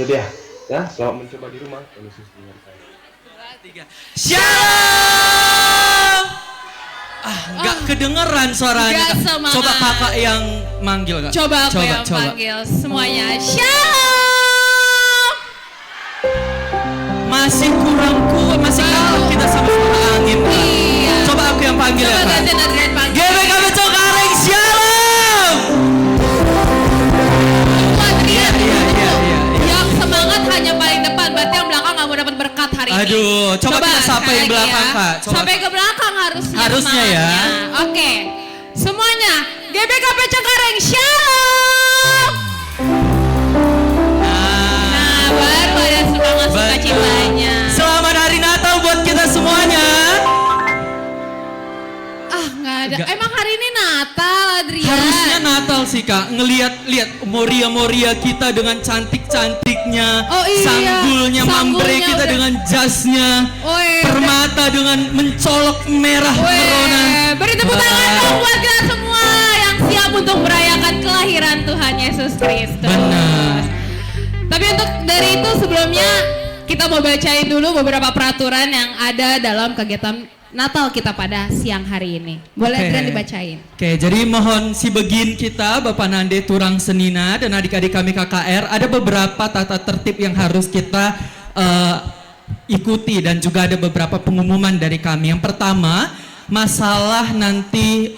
dia. Ya, selamat mencoba di rumah. Yesus dengarkan. Shalom. Nggak kedengeran suaranya. Coba kakak yang manggil kak. Coba aku yang panggil semuanya. Shalom. Masih kurang kuat, masih kalah kita sama-sama angin kak. Iya. Coba aku yang panggil ya kak. GBKP Cengkareng, shalom. Iya. Yang semangat hanya paling depan, berarti yang belakang nggak mau dapat berkat hari ini. Aduh, coba kita sapa yang belakang ya. kak. Coba. Sampai ke belakang harusnya ya. Oke, semuanya GBKP Cengkareng, shalom. Nah, baru ada semangat sukacitanya. Selamat hari Natal buat kita semuanya. Nggak ada. Emang hari ini Natal, Adrian? Harusnya Natal sih kak. Lihat Moria kita dengan cantiknya, Oh iya. sanggulnya Mambre kita dengan jasnya, Permata dengan mencolok merah merona. Beri tepuk tangan dong buat kita semua yang siap untuk merayakan kelahiran Tuhan Yesus Kristus. Benar. Tapi untuk dari itu sebelumnya kita mau bacain dulu beberapa peraturan yang ada dalam kegiatan Natal kita pada siang hari ini. Boleh Adrian dibacain? Oke, jadi mohon si begin kita Bapak Nande Turang Senina dan adik-adik kami KKR, ada beberapa tata tertib yang harus kita ikuti dan juga ada beberapa pengumuman dari kami. Yang pertama, masalah nanti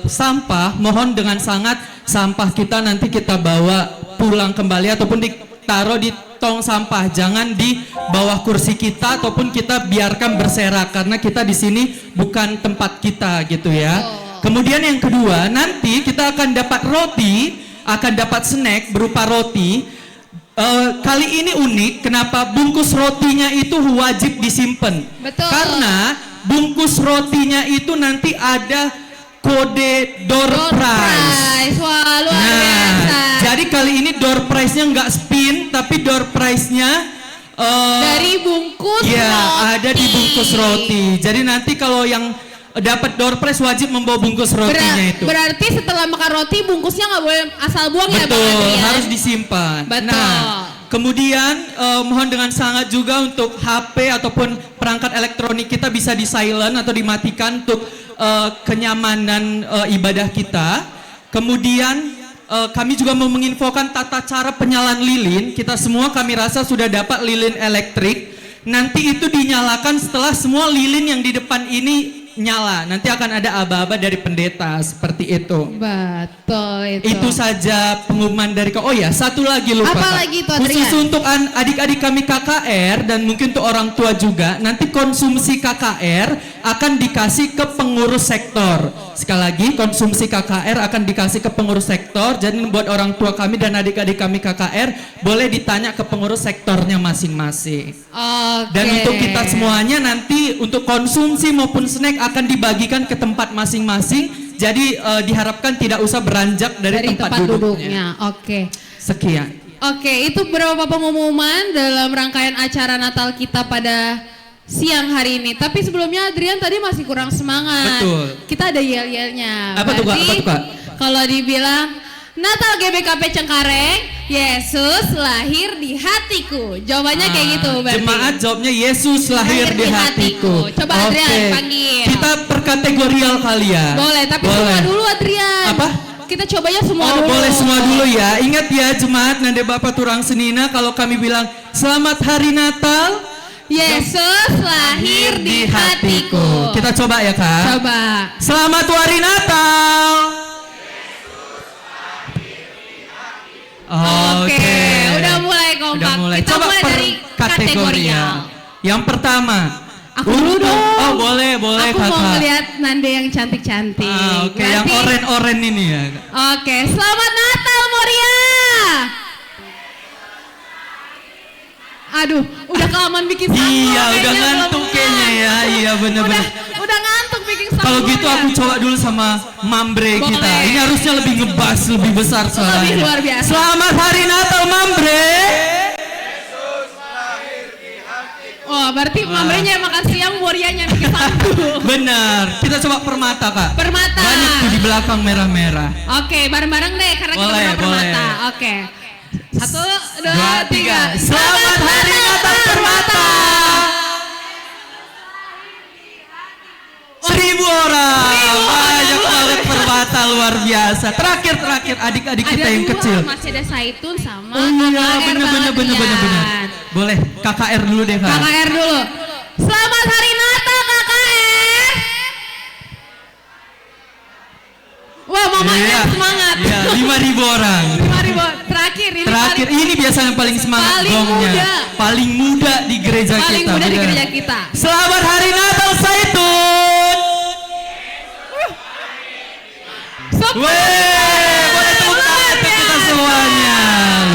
sampah, mohon dengan sangat sampah kita nanti kita bawa pulang kembali ataupun ditaruh di tong sampah, jangan di bawah kursi kita ataupun kita biarkan berserak karena kita di sini bukan tempat kita gitu ya. Kemudian yang kedua, nanti kita akan dapat roti, akan dapat snack berupa roti. Kali ini unik, kenapa bungkus rotinya itu wajib disimpan? Betul. Karena bungkus rotinya itu nanti ada kode door prize. Wah, luar biasa. Jadi kali ini door prize-nya nggak spin, tapi door prize-nya dari bungkus ya, roti. ada di bungkus roti. Jadi nanti kalau yang dapat door prize wajib membawa bungkus rotinya itu. Berarti setelah makan roti bungkusnya nggak boleh asal buang ya Bang Adrian? Betul, harus disimpan. Betul. Nah, kemudian mohon dengan sangat juga untuk HP ataupun perangkat elektronik kita bisa di silent atau dimatikan untuk kenyamanan ibadah kita. Kemudian kami juga mau menginfokan tata cara penyalaan lilin. Kita semua kami rasa sudah dapat lilin elektrik. Nanti itu dinyalakan setelah semua lilin yang di depan ini nyala. Nanti akan ada aba-aba dari pendeta seperti itu. Betul itu. Itu saja pengumuman dari oh ya, satu lagi lupa. Apa lagi itu Adrian? Khusus untuk adik-adik kami KKR dan mungkin untuk orang tua juga, nanti konsumsi KKR akan dikasih ke pengurus sektor. Sekali lagi, konsumsi KKR akan dikasih ke pengurus sektor. Jadi buat orang tua kami dan adik-adik kami KKR boleh ditanya ke pengurus sektornya masing-masing. Dan untuk kita semuanya nanti untuk konsumsi maupun snack akan dibagikan ke tempat masing-masing. Jadi diharapkan tidak usah beranjak dari tempat duduknya. Oke. Sekian. Oke, itu beberapa pengumuman dalam rangkaian acara Natal kita pada siang hari ini. Tapi sebelumnya Adrian tadi masih kurang semangat. Betul. Kita ada yel-yelnya. Apa tuh Kak? Kalau dibilang Natal GBKP Cengkareng, Yesus lahir di hatiku. Jawabannya kayak gitu berarti. Jemaat jawabnya Yesus lahir di hatiku. Coba Adrian panggil. Kita perkategorial kali ya. Boleh, tapi semua dulu Adrian. Apa? Kita cobanya semua dulu. Boleh semua dulu ya. Ingat ya jemaat Nande Bapak Turang Senina, kalau kami bilang selamat hari Natal, Yesus lahir di hatiku. Kita coba ya Kak. Coba. Selamat hari Natal. Oke, udah mulai kompak. Kita Coba mulai dari kategorial. Yang pertama, aku dulu dong. Oh boleh aku Kakak. Mau ngeliat Nande yang cantik-cantik. Oke, yang oren-oren ini ya. Oke, selamat Natal Moria. Aduh, udah kelamaan bikin sambal. Iya, udah ngantuk kayaknya ya. Iya bener-bener. Udah ngantuk bikin sambal. Kalau gitu aku coba dulu sama Mambre kita. Ini harusnya lebih ngebas, lebih besar suaranya. Lebih luar biasa. Selamat hari Natal Mambre. Oh, berarti Mambrenya makan siang, Morianya bikin sambal. Bener. Kita coba Permata Kak. Permata. Banyak tuh di belakang merah-merah. Oke, bareng-bareng deh karena kita berdua Permata. Oke. Satu, 2, 3. Selamat Hari Natal Permata. 1000 orang. Banyak banget Permata, luar biasa. Terakhir adik-adik kita yang dua, kecil. masih ada Saitun sama Oh iya, KKR bener. Banget. Boleh KKR dulu deh, Kak. KKR dulu. Selamat Hari Natal KKR. Wah, mamanya semangat. Iya, 5.000 orang. 5.000. Terakhir Ini biasa yang paling semangat paling gongnya. muda. Paling muda di gereja paling kita. muda di bener. gereja kita. Selamat Hari Natal Saitun. Boleh tepuk tangan untuk kita semuanya.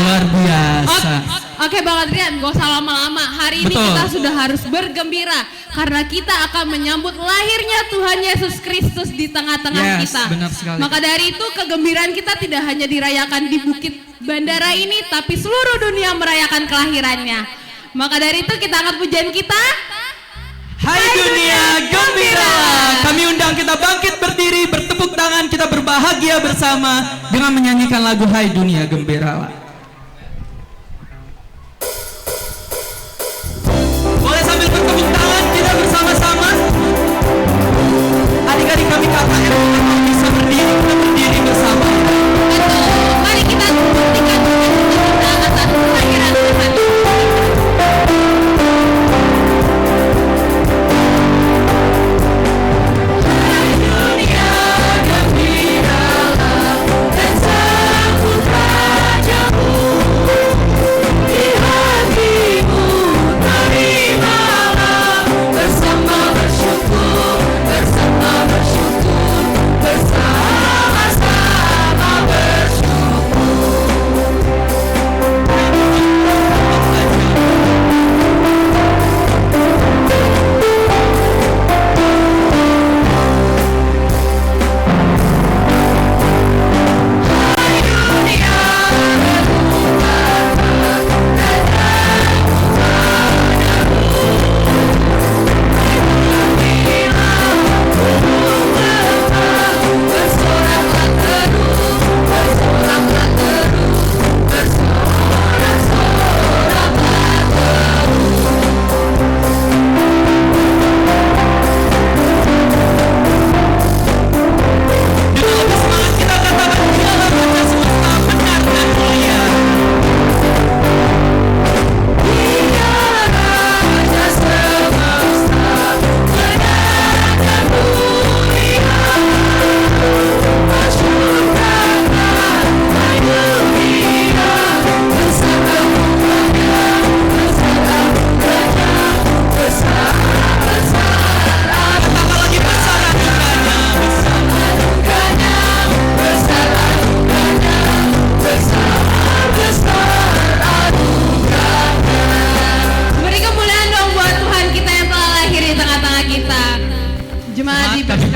Luar biasa. Oke Bang Adrian, gak usah lama-lama. Hari ini Betul. kita sudah harus bergembira karena kita akan menyambut lahirnya Tuhan Yesus Kristus di tengah-tengah Yes, kita. benar sekali. Maka dari itu kegembiraan kita tidak hanya dirayakan di Bukit Bandara ini, tapi seluruh dunia merayakan kelahirannya. Maka dari itu kita angkat pujian kita. Hai dunia gembira. Kami undang kita bangkit berdiri, bertepuk tangan, kita berbahagia bersama dengan menyanyikan lagu Hai Dunia Gembira. Boleh sambil bertepuk tangan kita bersama-sama. Adik-adik kami KKR kita bisa berdiri, kita berdiri bersama. Betul. Mari kita buktikan kita atas kelahiran Tuhan.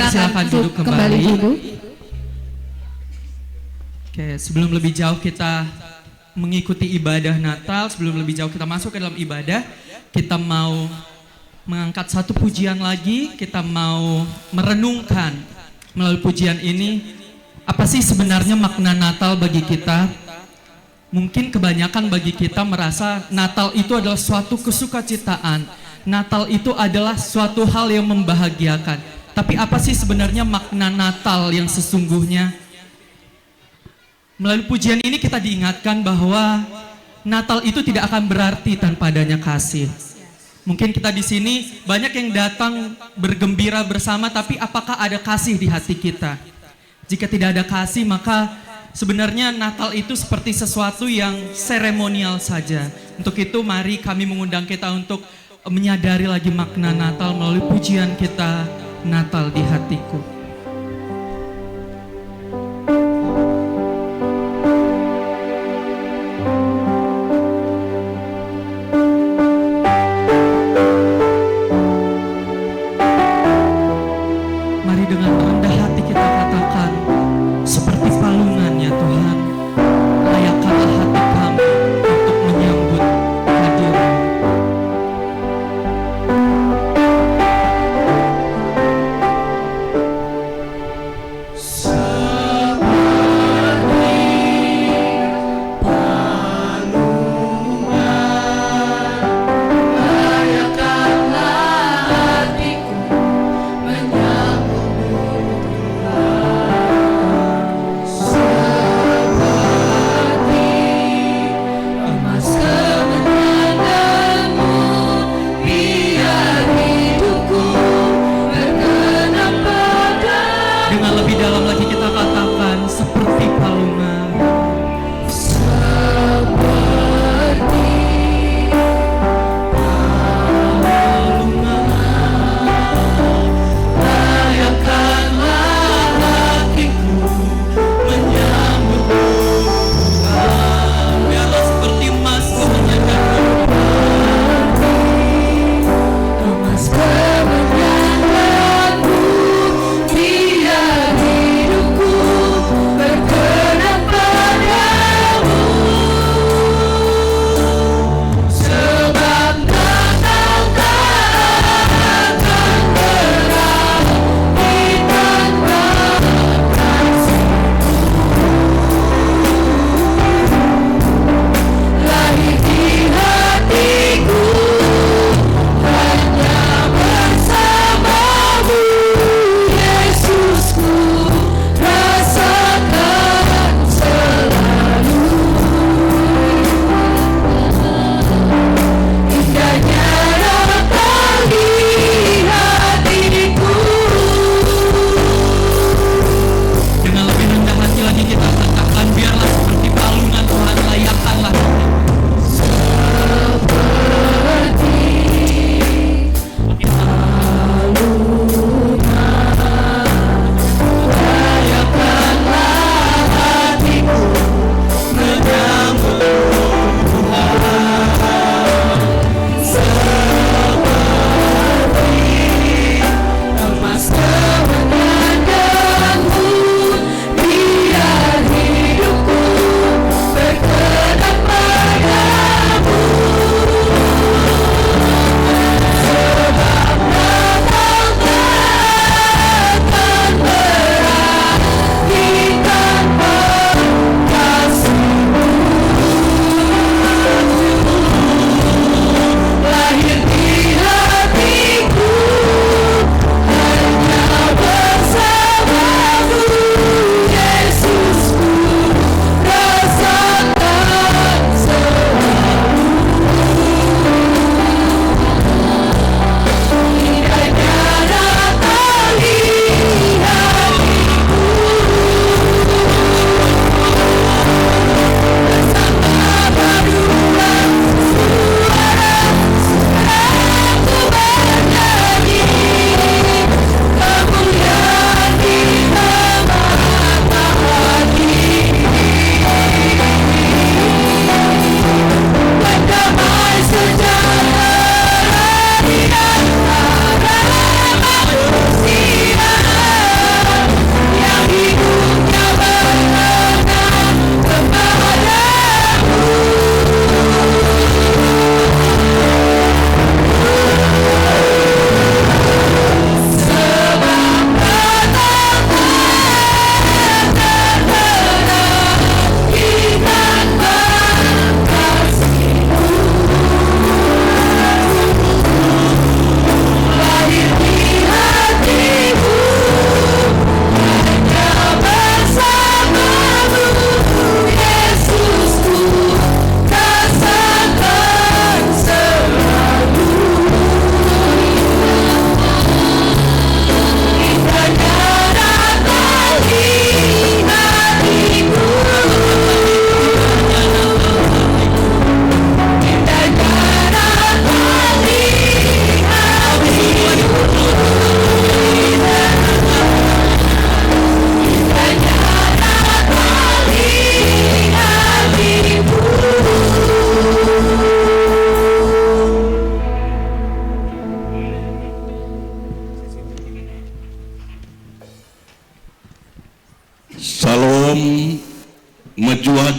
Silakan duduk kembali. Oke, sebelum lebih jauh kita mengikuti ibadah Natal, sebelum lebih jauh kita masuk ke dalam ibadah, kita mau mengangkat satu pujian lagi, kita mau merenungkan melalui pujian ini, apa sih sebenarnya makna Natal bagi kita? Mungkin kebanyakan bagi kita merasa Natal itu adalah suatu kesukacitaan, Natal itu adalah suatu hal yang membahagiakan. Tapi apa sih sebenarnya makna Natal yang sesungguhnya? Melalui pujian ini kita diingatkan bahwa Natal itu tidak akan berarti tanpa adanya kasih. Mungkin kita di sini banyak yang datang bergembira bersama, tapi apakah ada kasih di hati kita? Jika tidak ada kasih, maka sebenarnya Natal itu seperti sesuatu yang seremonial saja. Untuk itu mari kami mengundang kita untuk menyadari lagi makna Natal melalui pujian kita, Natal di Hatiku. Mari dengan rendah hati kita katakan, seperti palungannya Tuhan, layakkanlah hati kami untuk menyambut hadirat.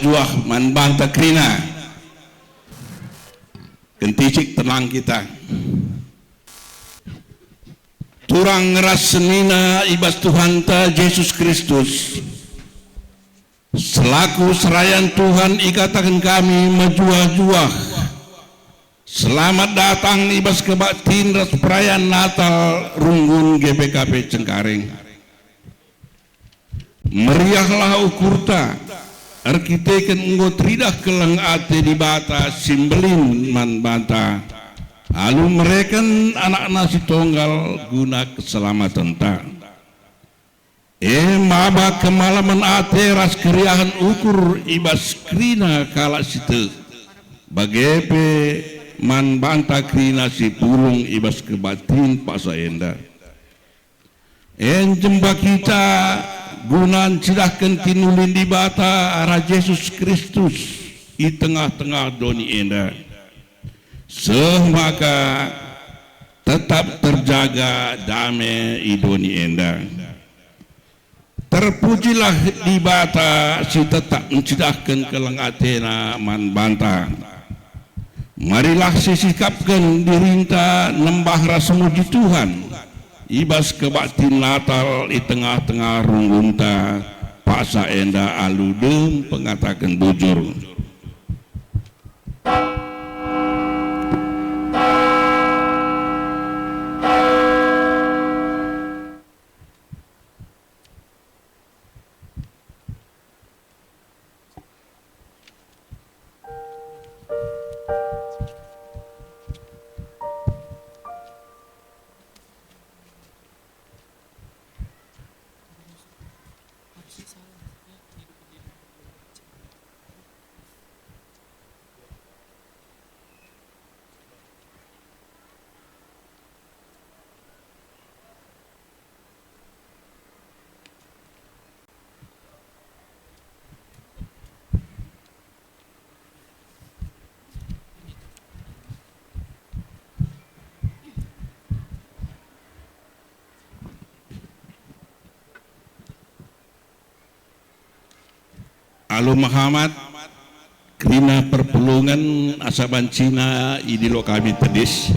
juah man bangta krina kentisik tenang kita turang ngerasnina ibas Tuhan ta Yesus Kristus selaku serayan Tuhan ikatakan kami majuah-juah selamat datang ibas kebaktin ras perayaan Natal runggun GPKP Cengkareng. Meriahlah ukurta arkiteken enggo tridah keleng ate di bata simbelin man banta lalu mereka anak nasi tonggal guna keselamatan ta maba kemalaman ate ras keriahan ukur ibas krina kala situ bagepe man banta krina si pulung ibas kebatin pasaenda jemba kita gunan cidahkan tinulin di bata arah Yesus Kristus di tengah-tengah doni enda semaka tetap terjaga damai idoni enda terpujilah di bata si tetap mencidahkan kelengatena man banta marilah sisikapkan dirinta nembah rasa muji Tuhan ibas kebaktin Natal di tengah-tengah runggunta paksa enda aludem pengatakan bujur Alu Muhammad krina perpulungan asaban Cina idilo kami tedis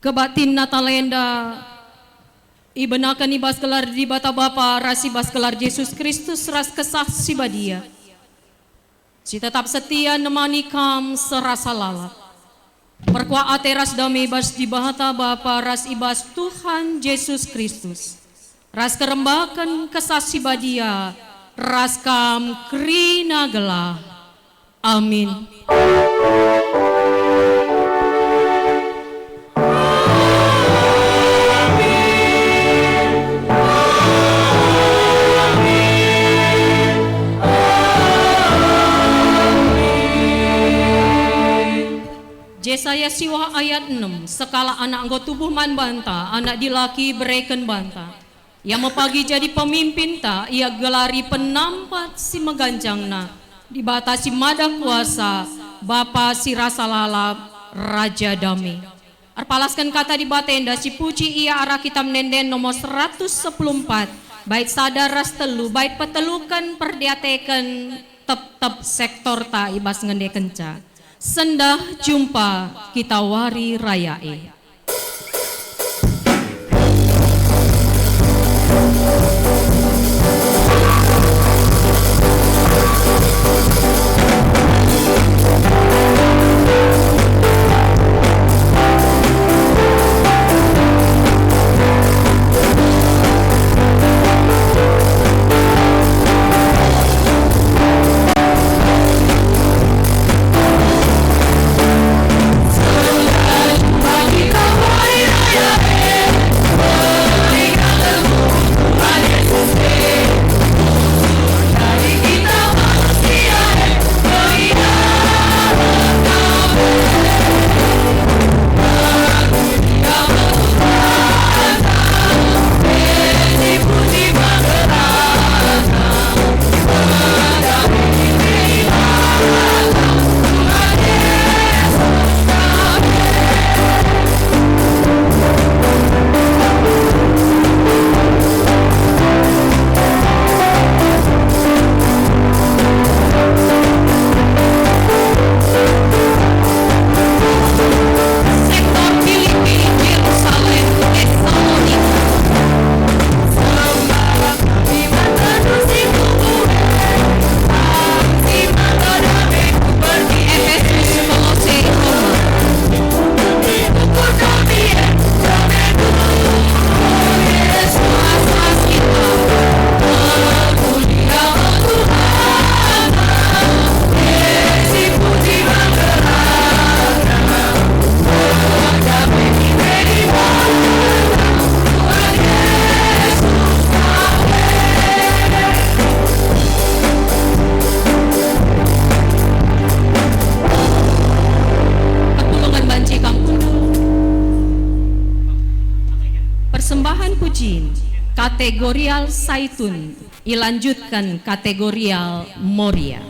kebatin natalenda ibenakan ibas kelar di bata bapa rasi bas kelar Yesus Kristus ras kesah si badia si tetap setia nemani kam serasa lalap perkua ateras damai bas di bahata bapa ras ibas Tuhan Yesus Kristus ras kerembakan kesah si badia ras kam krina gelah amin. Yesaya siwa ayat 6 sekala anak anggota tubuh man banta anak dilaki bereken banta yang mepagi jadi pemimpin ta ia gelari penampat si meganjangna dibatasi madak kuasa bapa si rasa lalap raja dami arpalaskan kata di batenda si puji ia arah kita menenden nomor 114 bait sadar ras telu bait petelukan perdiatekan tep sektor ta ibas ngende kenca sendah jumpa kita wari rayae. Kategorial Saitun dilanjutkan kategorial Moria.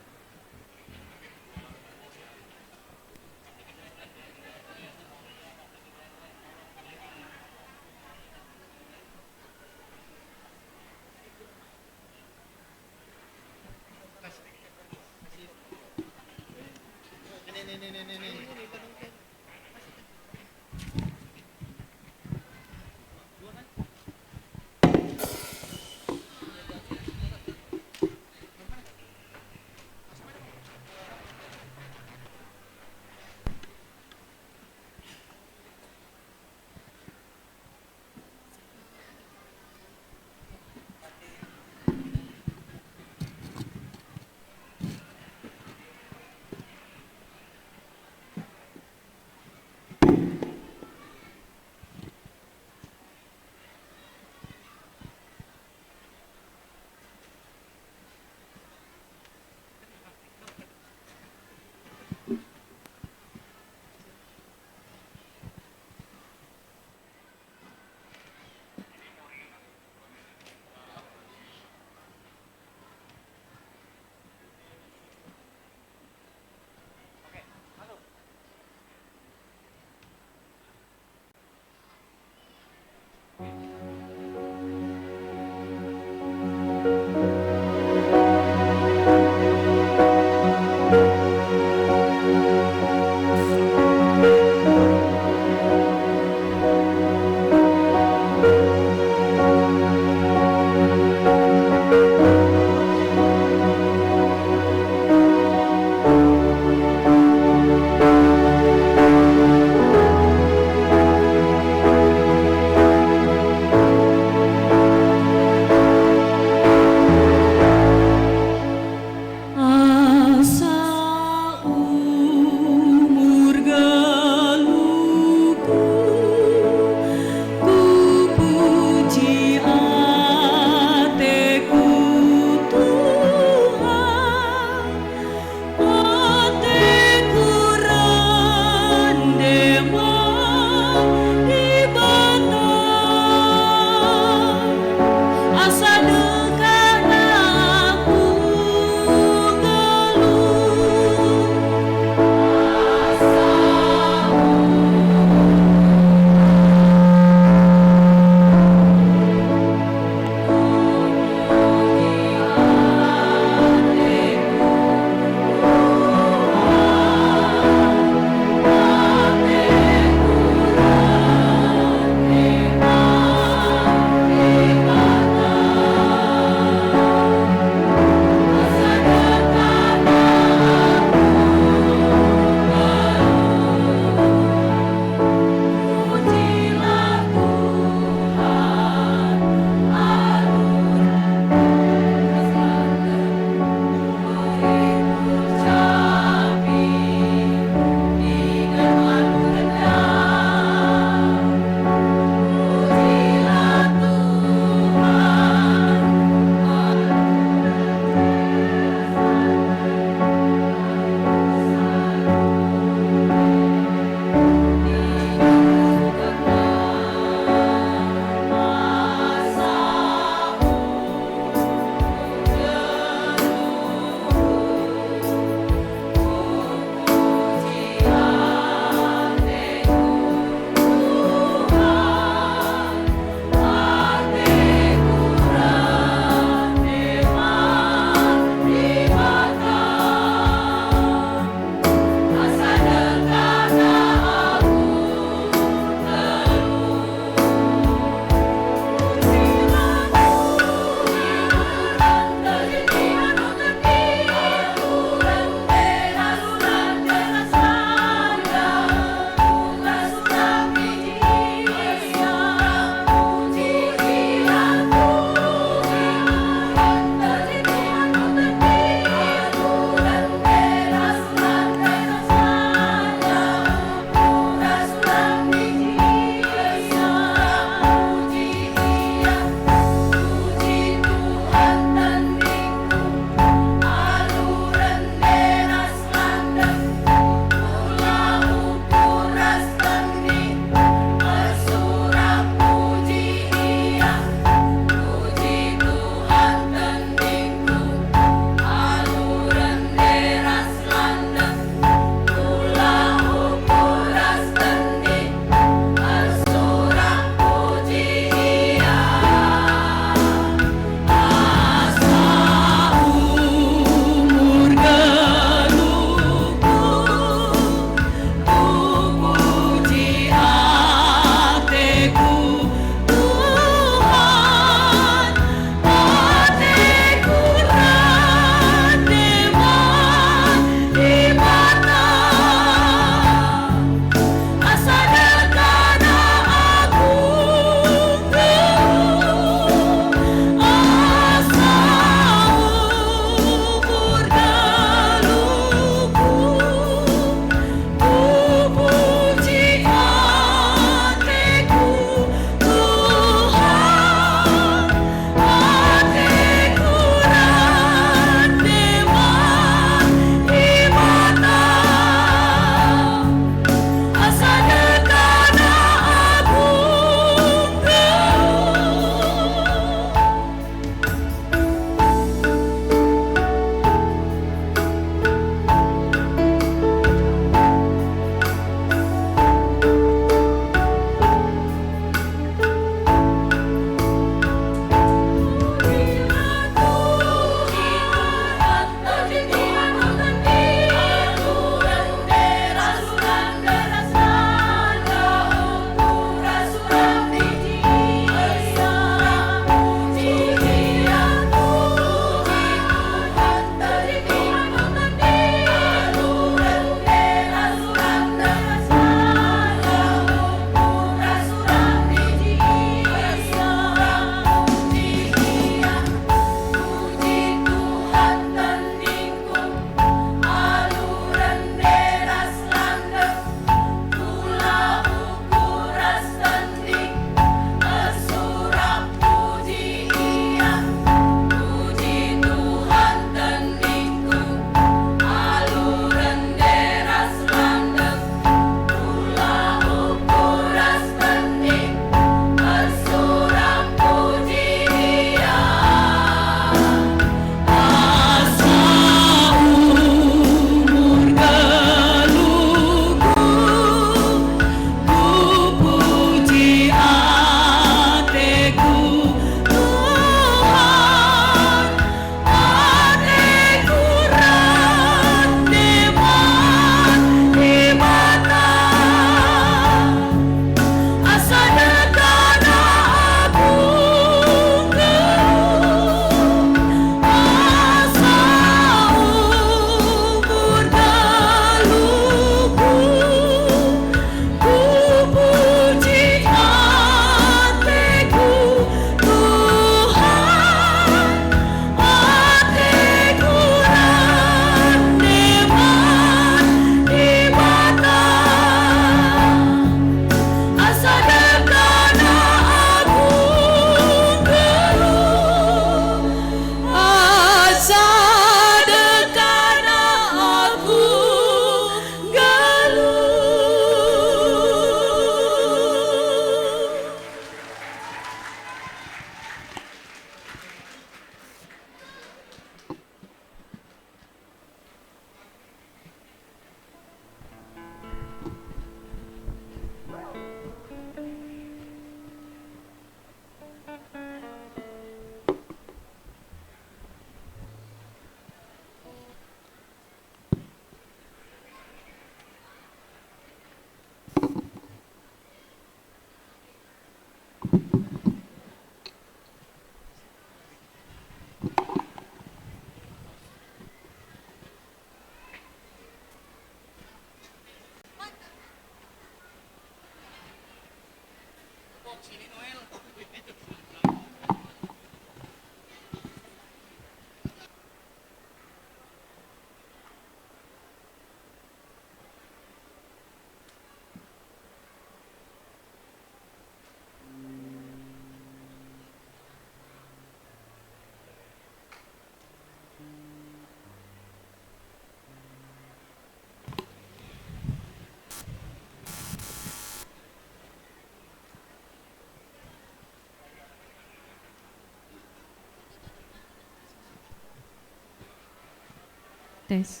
Tes.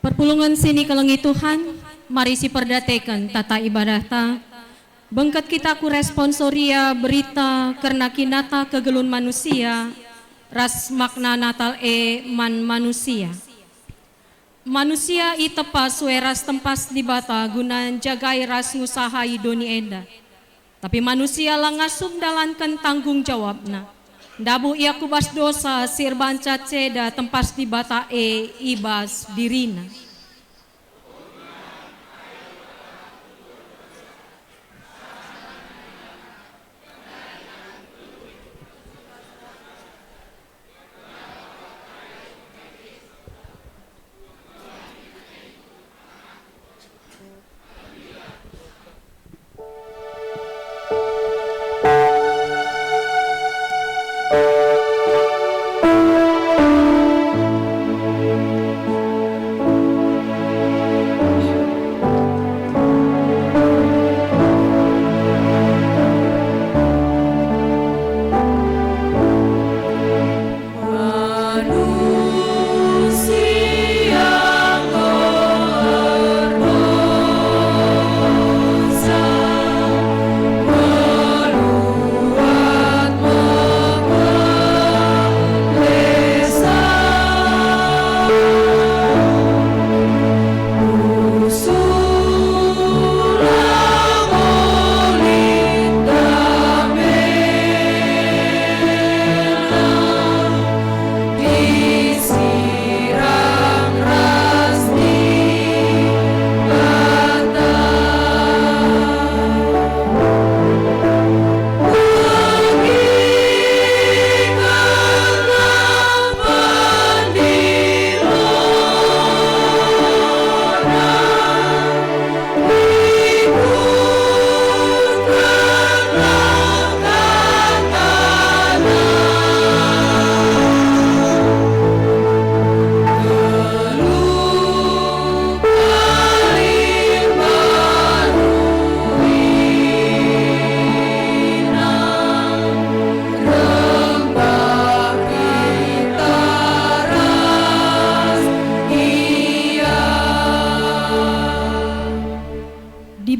Perpulungan sini kelengi Tuhan, mari si perdatekan tata ibadah ta. Bengket kita ku responsoria berita karena kinata kegelun manusia, ras makna natal man manusia. Manusia i tepas sueras tempas di bata guna jagai ras ngusahai doni enda. Tapi manusia langasum dalankan tanggung jawabna. Dabu ia kubas dosa sir banca ceda tempas di bata ibas dirina.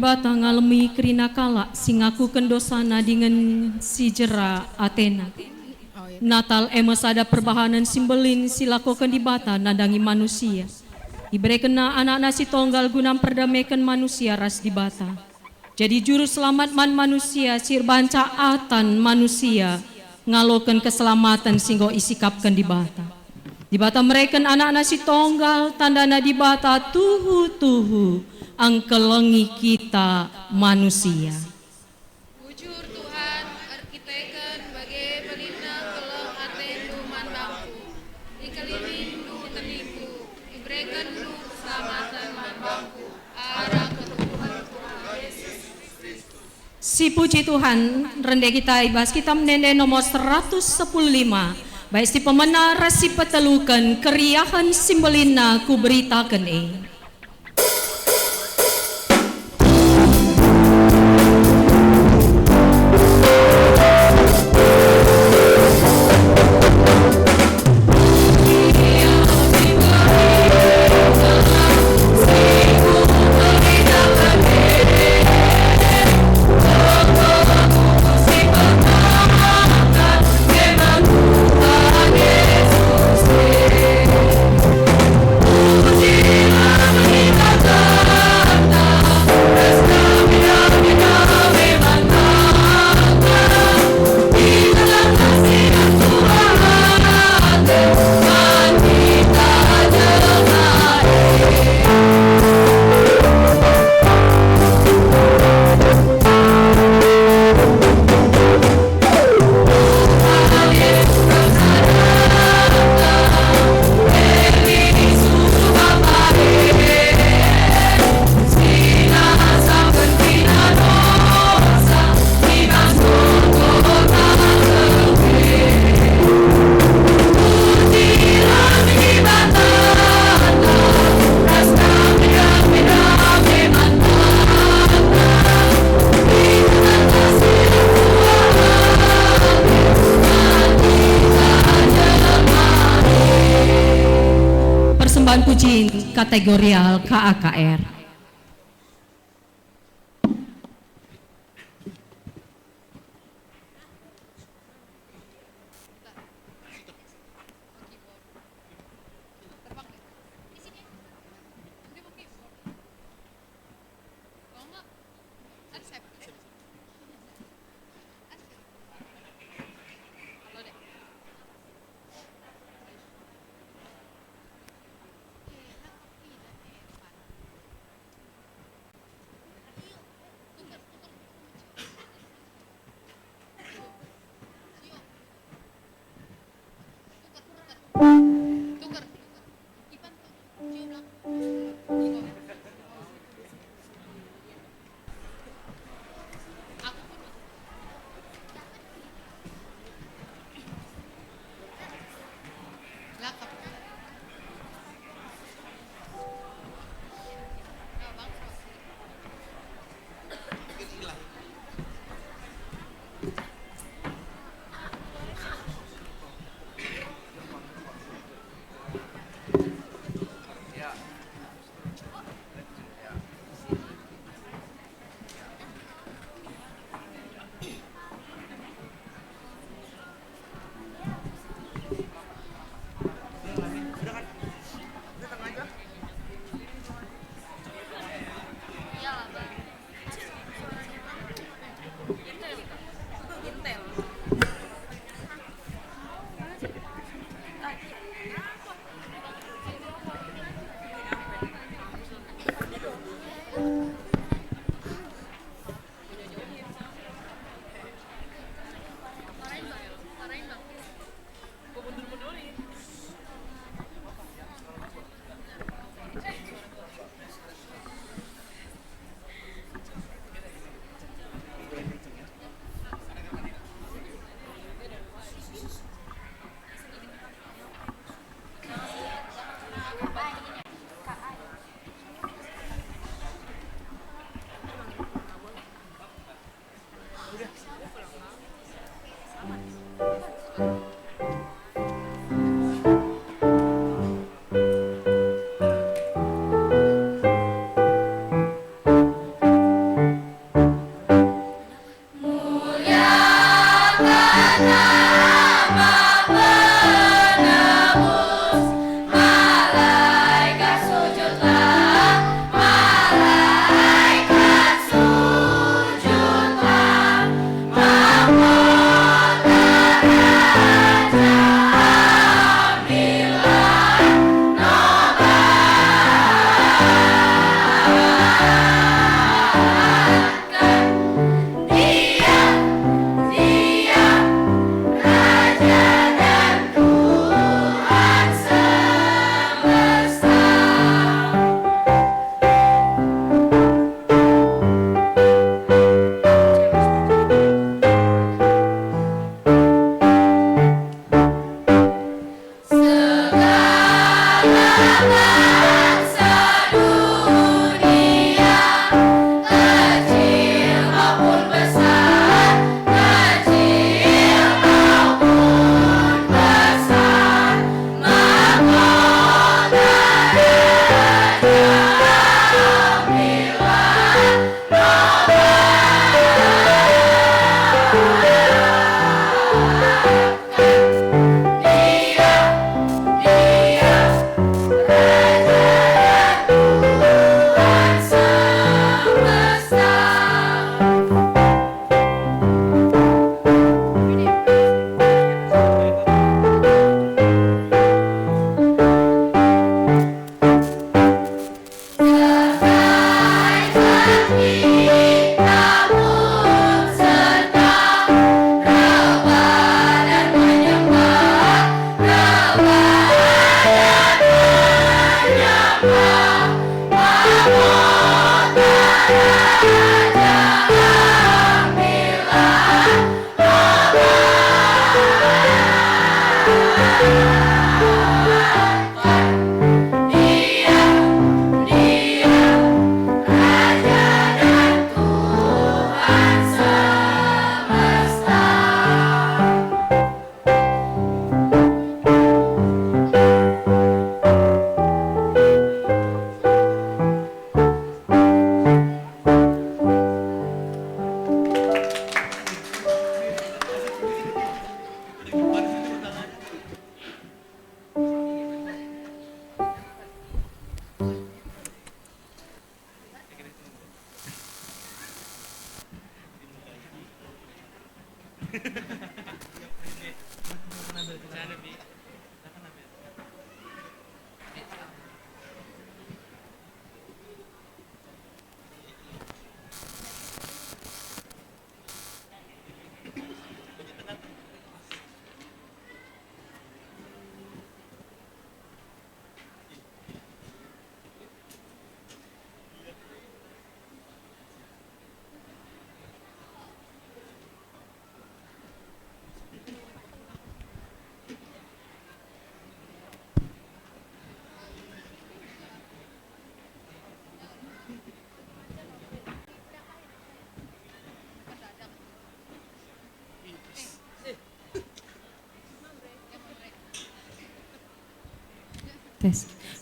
bata ngalemi kerina kala singaku kendosana dengan si jera Athena. Natal emes ada perbahanan simbelin silakokan di bata nadangi manusia. Diberi kena anak nasi tonggal guna perdamaikan manusia ras di bata. Jadi juru selamat man manusia sir banca atan manusia ngalokan keselamatan singgo isikapkan di bata. Di bata mereka anak nasi tonggal tandana di bata tuhu angkelengi kita manusia. Bujur Tuhan arkiteken bagai pelina keleng atendu mandangku dikeliling du teniku diberikan du keselamatan mandangku arah ketuhan Tuhan Yesus Kristus. Si puji Tuhan rende kita ibas kita menende nomor 115 baik si pemenang rasi petelukan keriahan simbolina ku beritakan Pujilah Jin kategorial KAKR.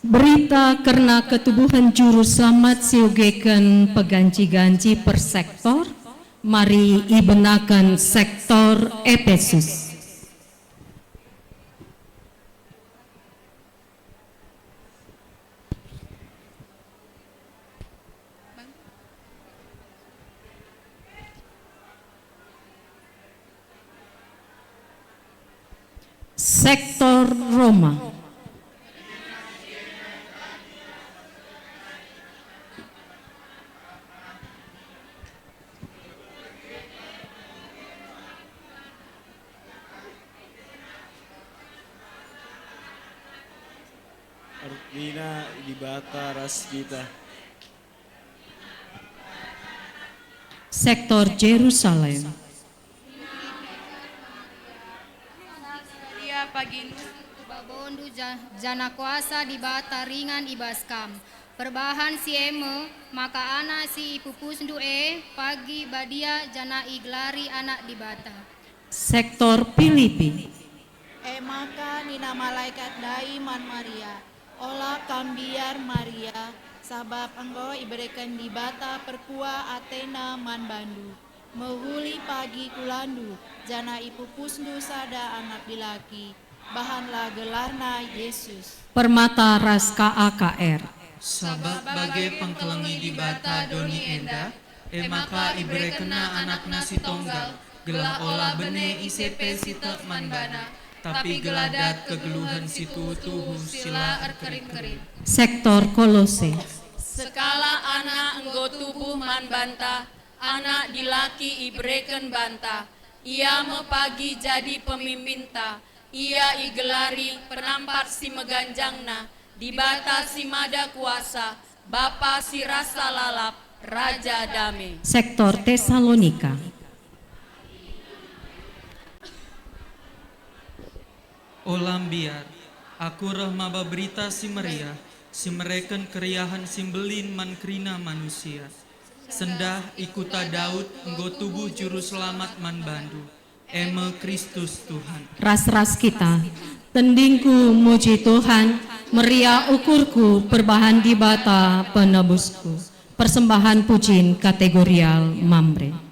Berita karena ketubuhan juru selamat siugeken peganci-ganci per sektor, mari ibenakan sektor Efesus. Sektor Roma. Artina Dibata Rasgita. Sektor Jerusalem. Dia pagi babondu jana kuasa dibata ringan ibaskam. Perbahan si eme maka anak si ipupus pagi badia jana iglari anak dibata. Sektor Filipi. Maka nina malaikat daiman Maria. Olah kambiar Maria, sabab engkau iberikan di bata perkua Athena man bandu. Mehuli pagi kulandu, jana ipupusndu sada anak dilaki. Bahanlah gelarna Yesus. Permata Ras KAKR. Sabab bagai pengkelengi di bata doni enda, maka iberekena anak nasi tonggal, gelah olah bene ICP sitek manbana. Tapi geladat kegeluhan situ tuhu sila erkering-kering. Sektor Kolose. Sekala anak enggo tubuh man banta, anak dilaki ibreken banta. Ia mepagi jadi pemimpinta, ia igelari penampar si meganjangna, dibata si mada kuasa, bapa si rasa lalap, raja dame. Sektor Tesalonika. Olam biar, aku rahmaba berita si meriah, si mereken keriahan simbelin man krina manusia. Sendah ikuta Daud, enggo tubuh juru selamat man bandu. Eme Kristus Tuhan. Ras-ras kita, tendingku muji Tuhan, meriah ukurku perbahan di bata penebusku. Persembahan pujian kategorial Mamre.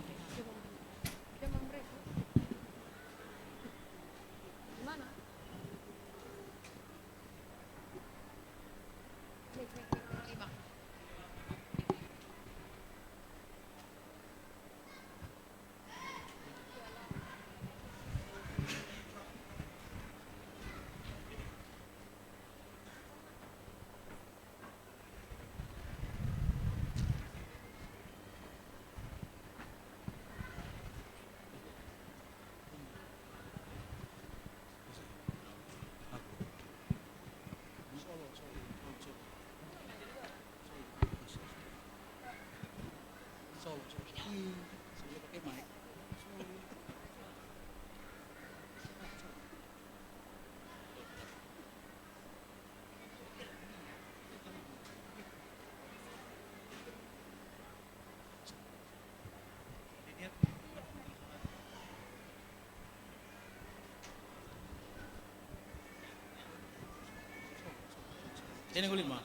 Ini kulit mah.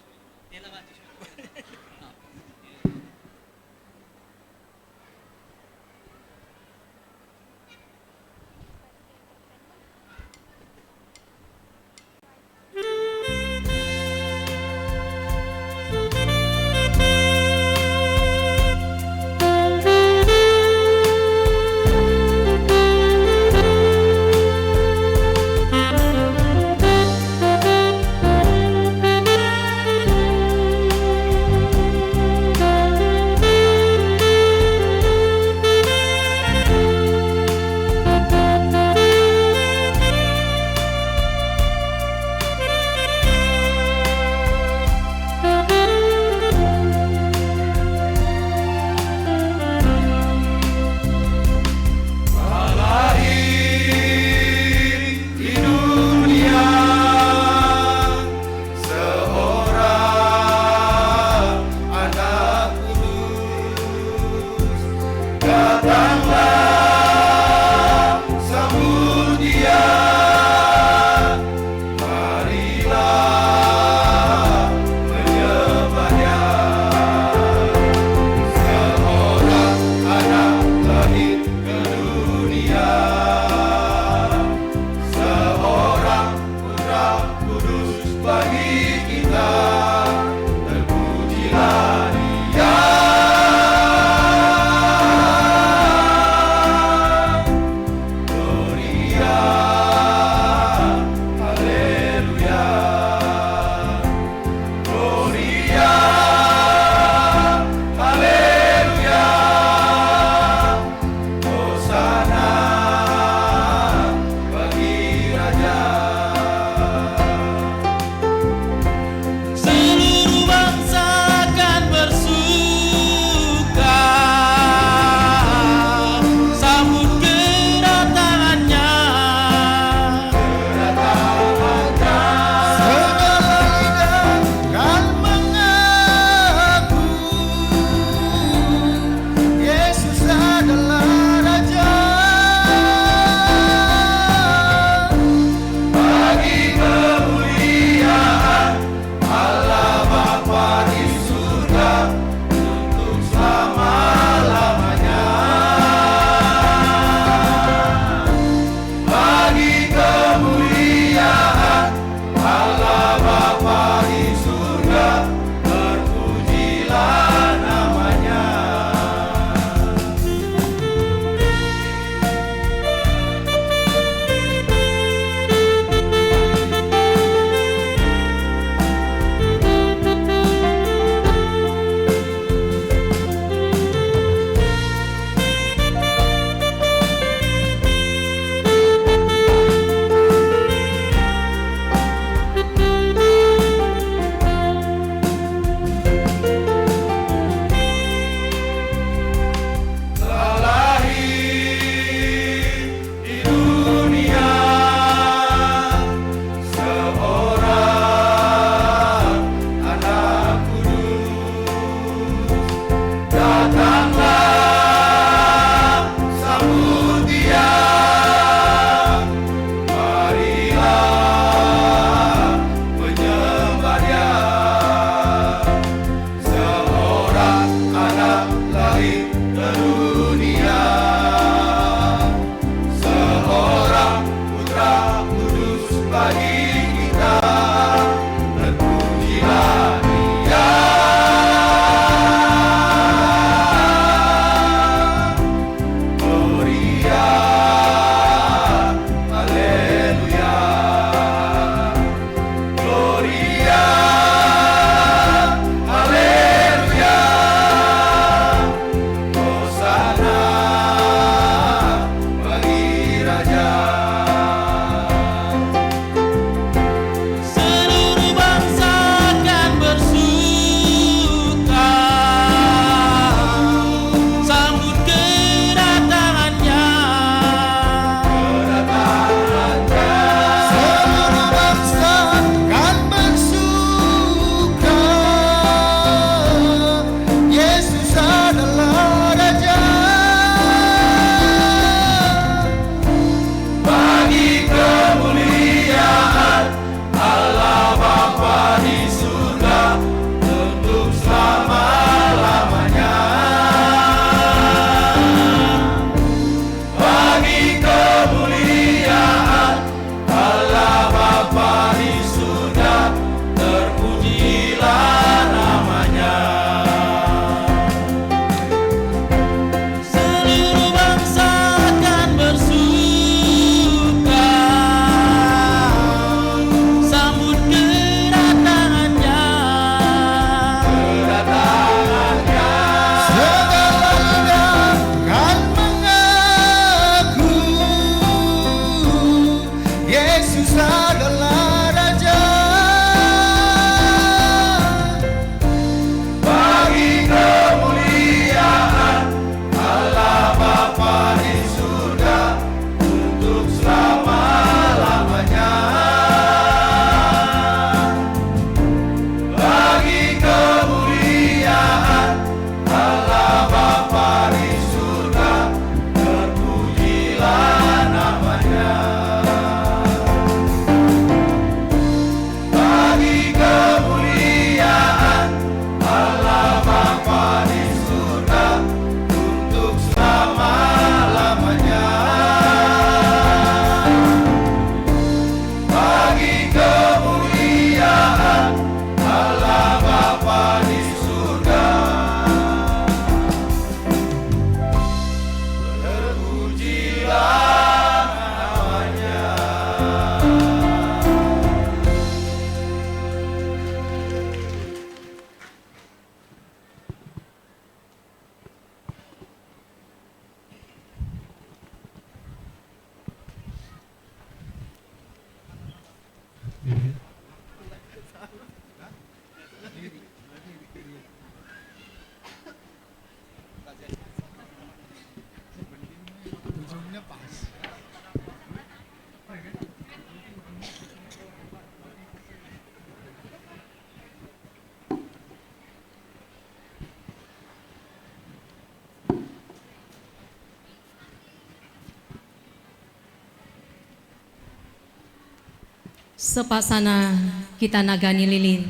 Sepasana kita nagani lilin,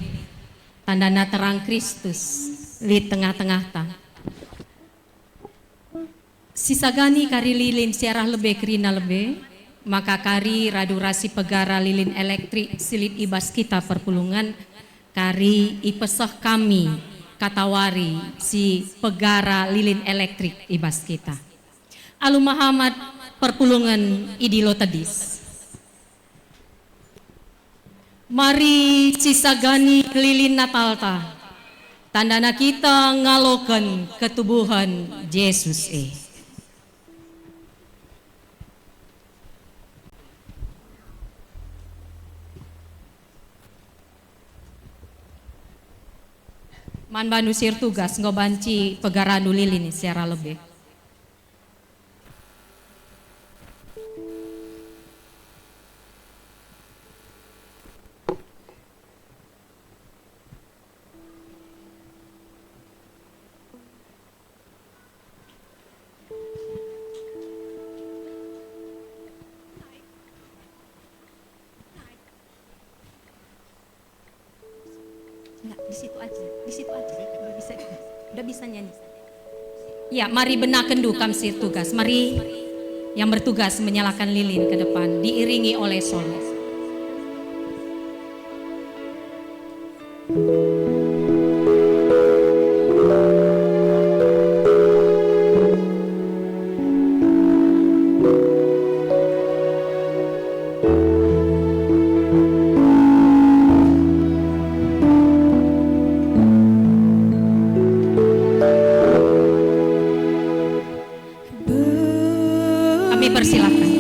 tandana terang Kristus di tengah-tengah ta. Sisagani kari lilin siarah lebe kerina lebe, maka kari radurasi pegara lilin elektrik silit ibas kita perpulungan, kari ipesah kami katawari si pegara lilin elektrik ibas kita. Alu Muhammad perpulungan idilo tadis. Mari sisagani lilin Natal ta, tandana kita ngalokan ketubuhan Yesus Man bandu sir tugas ngobanci pegaranu lilin secara lebih. Enggak, di situ aja, udah bisa nyanyi. Ya, mari benakan dukam sir tugas. Mari yang bertugas menyalakan lilin ke depan, diiringi oleh solo. Kami persilakan.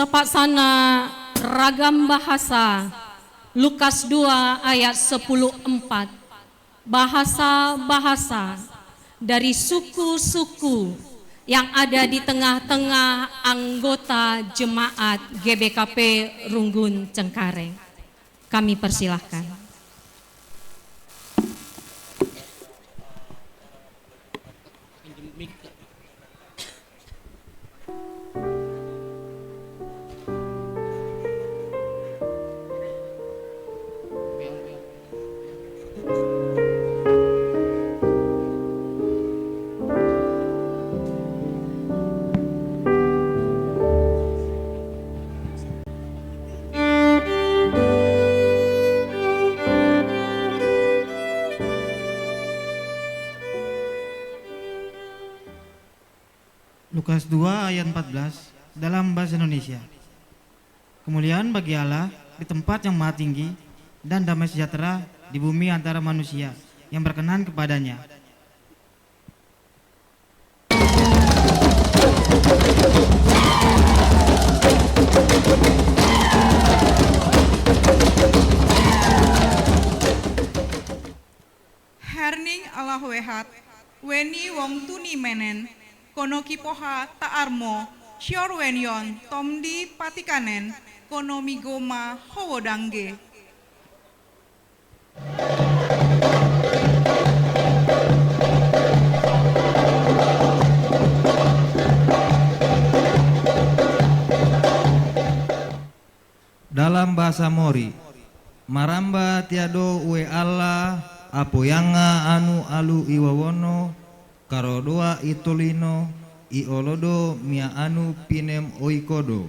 sepaksana ragam bahasa Lukas 2 ayat 10:4. Bahasa-bahasa dari suku-suku yang ada di tengah-tengah anggota jemaat GBKP Runggun Cengkareng. Kami persilahkan. Lukas 2 ayat 14 dalam bahasa Indonesia. Kemuliaan bagi Allah di tempat yang maha tinggi dan damai sejahtera di bumi antara manusia yang berkenan kepadanya. Herning Allah wehat, weni wong tuni menen, kono kipoha taarmo, syor wenyon, tomdi patikanen, kono migoma howodangge. Dalam bahasa Mori, maramba tiado ue Allah apoyanga anu alu iwawono karodoa itolino iolodo mia anu pinem oikodo.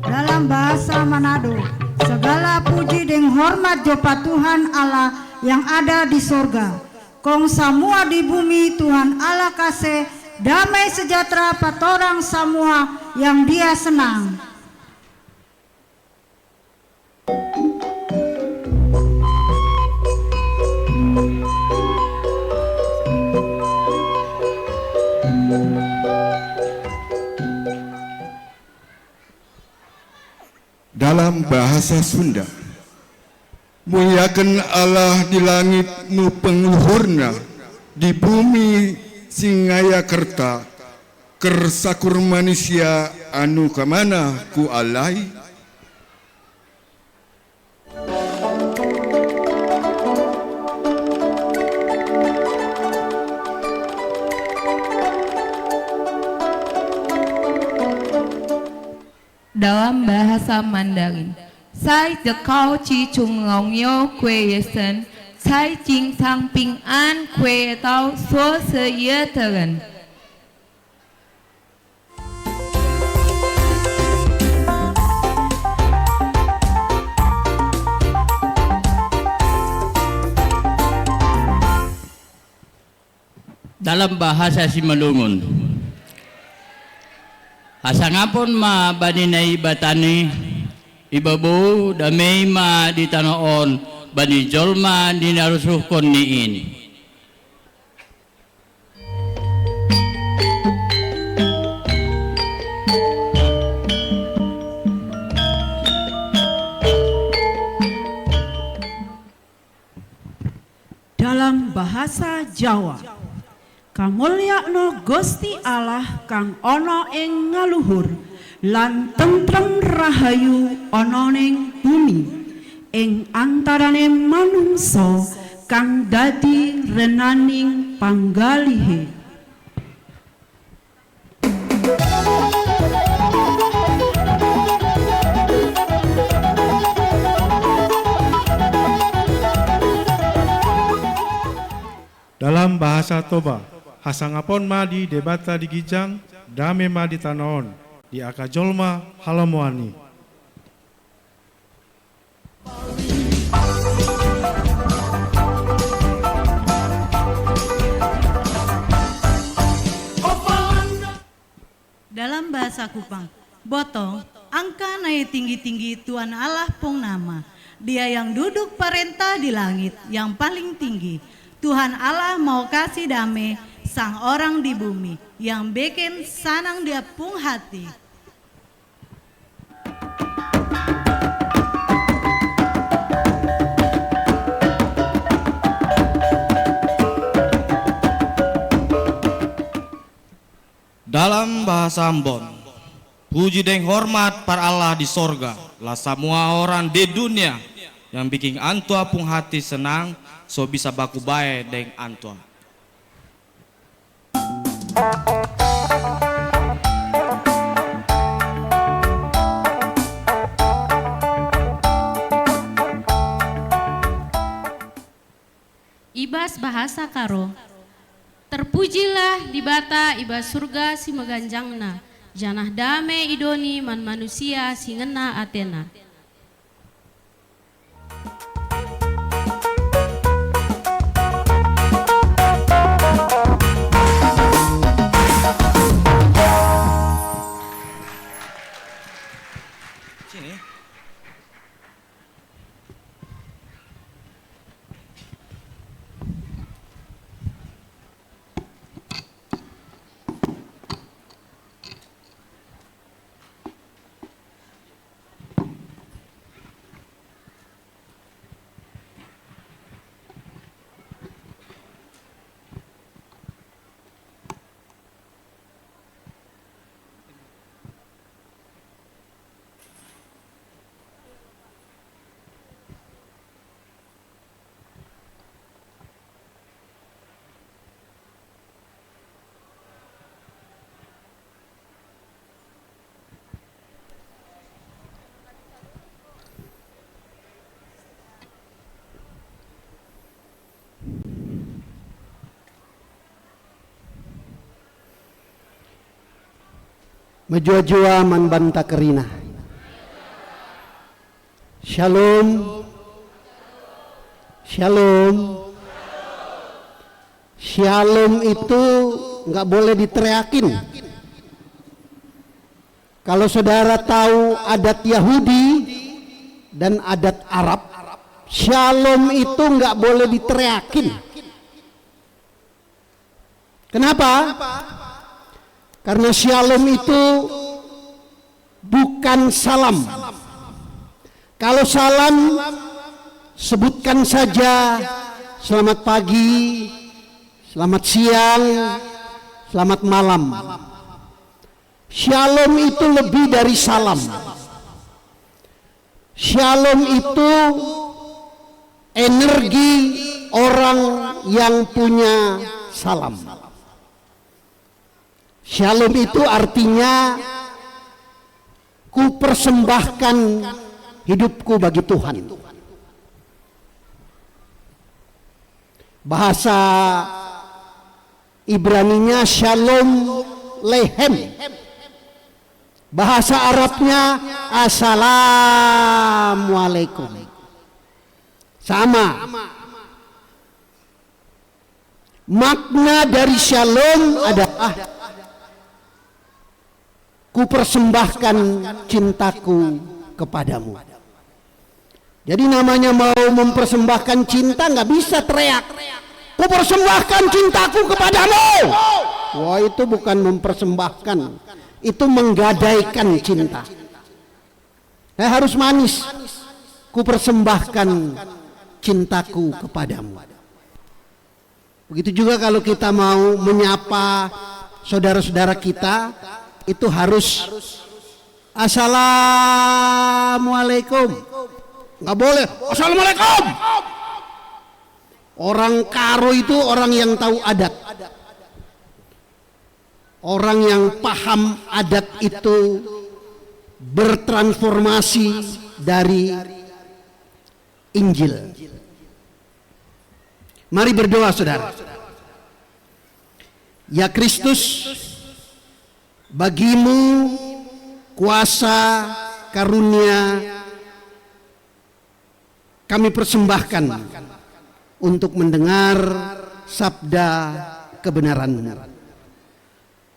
Dalam bahasa Manado, segala puji dan hormat jopa Tuhan Allah yang ada di sorga. Kong samua di bumi Tuhan Allah kasih damai sejahtera patorang semua yang dia senang. Dalam bahasa Sunda, muliakan Allah di langit nu pengluhurna, di bumi singaya kerta, kersakur manusia anu kamana ku alai. Dalam bahasa Mandarin, Sai dekau chi chung long yo kue yesen, Sai jing sang ping an kue tau so se ye teren. Dalam bahasa Simalungun, asangapon ma baninay batani ibabu damay ma ditanoon bani jolma dinarusukon niin. Dalam bahasa Jawa, kamulyakno Gusti Allah kang ana ing ngaluhur lan tentrem rahayu ana ning bumi ing antarane manungsa kang dadi renaning panggalihe. Dalam bahasa Toba, hasangapon ma di debata di Gijang, dame ma di Tanaon, di Akajolma halamuani. Dalam bahasa Kupang, botong, angka naik tinggi-tinggi Tuhan Allah pung nama, Dia yang duduk perintah di langit yang paling tinggi. Tuhan Allah mau kasih damai sang orang di bumi yang bikin sanang dia pung hati. Dalam bahasa Ambon, puji dan hormat para Allah di sorga, lah semua orang di dunia yang bikin antua pun hati senang, so bisa baku bae deng antua. Ibas bahasa karo. Terpujilah di bata iba surga si meganjangna, janah dame idoni man manusia si ngena atena. Sini. Menjua-jua man banta kerina. Shalom. Shalom. Shalom itu nggak boleh diteriakin. Kalau saudara tahu adat Yahudi dan adat Arab, shalom itu nggak boleh diteriakin. Kenapa? Karena shalom itu bukan salam. Kalau salam, sebutkan saja selamat pagi, selamat siang, selamat malam. Shalom itu lebih dari salam. Shalom itu energi orang yang punya salam. Shalom itu artinya ku persembahkan hidupku bagi Tuhan. Bahasa Ibraninya shalom lehem. Bahasa Arabnya assalamualaikum. Sama. Makna dari shalom adalah ku persembahkan cintaku kepadamu. Jadi namanya mau mempersembahkan cinta nggak bisa teriak. Ku persembahkan cintaku kepadamu. Wah, itu bukan mempersembahkan, itu menggadaikan cinta. Harus manis. Ku persembahkan cintaku kepadamu. Begitu juga kalau kita mau menyapa saudara-saudara kita, itu harus assalamualaikum. Nggak boleh assalamualaikum. Orang Karo itu orang yang tahu adat, orang yang paham adat itu bertransformasi dari Injil. Mari berdoa saudara. Ya Kristus, bagimu kuasa karunia kami persembahkan untuk mendengar sabda kebenaran-Mu.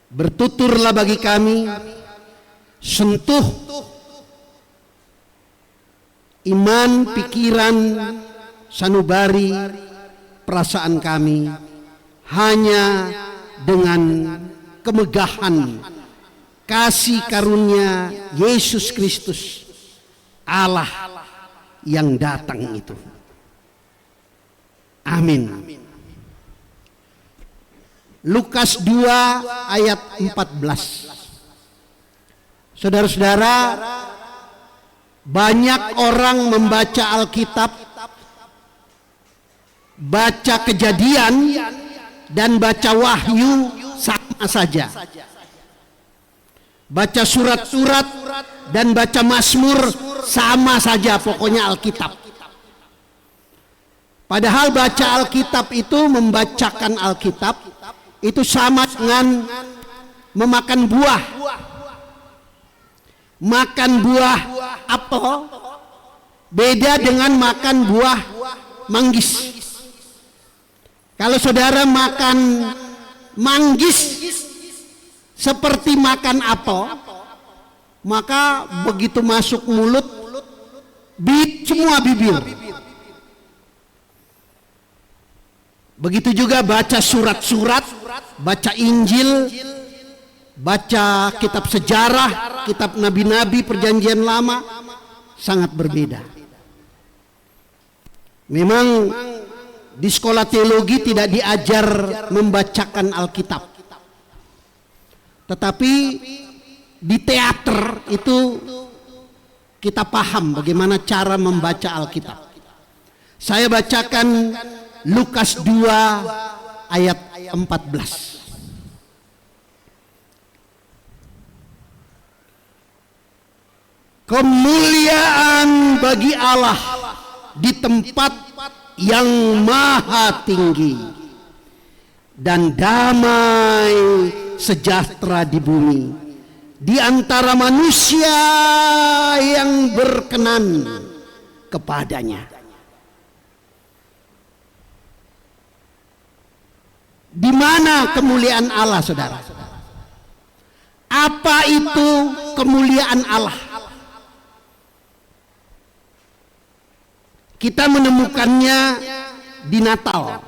Bertuturlah bagi kami, sentuh iman, pikiran, sanubari, perasaan kami hanya dengan kemegahan kasih karunia Yesus Kristus, Allah yang datang itu. Amin. Lukas 2 ayat 14. Saudara-saudara, banyak orang membaca Alkitab, baca Kejadian dan baca Wahyu sama saja. Baca surat-surat dan baca Mazmur sama saja, pokoknya Alkitab. Padahal baca Alkitab itu, membacakan Alkitab itu sama dengan memakan buah. Makan buah apel beda dengan makan buah manggis. Kalau saudara makan manggis seperti makan apel, maka begitu masuk mulut semua bibir. Begitu juga baca surat-surat, baca Injil, baca kitab sejarah, kitab nabi-nabi perjanjian lama, sangat berbeda. Memang di sekolah teologi tidak diajar membacakan Alkitab. Tetapi di teater itu kita paham bagaimana cara membaca Alkitab. Saya bacakan Lukas 2 ayat 14. Kemuliaan bagi Allah di tempat yang maha tinggi, dan damai sejahtera di bumi di antara manusia yang berkenan kepadanya. Di mana kemuliaan Allah, saudara? Apa itu kemuliaan Allah? Kita menemukannya di Natal.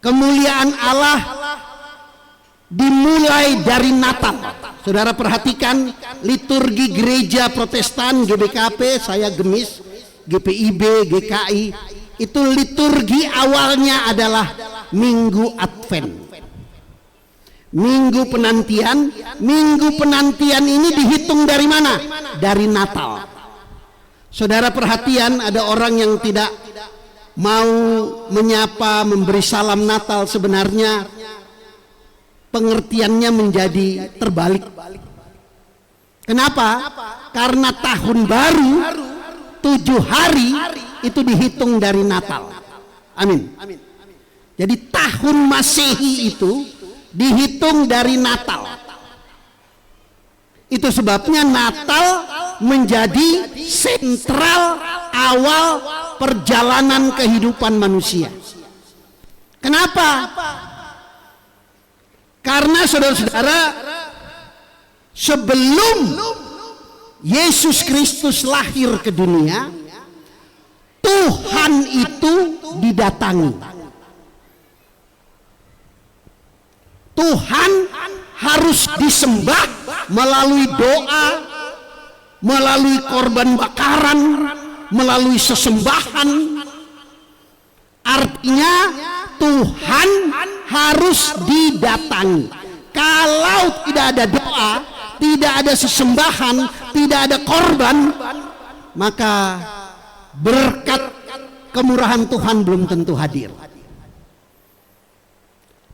Kemuliaan Allah dimulai dari Natal. Saudara perhatikan liturgi gereja Protestan, GBKP, saya Gemis, GPIB, GKI, itu liturgi awalnya adalah Minggu Advent, Minggu Penantian. Minggu Penantian ini dihitung dari mana? Dari Natal. Saudara perhatian, ada orang yang tidak mau menyapa, memberi salam Natal. Sebenarnya pengertiannya menjadi terbalik. Kenapa? Karena tahun baru 7 hari itu dihitung dari Natal. Amin. Jadi tahun Masehi itu dihitung dari Natal. Itu sebabnya Natal menjadi sentral awal perjalanan kehidupan manusia. Kenapa? Karena saudara-saudara, sebelum Yesus Kristus lahir ke dunia, Tuhan itu didatangi. Tuhan harus disembah melalui doa, melalui korban bakaran, melalui sesembahan. Artinya Tuhan harus didatangi. Kalau tidak ada doa, tidak ada sesembahan, tidak ada korban, maka berkat kemurahan Tuhan belum tentu hadir.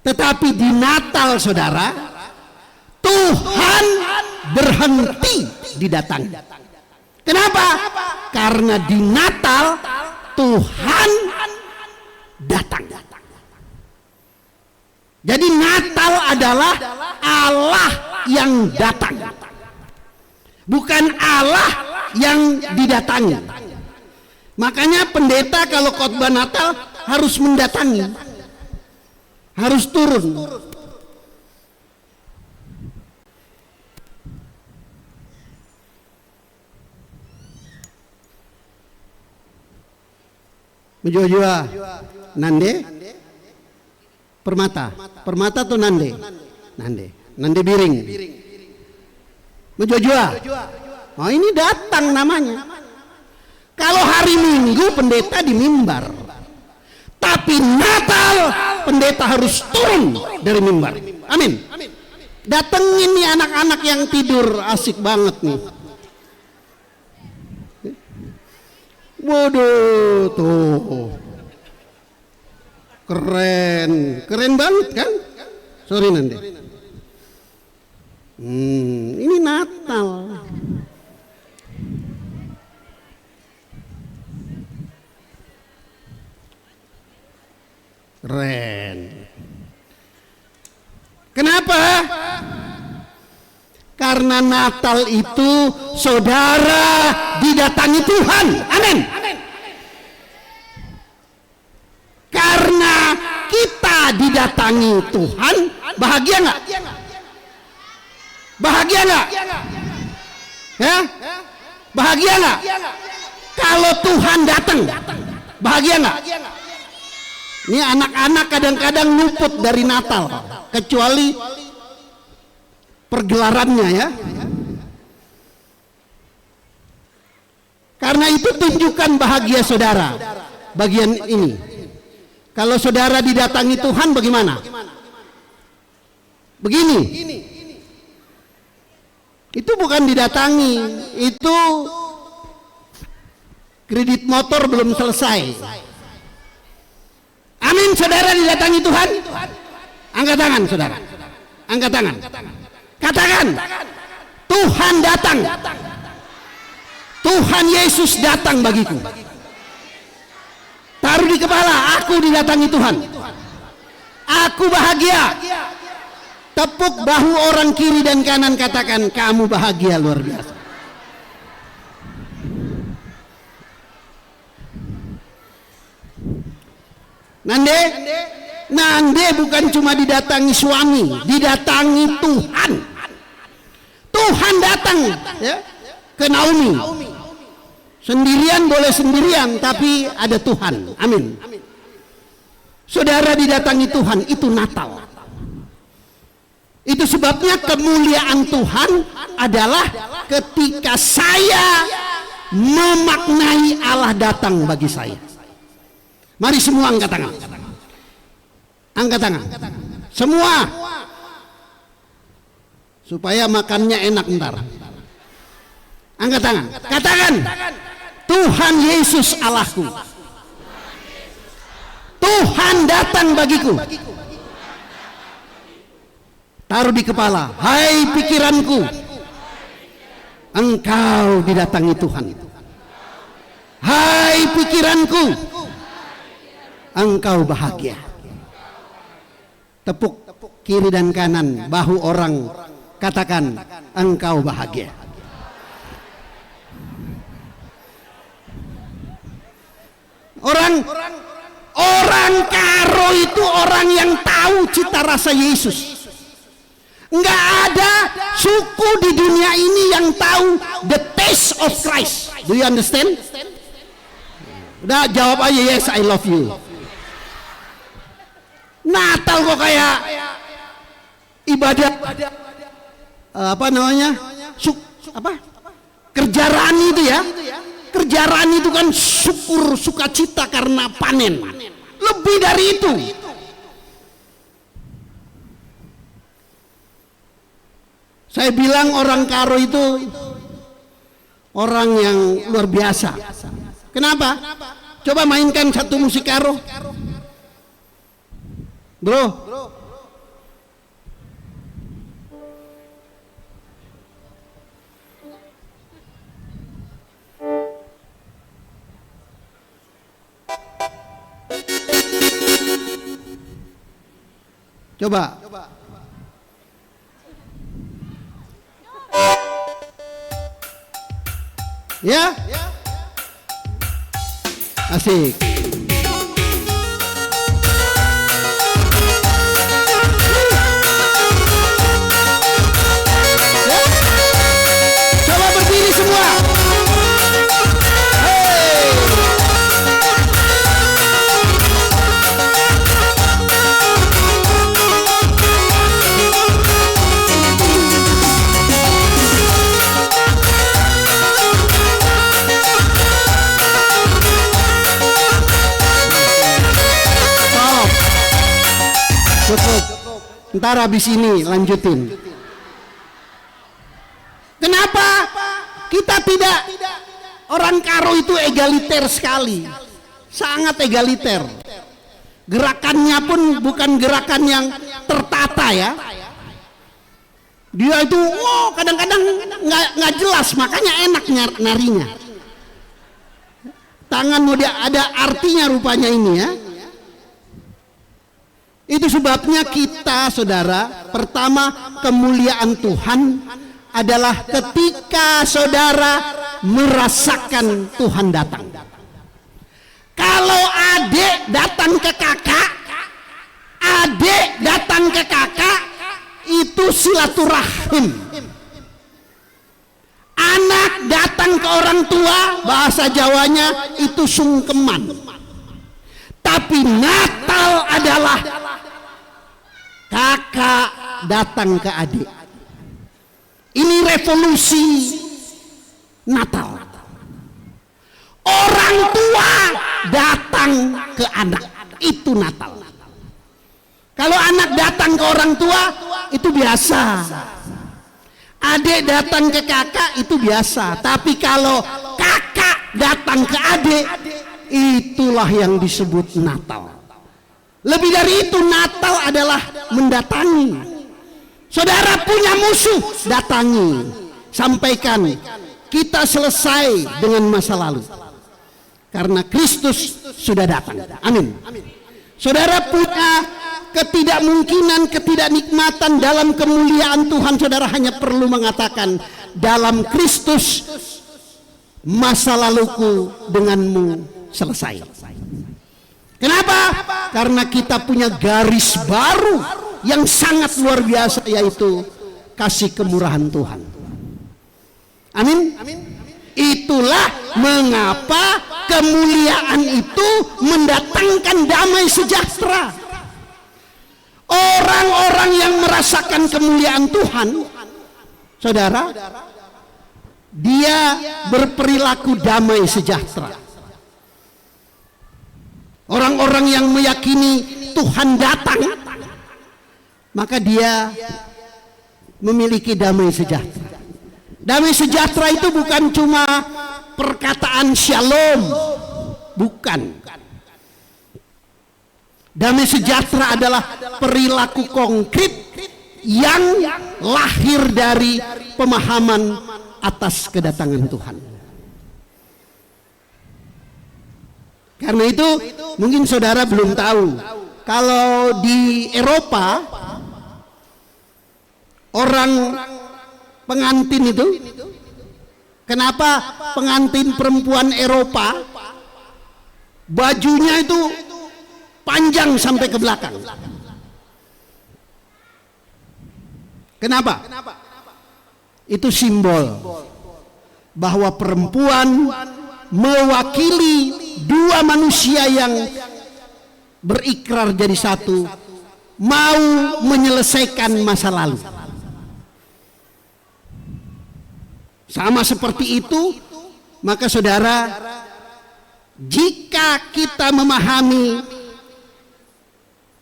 Tetapi di Natal, saudara, Tuhan berhenti didatangi. Kenapa? Karena di Natal Tuhan datang. Jadi Natal adalah Allah yang datang, bukan Allah yang didatangi. Makanya pendeta kalau khotbah Natal harus mendatangi, harus turun. Menjua-jua. Nande. Permata. Permata tuh nande. Nande biring. Menjua-jua. Oh ini datang namanya. Kalau hari Minggu pendeta di mimbar. Tapi Natal pendeta harus turun dari mimbar. Amin. Datengin nih anak-anak yang tidur, asik banget nih. Waduh tuh. Keren banget kan? Sorry nanti. Ini Natal. Keren. Kenapa? Karena Natal itu saudara didatangi Tuhan. Amin. Karena kita didatangi Tuhan, bahagia nggak? Bahagia nggak? Ya? Bahagia nggak? Kalau Tuhan datang, bahagia nggak? Ini anak-anak kadang-kadang luput dari Natal, kecuali pergelarannya ya. Karena itu tunjukkan bahagia saudara. Bagian ini. Kalau saudara didatangi Tuhan bagaimana? Begini. Itu bukan didatangi, itu kredit motor belum selesai. Amin, saudara didatangi Tuhan. Angkat tangan saudara. Angkat tangan. Katakan, Tuhan datang. Tuhan Yesus datang bagiku. Taruh di kepala, aku didatangi Tuhan. Aku bahagia. Tepuk bahu orang kiri dan kanan, katakan, kamu bahagia luar biasa. Nande bukan cuma didatangi suami, didatangi Tuhan. Tuhan datang ya, ke Naomi. Sendirian boleh sendirian, tapi ada Tuhan. Amin. Saudara didatangi Tuhan, itu Natal. Itu sebabnya kemuliaan Tuhan adalah ketika saya memaknai Allah datang bagi saya. Mari semua angkat tangan. Angkat tangan. Semua. Supaya makannya enak ntar. Angkat tangan. Katakan, Tuhan Yesus Allahku. Tuhan datang bagiku. Taruh di kepala. Hai pikiranku, engkau didatangi Tuhan. Hai pikiranku, engkau bahagia. Tepuk kiri dan kanan bahu orang, katakan, engkau bahagia. Orang karo itu orang yang tahu cita rasa Yesus. Enggak ada suku di dunia ini yang tahu the taste of Christ. Do you understand? Udah jawab aja, yes I love you. Natal kok kayak ibadah apa namanya? Kerja rani itu ya. Kerja rani itu kan syukur, sukacita karena panen. Lebih dari itu. Saya bilang orang karo itu orang yang luar biasa. Kenapa? Coba mainkan satu musik karo. Bro. Coba. Ya? Asik. Coba berdiri semua. Hey. Cukup. Ntar habis ini lanjutin. Kenapa kita tidak, orang Karo itu egaliter sekali, sangat egaliter. Gerakannya pun bukan gerakan yang tertata ya. Dia itu kadang-kadang nggak jelas, makanya enak narinya. Tangan dia ada artinya rupanya ini ya. Itu sebabnya kita, saudara, pertama kemuliaan Tuhan adalah ketika saudara merasakan Tuhan datang. Kalau adik datang ke kakak, adik datang ke kakak, itu silaturahim. Anak datang ke orang tua, bahasa Jawanya itu sungkeman. Tapi Natal adalah kakak datang ke adik. Ini revolusi Natal. Orang tua datang ke anak, itu Natal. Kalau anak datang ke orang tua, itu biasa. Adik datang ke kakak, itu biasa. Tapi kalau kakak datang ke adik, itulah yang disebut Natal. Lebih dari itu, Natal adalah mendatangi. Saudara punya musuh, datangi, sampaikan, kita selesai dengan masa lalu karena Kristus sudah datang. Amin. Saudara punya ketidakmungkinan, ketidaknikmatan dalam kemuliaan Tuhan, saudara hanya perlu mengatakan, dalam Kristus masa laluku denganmu selesai. Kenapa? Karena kita punya garis baru yang sangat luar biasa, yaitu kasih kemurahan Tuhan. Amin. Itulah mengapa kemuliaan itu mendatangkan damai sejahtera. Orang-orang yang merasakan kemuliaan Tuhan, saudara, dia berperilaku damai sejahtera. Orang-orang yang meyakini Tuhan datang, maka dia memiliki damai sejahtera. Damai sejahtera itu bukan cuma perkataan shalom, bukan. Damai sejahtera adalah perilaku konkret yang lahir dari pemahaman atas kedatangan Tuhan. Karena itu mungkin saudara belum tahu, kalau di Eropa orang pengantin itu, kenapa pengantin perempuan Eropa bajunya itu panjang sampai ke belakang? Kenapa? Itu simbol bahwa perempuan mewakili dua manusia yang berikrar jadi satu, mau menyelesaikan masa lalu. Sama seperti itu, maka saudara, jika kita memahami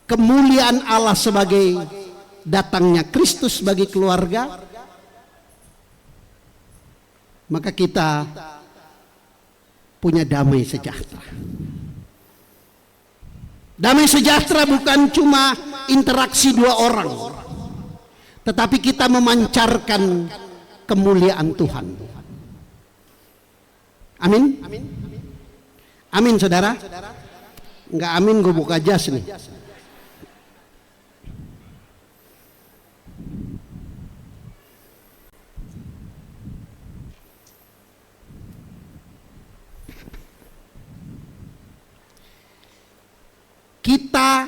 kemuliaan Allah sebagai datangnya Kristus bagi keluarga, maka kita punya damai sejahtera. Damai sejahtera bukan cuma interaksi dua orang, tetapi kita memancarkan kemuliaan Tuhan. Amin. Amin saudara. Enggak amin, gue buka jas nih. Kita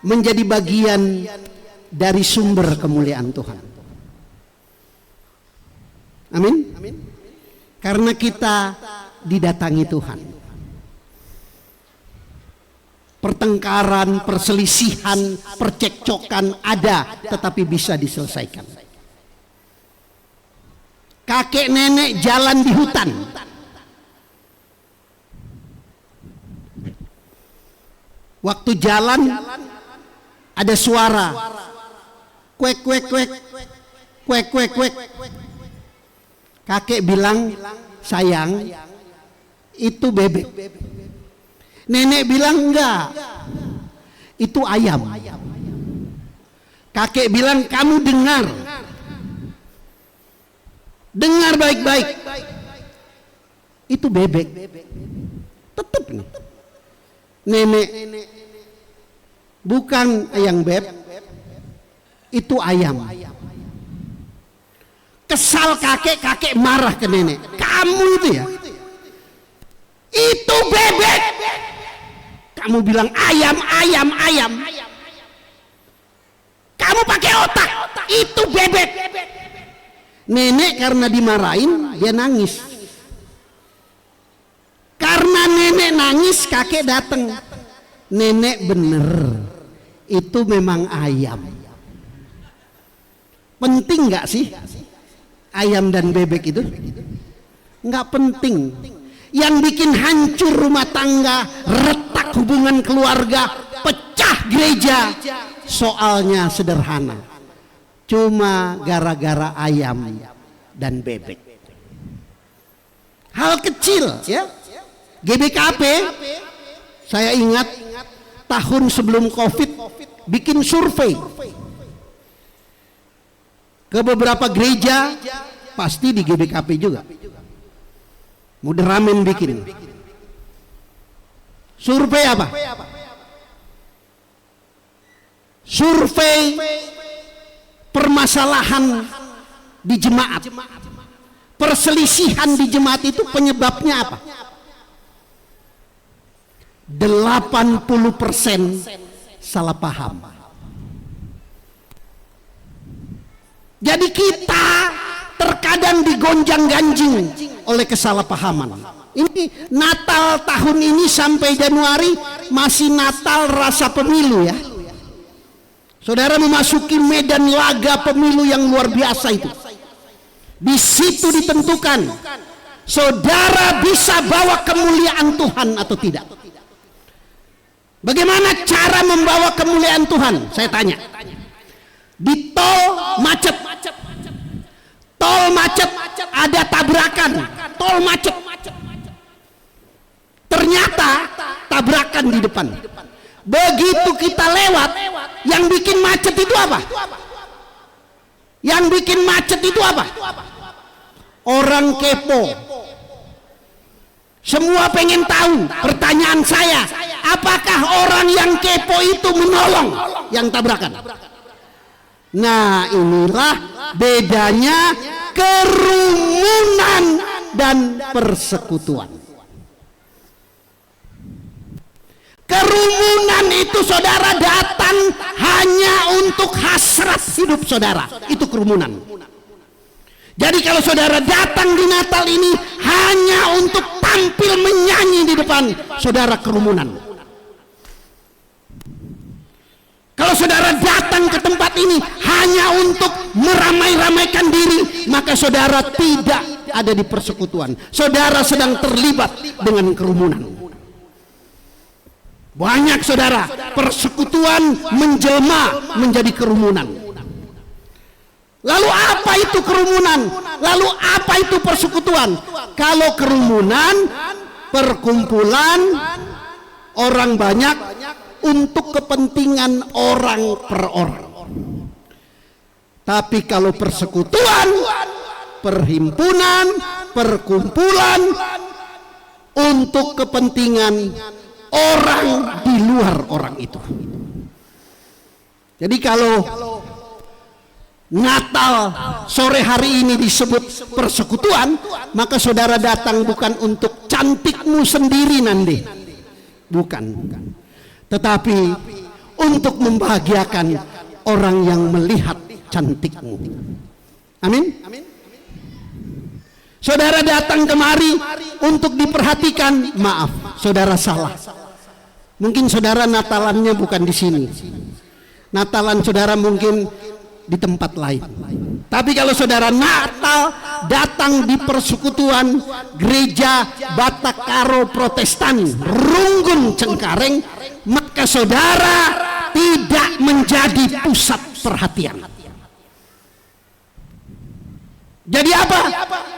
menjadi bagian dari sumber kemuliaan Tuhan. Amin. Karena kita didatangi Tuhan. Pertengkaran, perselisihan, percekcokan ada, tetapi bisa diselesaikan. Kakek nenek jalan di hutan, waktu jalan ada suara kuek kuek kuek kuek kuek kuek. Kakek bilang, sayang, itu bebek. Nenek bilang enggak, itu ayam. Kakek bilang, kamu dengar, dengar baik-baik, itu bebek. Tetap nih, nenek, bukan ayam beb, itu ayam. Kesal kakek, kakek marah ke nenek. Kamu itu ya, itu bebek. Kamu bilang ayam, ayam, ayam. Kamu pakai otak, itu bebek. Nenek karena dimarahin, dia nangis. Karena nenek nangis, kakek datang. Nenek bener, itu memang ayam. Penting nggak sih ayam dan bebek itu? Nggak penting. Yang bikin hancur rumah tangga, retak hubungan keluarga, pecah gereja, soalnya sederhana, cuma gara-gara ayam dan bebek. Hal kecil ya. GBKP, saya ingat tahun sebelum COVID bikin survei ke beberapa gereja, pasti di GBKP juga. Muderamen bikin survei apa? Survei permasalahan di jemaat. Perselisihan di jemaat itu penyebabnya apa? 80% salah paham. Jadi kita terkadang digonjang-ganjing oleh kesalahpahaman. Ini Natal tahun ini sampai Januari masih Natal rasa pemilu ya. Saudara memasuki medan laga pemilu yang luar biasa itu. Di situ ditentukan saudara bisa bawa kemuliaan Tuhan atau tidak. Bagaimana cara membawa kemuliaan Tuhan? Saya tanya. Di tol macet. Tol macet, ada tabrakan. Tol macet. Ternyata tabrakan di depan. Begitu kita lewat, yang bikin macet itu apa? Yang bikin macet itu apa? Orang kepo. Semua pengen tahu. Pertanyaan saya, apakah orang yang kepo itu menolong yang tabrakan? Nah, inilah bedanya kerumunan dan persekutuan. Kerumunan itu saudara datang hanya untuk hasrat hidup saudara. Itu kerumunan. Jadi kalau saudara datang di Natal ini hanya untuk tampil menyanyi di depan, saudara kerumunan. Kalau saudara datang ke tempat ini hanya untuk meramai-ramaikan diri, maka saudara tidak ada di persekutuan. Saudara sedang terlibat dengan kerumunan. Banyak saudara, persekutuan menjelma menjadi kerumunan. Lalu apa itu kerumunan? Lalu apa itu persekutuan? Kalau kerumunan, perkumpulan orang banyak untuk kepentingan orang per orang. Tapi kalau persekutuan, perhimpunan, perkumpulan untuk kepentingan orang di luar orang itu. Jadi kalau Natal sore hari ini disebut persekutuan, maka saudara datang bukan untuk cantikmu sendiri nanti, bukan, tetapi untuk membahagiakan orang yang melihat cantikmu. Amin. Saudara datang kemari untuk diperhatikan. Maaf, saudara salah. Mungkin saudara Natalannya bukan di sini. Natalan saudara mungkin di tempat lain. Tapi kalau saudara Natal datang di persekutuan gereja Batak Karo Protestan Runggun Cengkareng, maka saudara tidak menjadi pusat perhatian. Jadi apa?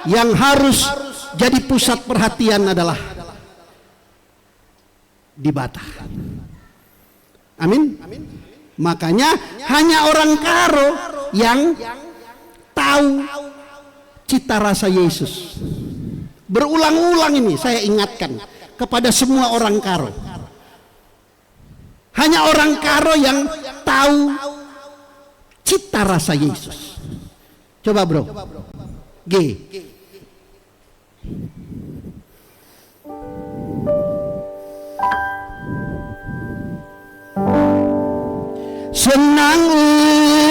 Yang harus jadi pusat perhatian adalah di Bata. Amin. Makanya hanya orang karo yang tahu cita rasa Yesus. Berulang-ulang ini saya ingatkan kepada semua orang karo. Hanya orang karo yang tahu cita rasa Yesus. Coba bro. G. Senang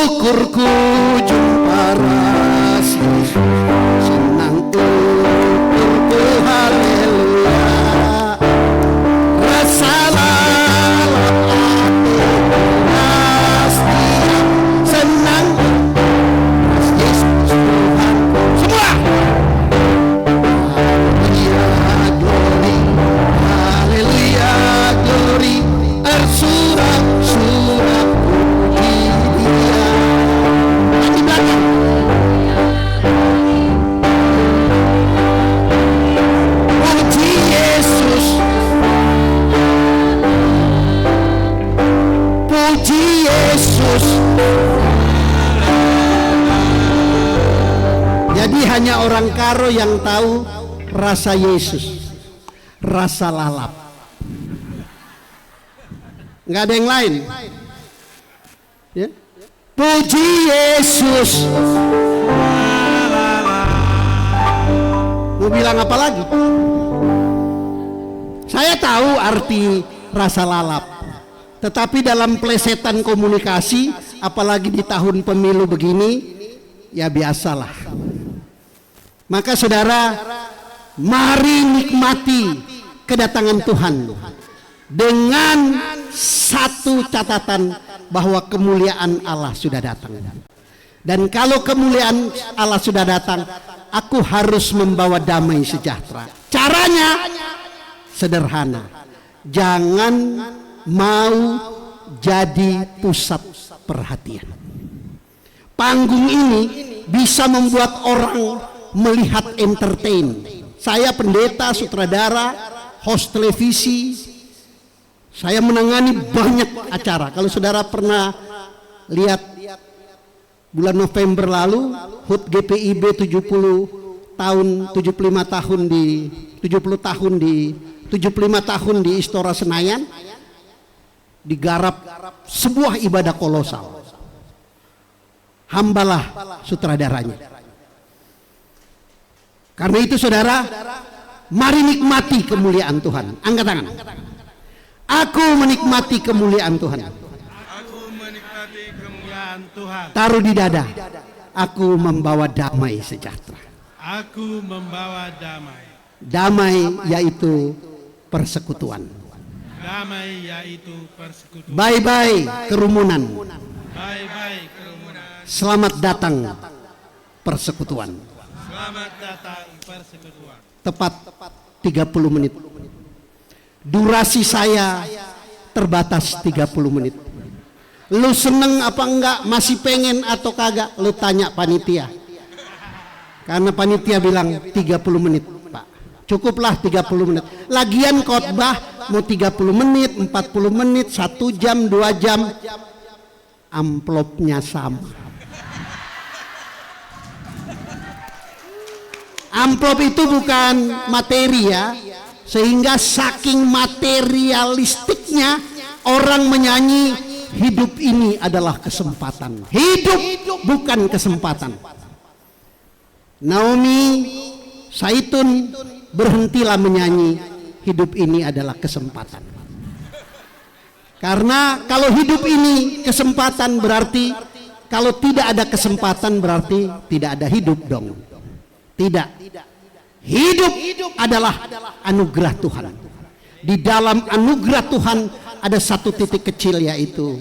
ukurku jumpa rasa Yesus. Senang ukurku haleluya. Rasa lalap hati senang Yesus Tuhan. Semua. Haleluya, glory, bersorak-sorak puji Dia. Di belakang. Puji Yesus. Puji Yesus. Jadi hanya orang karo yang tahu rasa Yesus, rasa lalap. Nggak ada yang lain. Ya. Puji Yesus. Mau bilang apa lagi? Saya tahu arti rasa lalap. Tetapi dalam plesetan komunikasi, apalagi di tahun pemilu begini, ya biasalah. Maka saudara, mari nikmati kedatangan Tuhan dengan satu catatan, bahwa kemuliaan Allah sudah datang. Dan kalau kemuliaan Allah sudah datang, aku harus membawa damai sejahtera. Caranya sederhana. Jangan mau jadi pusat perhatian. Panggung ini bisa membuat orang melihat entertain. Saya pendeta, sutradara, host televisi. Saya menangani banyak acara. Kalau saudara pernah lihat bulan November lalu, HUT GPIB 75 tahun di Istora Senayan, digarap sebuah ibadah kolosal. Hambalah sutradaranya. Karena itu saudara, mari nikmati kemuliaan Tuhan. Angkat tangan. Aku menikmati kemuliaan Tuhan. Aku menikmati kemuliaan Tuhan. Taruh di dada. Aku membawa damai sejahtera. Aku membawa damai. Damai yaitu persekutuan. Damai yaitu persekutuan. Bye-bye kerumunan. Bye-bye kerumunan. Selamat datang persekutuan. Selamat datang persekutuan. Tepat 30 menit. Durasi saya terbatas 30 menit. Lu seneng apa enggak, masih pengen atau kagak, lu tanya panitia. Karena panitia bilang 30 menit, Pak. Cukuplah 30 menit. Lagian khotbah mau 30 menit, 40 menit, 1 jam, 2 jam. Amplopnya sama. Amplop itu bukan materi ya. Sehingga saking materialistiknya orang menyanyi, hidup ini adalah kesempatan. Hidup bukan kesempatan. Naomi Saitun, berhentilah menyanyi, hidup ini adalah kesempatan. Karena kalau hidup ini kesempatan, berarti kalau tidak ada kesempatan berarti tidak ada hidup dong. Tidak. Hidup adalah anugerah Tuhan. Di dalam anugerah Tuhan ada satu titik kecil, yaitu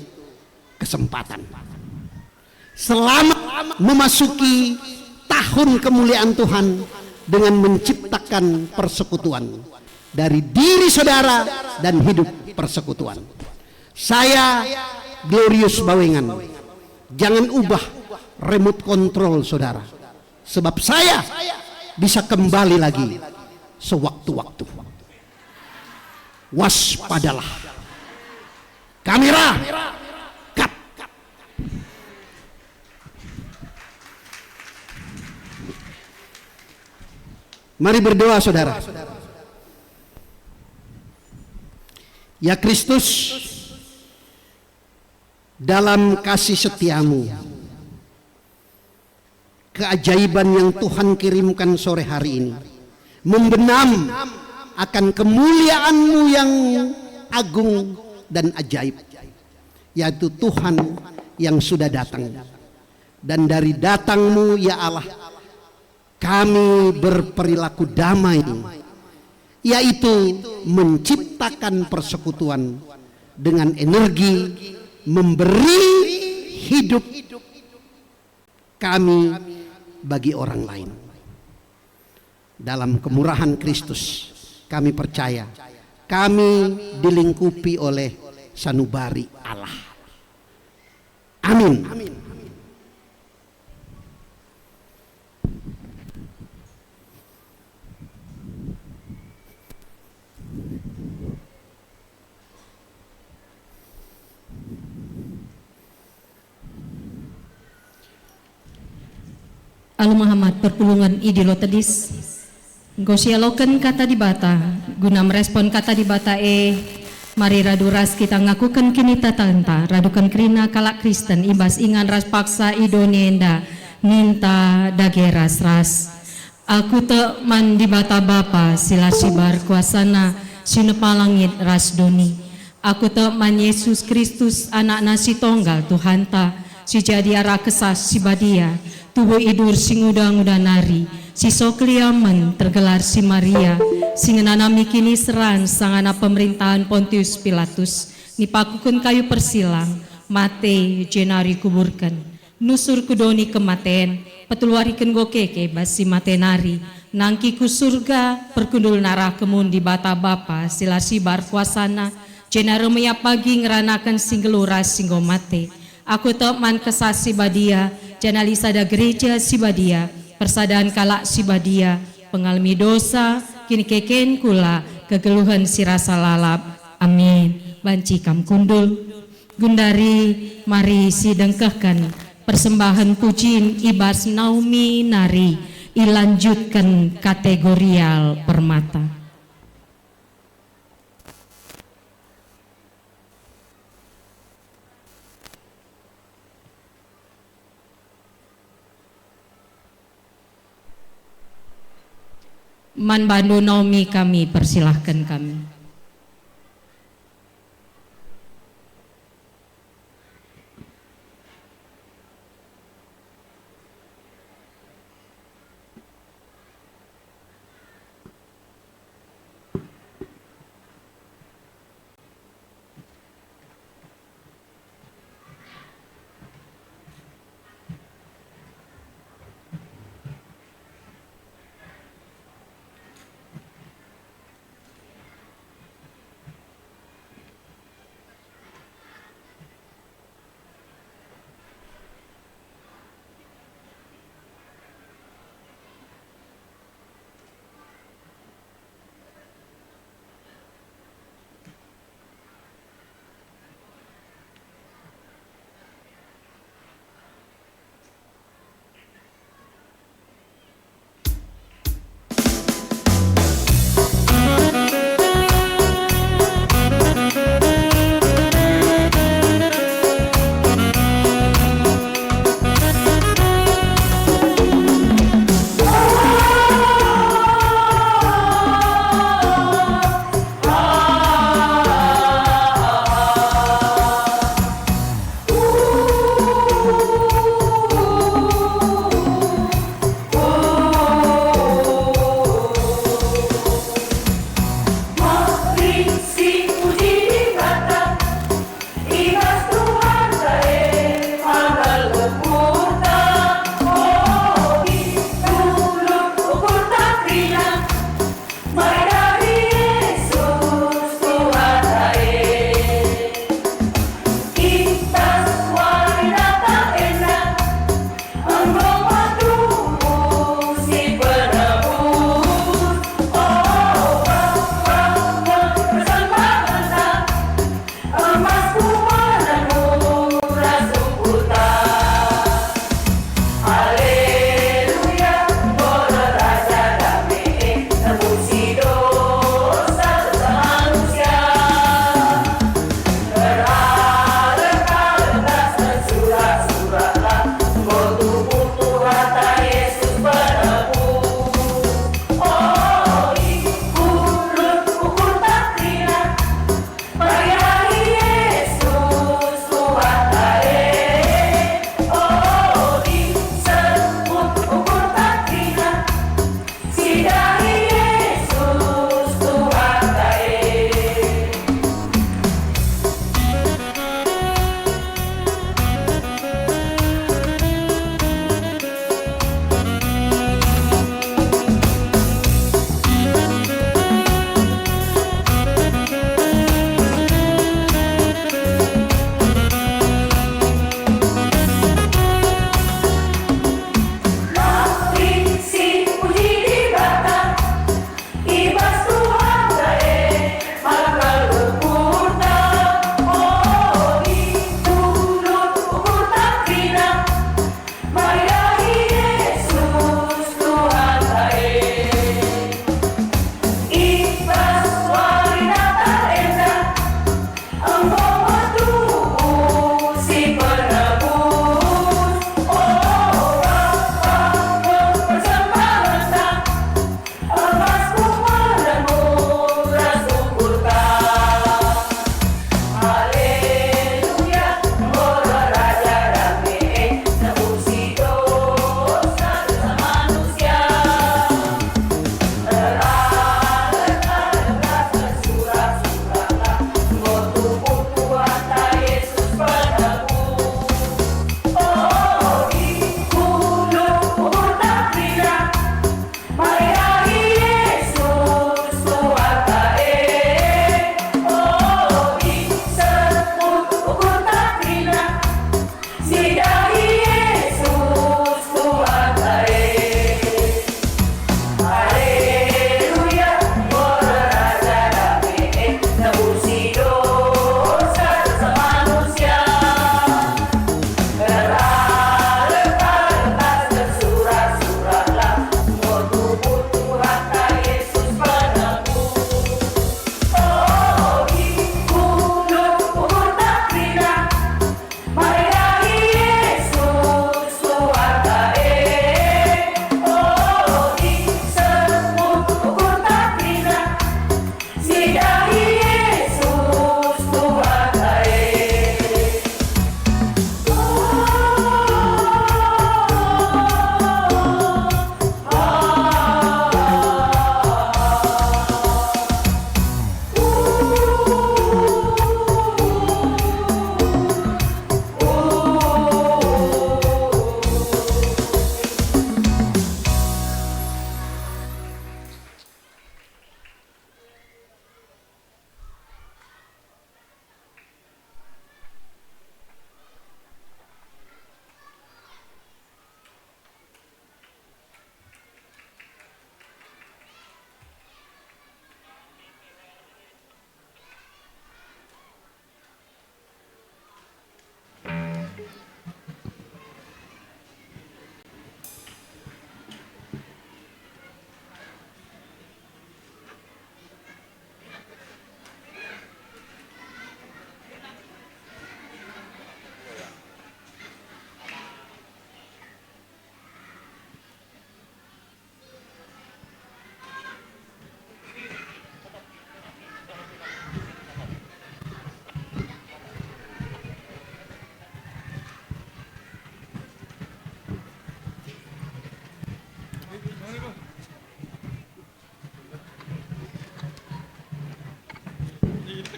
kesempatan. Selama memasuki tahun kemuliaan Tuhan dengan menciptakan persekutuan dari diri saudara dan hidup persekutuan. Saya Glorious Bawengan. Jangan ubah remote control saudara, sebab saya bisa kembali lagi sewaktu-waktu. Waspadalah. Kamera, cut. Mari berdoa saudara. Ya Kristus, dalam kasih setiamu, keajaiban yang Tuhan kirimkan sore hari ini membenam akan kemuliaan-Mu yang agung dan ajaib, yaitu Tuhan yang sudah datang. Dan dari datang-Mu ya Allah, kami berperilaku damai, yaitu menciptakan persekutuan dengan energi memberi hidup kami bagi orang lain. Dalam kemurahan Kristus kami percaya kami dilingkupi oleh sanubari Allah. Amin. Al Muhammad perpulungan idilo tedis gosialoken kata di bata guna merespon kata di bata mari radu ras kita ngakukan kini tatanta radukan kerina kalak Kristen ibas ingan ras paksa idonienda ninta dageras ras aku te man di bata bapa sila sibar kuasana sinepalangit ras doni aku te man Yesus Kristus anak nasi tonggal Tuhan ta si jadi arah kesas si badia tubuh idur sing udah nari si sokliamen tergelar si Maria sing nanami kini seran sangana pemerintahan Pontius Pilatus nipakukun kayu persilang mate jenari kuburkan nusur kudoni kematen petuluariken gokeke basi matenari nangki ku surga perkundul narah kemun di bata bapa sila sibar kuasana jenari meya pagi ngeranakan singgeluras singgo mate aku teman kesasi badia janalisa da gereja sibadia persadaan kalak sibadia pengalami dosa kini keken kula kegeluhan sirasa lalap amin banci kam kundul gundari mari sidengkahkan persembahan pujian ibas naumi nari ilanjutkan kategorial permata. Man Bandu Naomi kami persilahkan kami.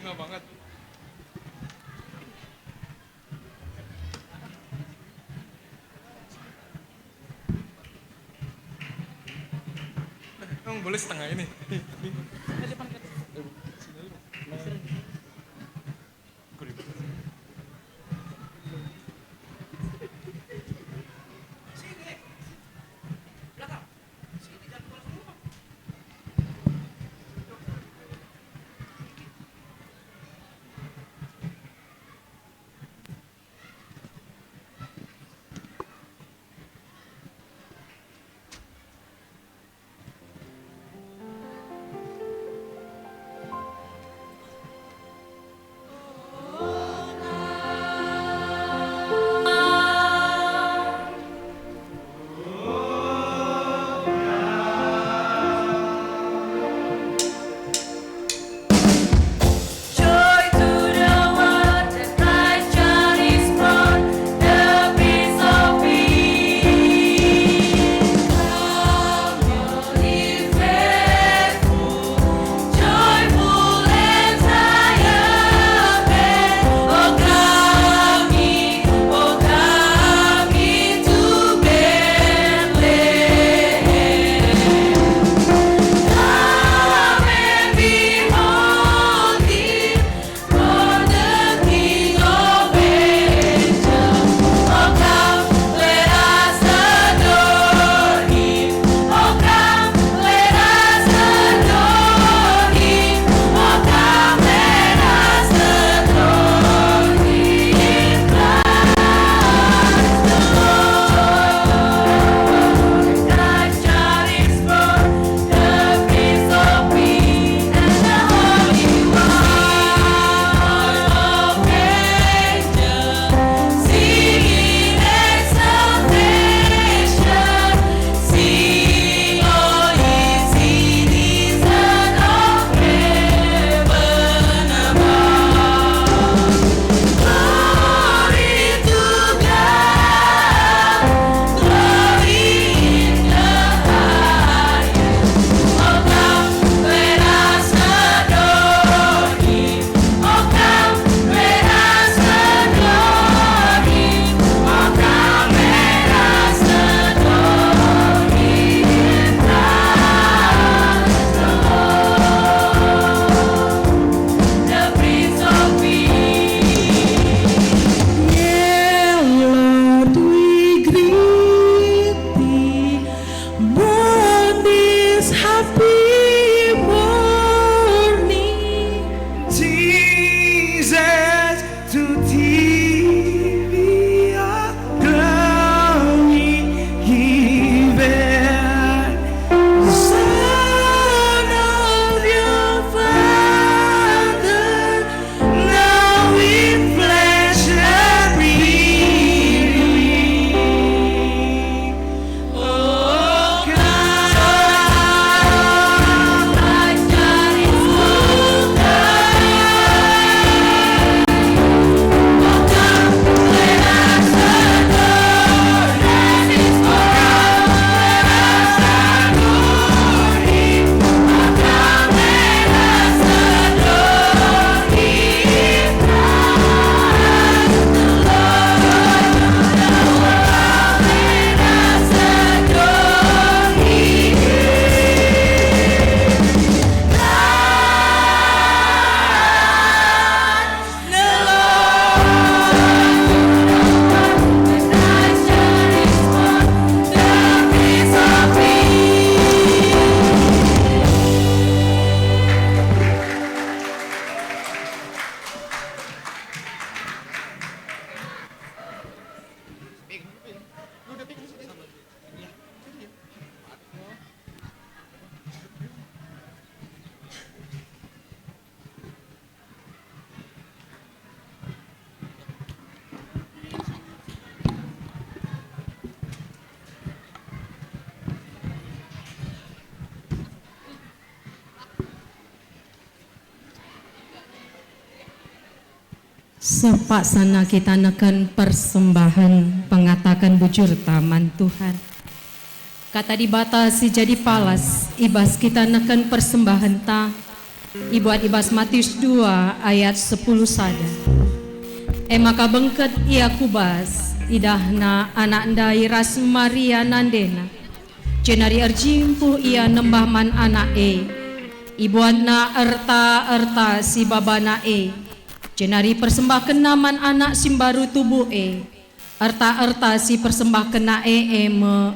bunga banget. Emang boleh setengah ini? Sepak sana kita neken persembahan pengatakan bujur taman Tuhan. Kata dibatasi jadi palas, ibas kita neken persembahan ta, Ibuat ibas Matius 2 ayat 10 sada. Maka bengket ia kubas idahna anak ndai ras Maria nandena. Cenari erjimpuh ia nembahman anak ibuatna erta si babana Cenari persembahkan naman anak simbaru tubuh erta si persembahkan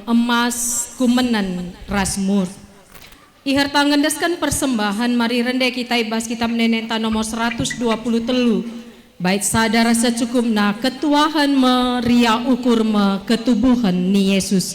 emas kumenan rasmur. Iherta ngendeskan persembahan mari rende kita ibas kitab nenenta nomor 120 telu. Bait sadara secukupna ketuahan meria ukur me ketubuhan ni Yesus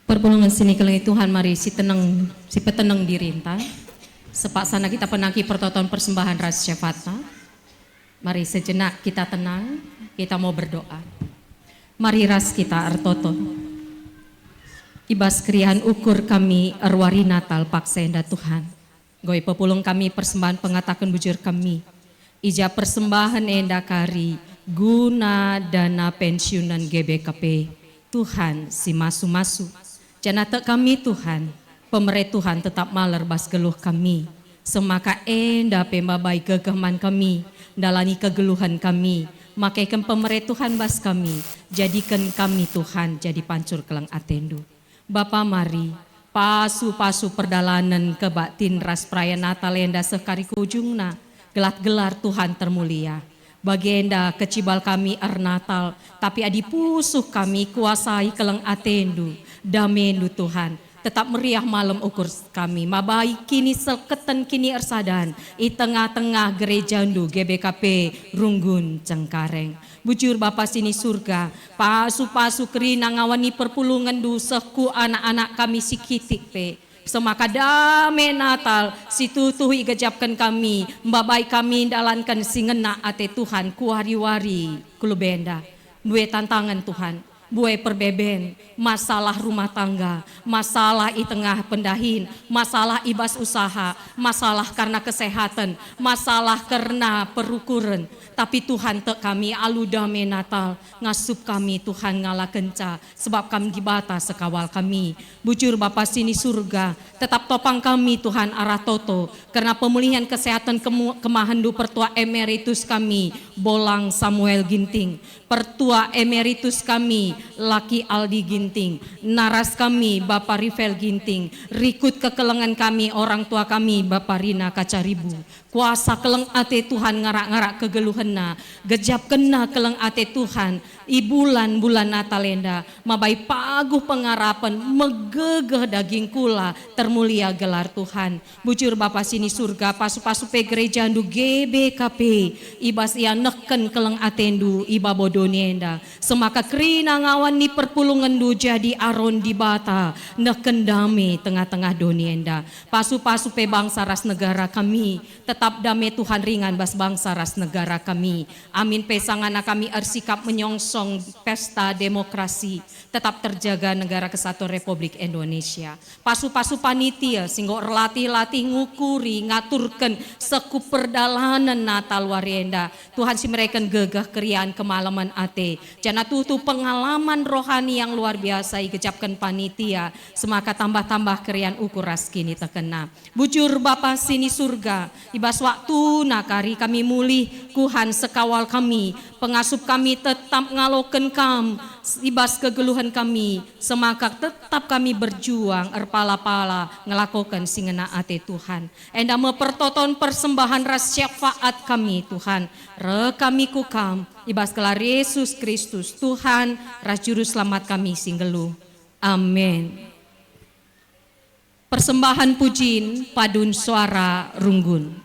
Perpulungan sini kelengi Tuhan, mari si petenang dirintang. Sepak sana kita penaki pertoton persembahan ras syafata. Mari sejenak kita tenang, kita mau berdoa. Mari ras kita artoto. Ibas krian ukur kami arwari Natal paksenda Tuhan. Goi pepulung kami persembahan pengatakan bujur kami. Ija persembahan enda kari guna dana pensiunan GBKP. Tuhan si masu-masu. Janata kami Tuhan, pemerintah Tuhan tetap maler bas geluh kami. Semaka enda pembabai kegeman kami, dalani kegeluhan kami. Makaikan pemerintah Tuhan bas kami, jadikan kami Tuhan jadi pancur kelang atendu. Bapa mari, pasu-pasu perdalanan kebatin ras perayaan Natal enda sekari kujungna, gelar Tuhan termulia. Bagenda kecibal kami Natal, tapi adi pusuh kami kuasai kelang atendu. Damendu Tuhan, tetap meriah malam ukur kami. Mabai kini seketen kini ersadan, i tengah-tengah gereja ndu GBKP Runggun Cengkareng. Bujur Bapa sini surga, pasu-pasu kerina ngawani perpulungan du seku anak-anak kami si kitik pe. Semaka dame Natal, si tutuhi gejapkan kami, mbabai kami dalankan si ngena ate Tuhan kuari-wari kulubenda. Dua tantangan Tuhan, buai perbeben, masalah rumah tangga, masalah i tengah pendahin, masalah ibas usaha, masalah karena kesehatan, masalah karena perukuran. Tapi Tuhan te kami alu dame Natal, ngasup kami Tuhan ngala kenca, sebab kami dibata sekawal kami. Bujur Bapa sini surga, tetap topang kami Tuhan arah toto, karena pemulihan kesehatan kemahandu pertua emeritus kami, Bolang Samuel Ginting, pertua emeritus kami, Laki Aldi Ginting, naras kami Bapak Rivel Ginting, rikut kekelengan kami orang tua kami Bapak Rina Kacaribu. Kuasa keleng ate Tuhan ngarak-ngarak kegeluhenna, gejap kena keleng ate Tuhan, i bulan Natalenda, mabai paguh pengarapan, megegeh daging kula, termulia gelar Tuhan. Bujur Bapa sini surga, pasu-pasu pe gereja ndu GBKP, ibas ia neken keleng atendu, iba bodonienda, semaka krina ngawan ni perpulungan ndu jadi aron di bata, neken dame tengah-tengah donienda. Pasu-pasu pe bangsa ras negara kami, tetap damai Tuhan ringan bas bangsa ras negara kami. Amin pesangana kami ersikap menyongsong pesta demokrasi, tetap terjaga negara kesatuan Republik Indonesia. Pasu-pasu panitia singgo latih-latih ngukuri ngaturkan sekup perdalanan Natal warienda. Tuhan si mereka gegah keriaan kemalaman ate. Jana tutu pengalaman rohani yang luar biasa igejapkan panitia. Semaka tambah-tambah keriaan ukur ras kini terkena. Bujur Bapa sini surga, ibas waktu nakari kami mulih Tuhan sekawal kami, pengasup kami tetap ngaloken kam, ibas kegeluhan kami, semaka tetap kami berjuang erpala-pala ngelakukan singena ate Tuhan. Enda mepertoton persembahan ras syafaat kami Tuhan, re kami kukam, ibas kelar Yesus Kristus Tuhan, ras juru selamat kami singgelu. Amin. Persembahan pujin padun suara Runggun.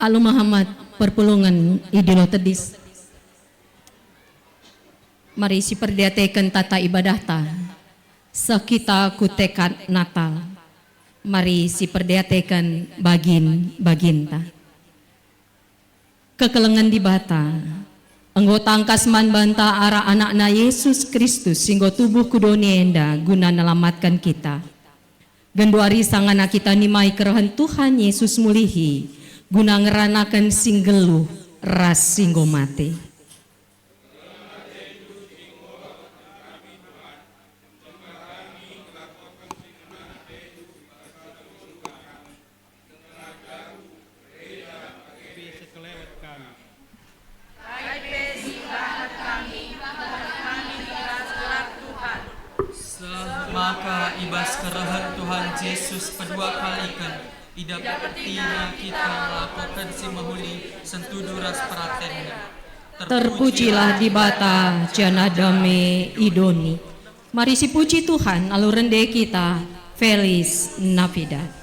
Alu Muhammad perpulungan idilo tedis. Mari si perdiatekan tata ibadah ta. Sekita kutekat Natal. Mari si perdiatekan baginta. Kekelengan di bata. Anggota angkasman banta arah anak-na Yesus Kristus singgo tubuh kudoni enda guna nelamatkan kita. Genduari sang anak kita nimai kerahan Tuhan Yesus mulihi guna ngeranakan singgeluh ras singgo mati. Maka ibas kerahan Tuhan Yesus kedua kalikan ida berartinya kita melakukan si mahuli sentudu ras pratennya. Terpujilah di bata jana dame idoni. Mari si puji Tuhan alu rende kita. Feliz Navidad.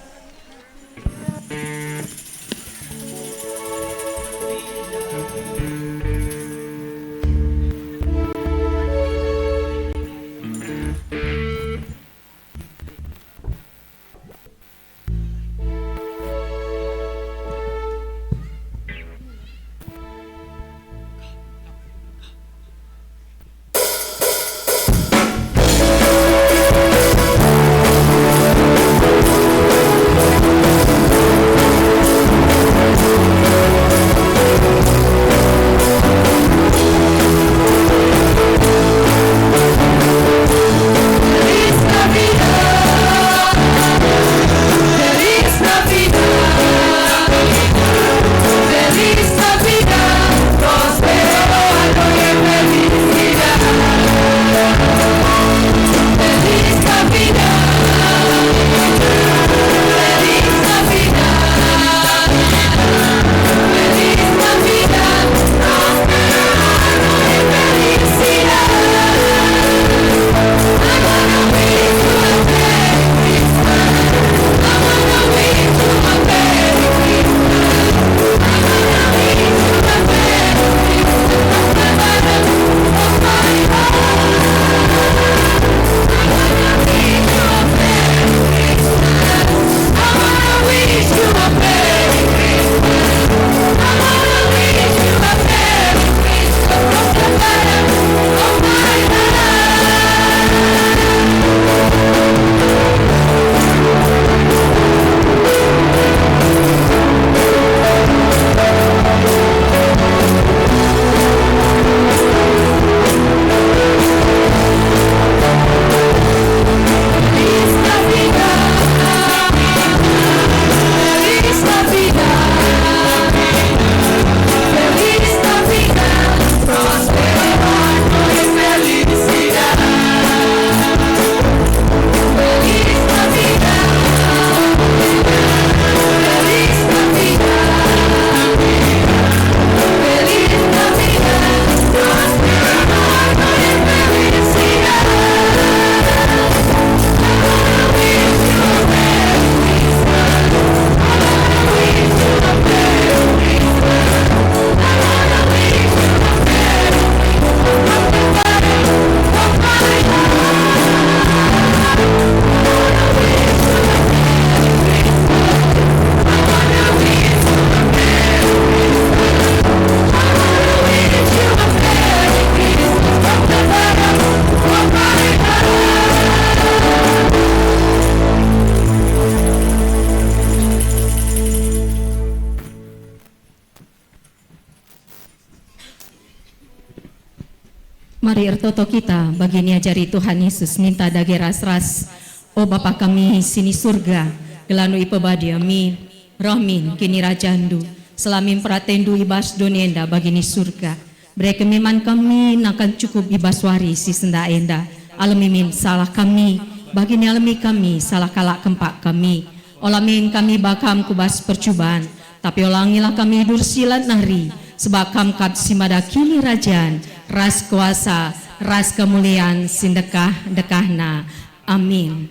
Mari ertoto kita bagini ajari Tuhan Yesus minta dage ras-ras. O Bapa kami sini surga, gelanu ipebadia mi rohmin kini rajandu, selamin pratendu ibas donienda bagini surga. Mereka miman kami nakan cukup ibas wari si senda enda. Alamimin salah kami, bagini alami kami salah kalak kempak kami. Olamin kami bakam kubas percubaan, tapi olangilah kami dursilat nari. Sebab kamkat simada kini rajan, ras kuasa, ras kemuliaan, sindekah-dekahna. Amin.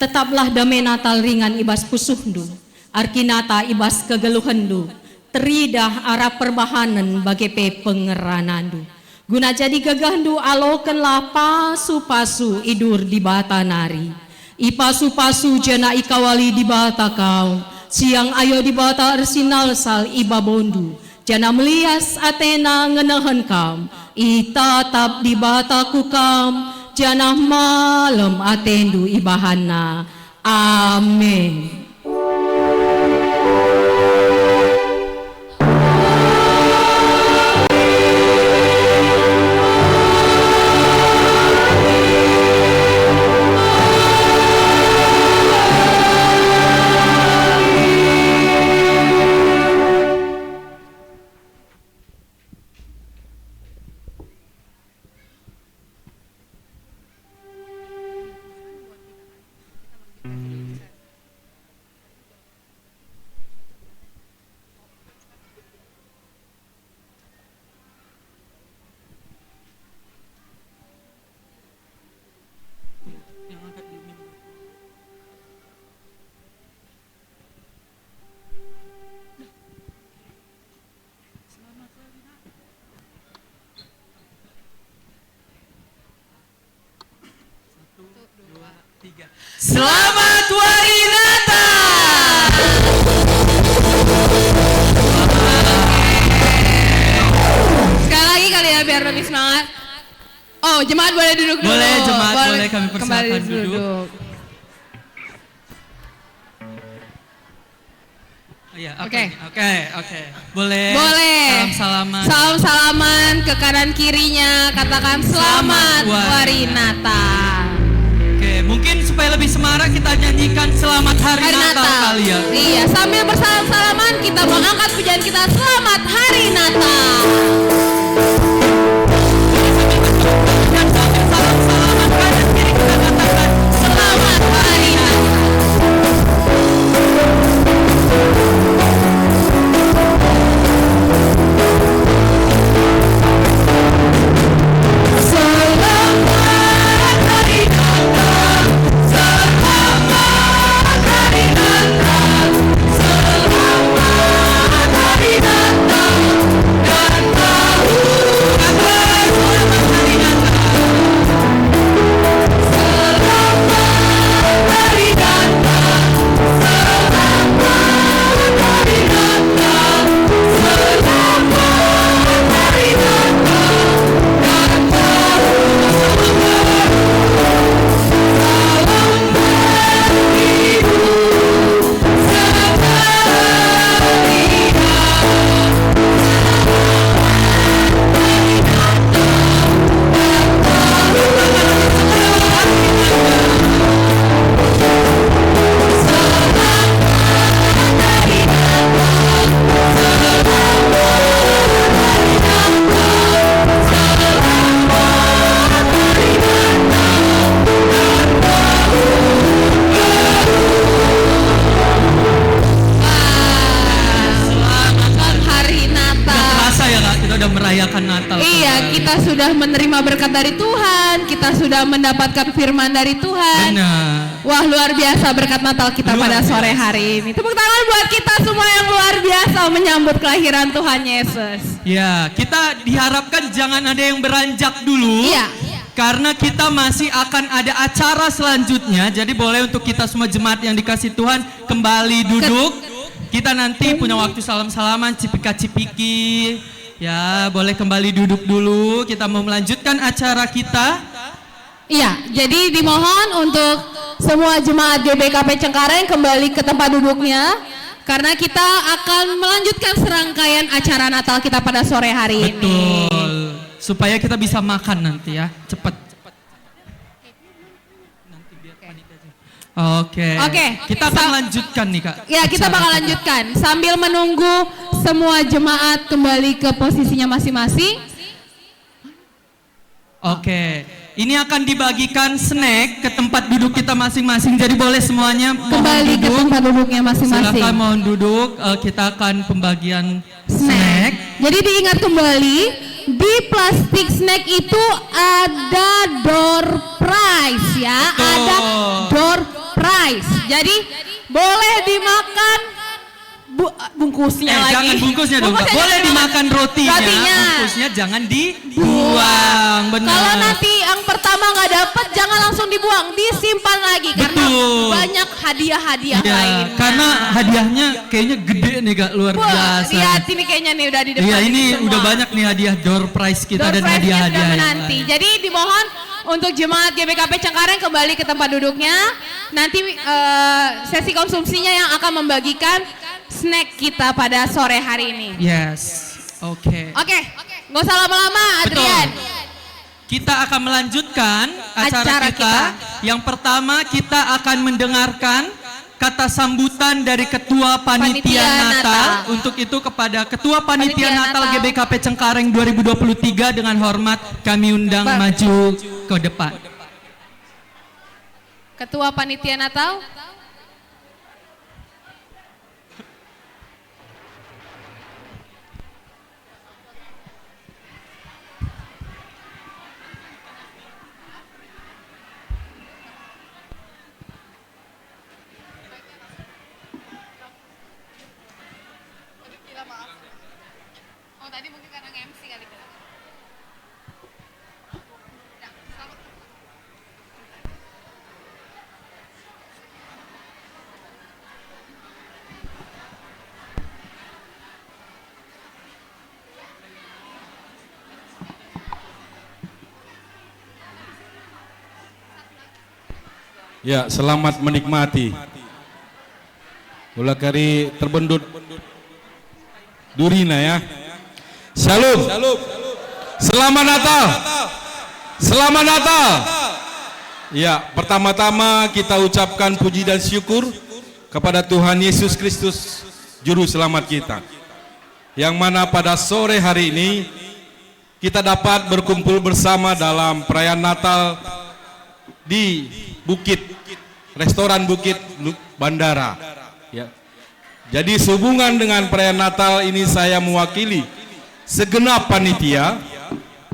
Tetaplah damai Natal ringan ibas pusuhndu, arkinata ibas kegeluhendu, teridah arah perbahanan bagi pengeranandu. Guna jadi gagandu alokenlah pasu-pasu idur di bata nari. Ipasu-pasu jana ikawali di bata kau. Siang ayo di bata arsinal sal ibabondu. Jana melias Athena ngenahan kam. Itatap di bata kukam. Jana malam atendu ibahana. Amin. Selamat Hari Natal. Sekali lagi kali ya biar lebih semangat. Oh, jemaat boleh duduk dulu. Boleh jemaat, boleh kami persilakan duduk. Iya, oke. Boleh. Salam-salaman. Salam-salaman ke kanan kirinya, katakan selamat Hari Natal. Oke, mungkin supaya lebih semarak kita nyanyikan Selamat Hari Natal kali ya. Iya, sambil bersalam-salaman kita mau angkat pujian kita Selamat Hari Natal. Dan sambil salam-salaman kanan kiri kita katakan Selamat Hari Natal. Kita sudah menerima berkat dari Tuhan, kita sudah mendapatkan firman dari Tuhan. Benar. Wah, luar biasa berkat Natal kita pada sore hari ini. Tepuk tangan buat kita semua yang luar biasa menyambut kelahiran Tuhan Yesus. Ya, kita diharapkan jangan ada yang beranjak dulu. Iya. Karena kita masih akan ada acara selanjutnya. Jadi boleh untuk kita semua jemaat yang dikasih Tuhan kembali duduk. Kita nanti punya waktu salam-salaman, cipika-cipiki. Ya, boleh kembali duduk dulu. Kita mau melanjutkan acara kita. Iya, jadi dimohon untuk semua jemaat GBKP Cengkareng kembali ke tempat duduknya. Karena kita akan melanjutkan serangkaian acara Natal kita pada sore hari ini. Betul. Supaya kita bisa makan nanti ya, cepat. Oke. Kita akan lanjutkan nih Kak. Ya, kita bakal lanjutkan sambil menunggu semua jemaat kembali ke posisinya masing-masing. Oke. Ini akan dibagikan snack ke tempat duduk kita masing-masing. Jadi boleh semuanya kembali ke tempat duduknya masing-masing. Silakan mohon duduk. Kita akan pembagian snack. Jadi diingat kembali, di plastik snack itu ada door prize ya. Betul. Ada door prize. Jadi boleh dimakan bungkusnya lagi. Jangan bungkusnya dong, Kak. Boleh dimakan rotinya, bungkusnya jangan dibuang. Benar. Kalau nanti yang pertama nggak dapet, jangan langsung dibuang, disimpan lagi karena banyak hadiah-hadiah lain. Karena hadiahnya kayaknya gede nih Kak, luar biasa. Lihat ini kayaknya nih udah di depan. Iya, ini semua. udah banyak nih hadiah door prize kita dan hadiah-hadiah nanti. Jadi dimohon untuk jemaat GBKP Cengkareng kembali ke tempat duduknya. Nanti sesi konsumsinya yang akan membagikan snack kita pada sore hari ini. Yes, oke. Oke, nggak usah lama-lama, Adrian. Kita akan melanjutkan acara kita. Yang pertama kita akan mendengarkan kata sambutan dari Ketua Panitia Natal. Untuk itu kepada Ketua Panitia Natal GBKP Cengkareng 2023 dengan hormat kami undang maju ke depan. Ketua Panitia Natal. Ya, selamat menikmati. Ulah kari terbendut durina ya. Shalom. Selamat Natal. Selamat Natal. Ya, pertama-tama kita ucapkan puji dan syukur kepada Tuhan Yesus Kristus, Juru Selamat kita. Yang mana pada sore hari ini kita dapat berkumpul bersama dalam perayaan Natal di Restoran Bukit Bandara. Ya. Jadi sehubungan dengan perayaan Natal ini saya mewakili segenap panitia.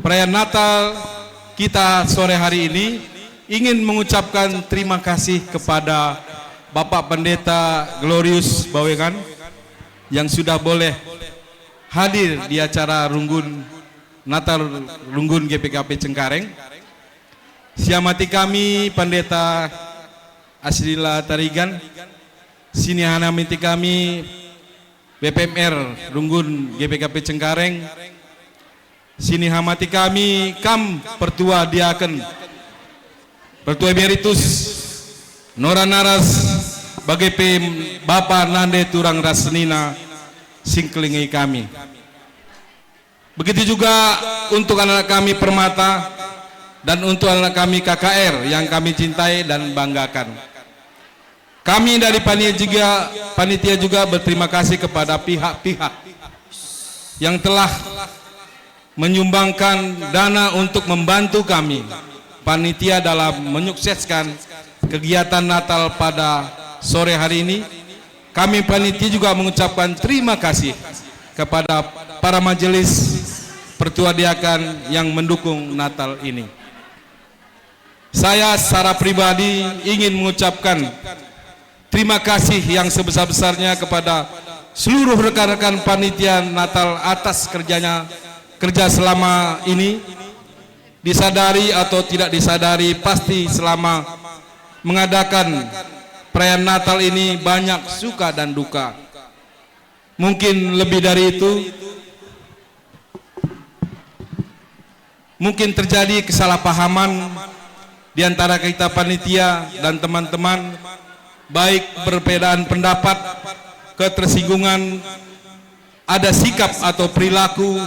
Perayaan Natal kita sore hari ini ingin mengucapkan terima kasih kepada Bapak Pendeta Glorius Bawengan yang sudah boleh hadir di acara Runggun Natal Runggun GPKP Cengkareng. Siamati kami Pendeta Asrila Tarigan, sini hanamiti kami BPMR Runggun GPKP Cengkareng, sini hamati kami Kam Pertua Diaken, Pertua Emeritus Nora Naras BGP Bapak Nande Turang Rasnina singkelingi kami. Begitu juga untuk anak kami Permata dan untuk anak kami KKR yang kami cintai dan banggakan. Kami dari panitia juga berterima kasih kepada pihak-pihak yang telah menyumbangkan dana untuk membantu kami panitia dalam menyukseskan kegiatan Natal pada sore hari ini. Kami panitia juga mengucapkan terima kasih kepada para majelis Pertua Diakan yang mendukung Natal ini. Saya secara pribadi ingin mengucapkan terima kasih yang sebesar-besarnya kepada seluruh rekan-rekan panitia Natal atas kerja selama ini. Disadari atau tidak disadari, pasti selama mengadakan perayaan Natal ini banyak suka dan duka. Mungkin lebih dari itu, mungkin terjadi kesalahpahaman di antara kita panitia dan teman-teman, baik perbedaan pendapat, ketersinggungan, ada sikap atau perilaku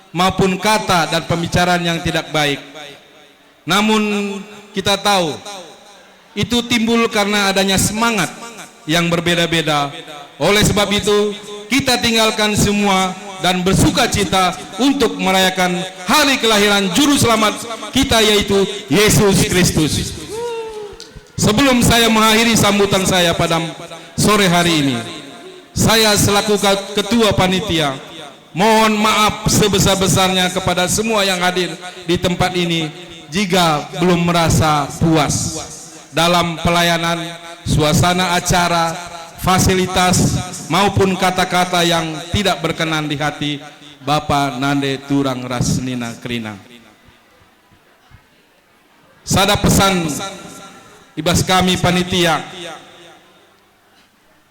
maupun kata dan pembicaraan yang tidak baik. Namun kita tahu itu timbul karena adanya semangat yang berbeda-beda. Oleh sebab itu kita tinggalkan semua dan bersuka cita untuk merayakan hari kelahiran Juru Selamat kita, yaitu Yesus Kristus. Sebelum saya mengakhiri sambutan saya pada sore hari ini, saya selaku ketua panitia mohon maaf sebesar-besarnya kepada semua yang hadir di tempat ini jika belum merasa puas dalam pelayanan, suasana acara, fasilitas maupun kata-kata yang tidak berkenan di hati Bapak Nande Turang Rasnina Krina. Sada pesan ibas kami panitia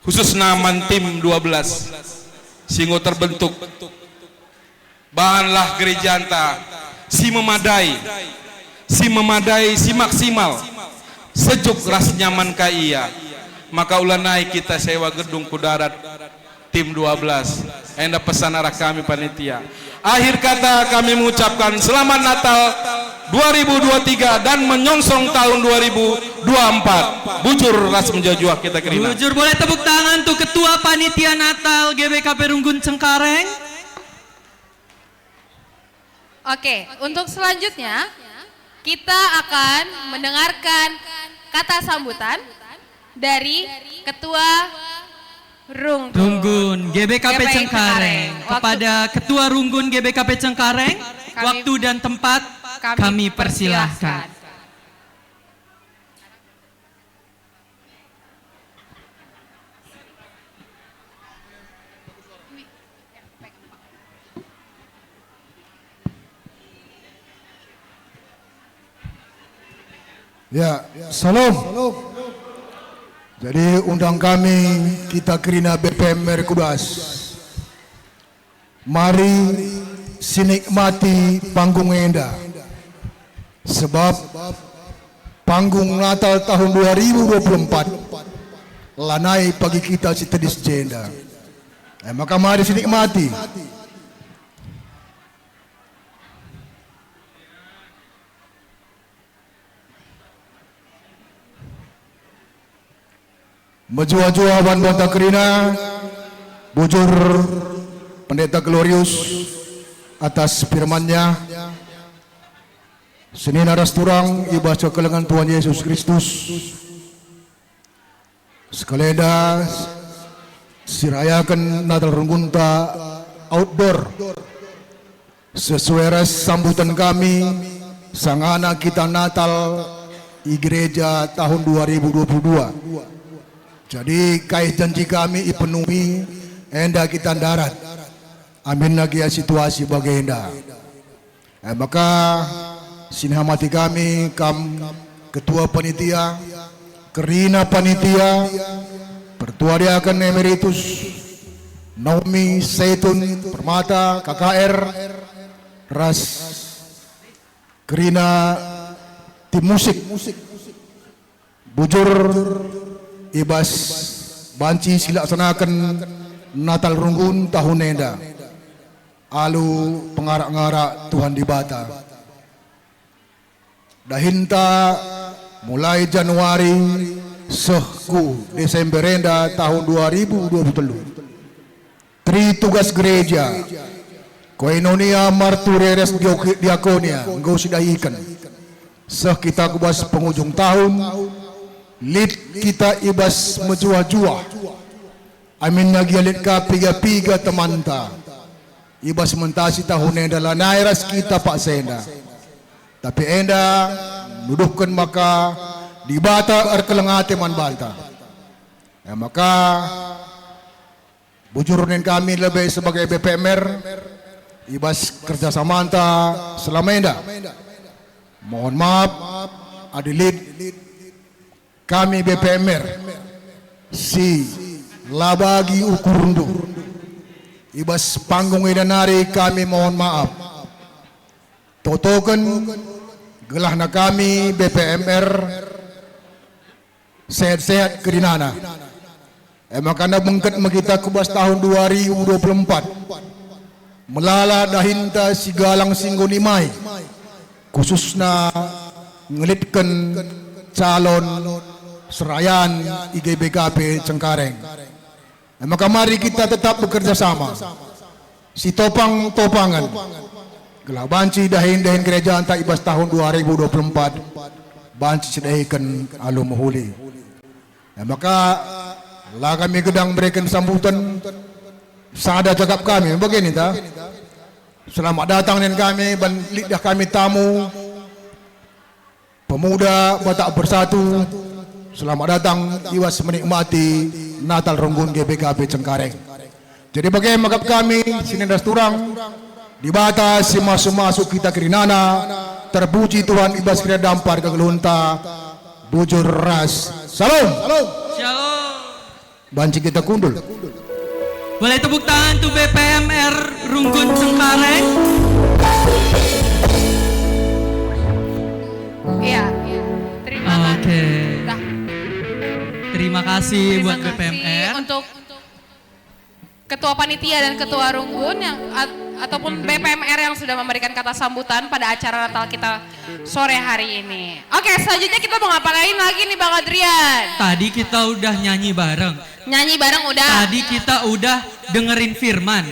khususnya mantim 12 singgo terbentuk bahanlah gereja anta si memadai si maksimal sejuk ras nyaman ka iya, maka ulah naik kita sewa gedung kudarat tim 12. Enda pesan arah kami panitia. Akhir kata kami mengucapkan selamat Natal 2023 dan menyongsong tahun 2024. Bujur ras menjajuah kita Krina. Bujur, boleh tepuk tangan tuh Ketua Panitia Natal GBKP Runggun Cengkareng. Oke, untuk selanjutnya kita akan mendengarkan kata sambutan dari Ketua Runggun GBKP Cengkareng. Kepada Ketua Runggun GBKP Cengkareng, waktu dan tempat kami persilahkan. Ya, salam. Jadi undang kami kita Krina BPM Merkudas. Mari sinikmati panggung Enda. Sebab panggung Natal tahun 2024 lanai pagi kita si tedis jenda. Maka mari sinikmati. Menjua-jua Wan Banta Krina, bujur Pendeta Glorius atas firman-Nya. Senin aras turang ibaca kelengan Tuhan Yesus Kristus. Sekaleda sirayakan Natal Runggunta outdoor. Sesuai ras sambutan kami sang anak kita Natal di gereja tahun 2022. Jadi kait janji kami ipenuhi enda kita darat. Amin lagi ya situasi bagi enda. Maka sinhamati kami Ketua Panitia, Krina Panitia, Pertuariakan Emeritus, Naomi Zaitun Permata KKR, Ras Krina tim musik, bujur ibas banci silaksanakan Natal Runggun tahun enda. Alu pengarak-ngarak Tuhan di Bata. Dahinta mulai Januari sehku Desember enda tahun 2023. Tri tugas gereja Koinonia Martureres Diakonia engkau sidahikan. Seh kita kubas penghujung tahun. Lid kita ibas menjua-jua. Amin lagi lid ka piga-piga temanta. Ibas mentasi tahun enda lanai ras kita Pak Senda. Tapi enda nuduhkan maka di Bata erkelengate man banta. Maka bujurunin kami lebih sebagai BPMR ibas kerjasama anta selama enda. Mohon maaf adilid kami BPMR si labagi ukurundu ibas panggung idanari kami mohon maaf totokan gelahna kami BPMR sehat-sehat kerinana makanya mengket kita kubas tahun 2024 melala dahinta si galang singgonimai khususnya ngelitkan calon serayan IGBKP Cengkareng. Maka mari kita tetap bekerja sama. Si topang-topangan gelah banci dahin-dahin gereja anta ibas tahun 2024 banci sedahikan alu mahuli. Maka lah kami gedang berikan sambutan sada cakap kami begini ta. Selamat datang dengan kami lidah kami tamu pemuda Batak Bersatu Selamat datang iwas menikmati Natal Runggun GBKP Cengkareng. Jadi bagaimana magap kami sinindas turang di batas si masuk kita kirinana terpuji Tuhan ibas kira dampar kegelunta bujur ras. Salam. Shalom. Banci kita kundul. Boleh tepuk tangan tuh BPMR Runggun Cengkareng. Iya. Terima kasih. Oke. Terima kasih buat BPMR. Untuk Ketua Panitia dan Ketua Runggun yang ataupun BPMR yang sudah memberikan kata sambutan pada acara Natal kita sore hari ini. Oke, selanjutnya kita mau ngapain lagi nih Bang Adrian? Tadi kita udah nyanyi bareng. Nyanyi bareng udah. Tadi kita udah dengerin firman.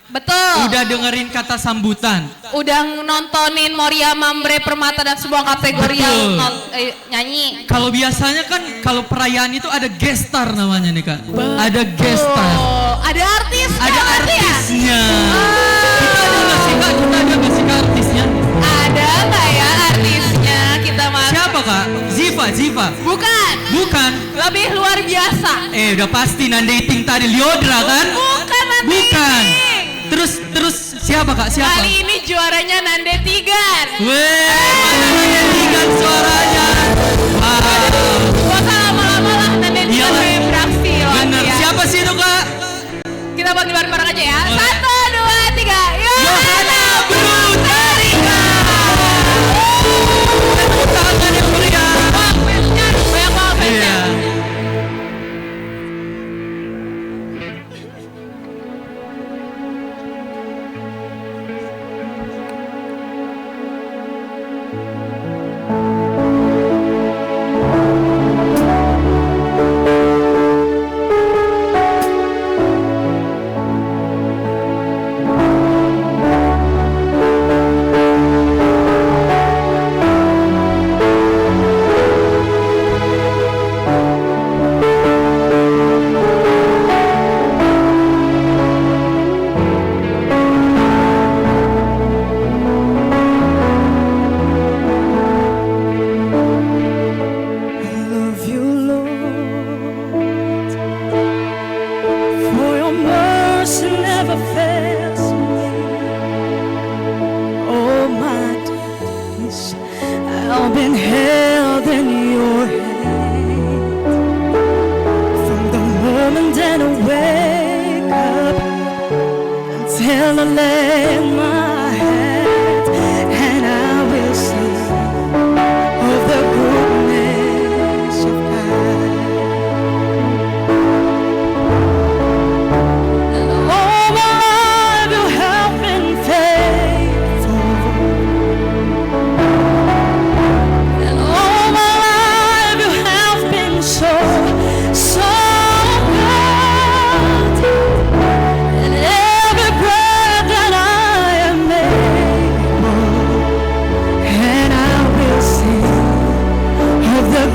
Betul. Udah dengerin kata sambutan. Udah nontonin Moria Mambre Permata dan sebuah kategori yang nyanyi. Kalau biasanya kan kalau perayaan itu ada guest star namanya nih Kak. Ada guest star. Ada artisnya. Ada artisnya. Kita ada nggak sih Kak? Kita ada nggak sih Kak artisnya? Ada nggak ya artisnya? Kita mas. Siapa Kak? Ziva. Bukan. Bukan. Lebih luar biasa. Udah pasti Nandating tadi Liodra kan? Bukan Nandating. Bukan. Terus siapa Kak? Siapa? Kali ini juaranya Nande Tigan. Weh, mana Nande Tigan suaranya? Gak usah lama-lama lah, Nande Tigan lebih beraksi loh. Bener, siapa sih itu Kak? Kita bagi bareng-bareng aja ya. 1, 2, 3, Yohana Brutarika. Tepuk tangan yang meriah. Banyak banget fansnya.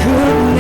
Faithful.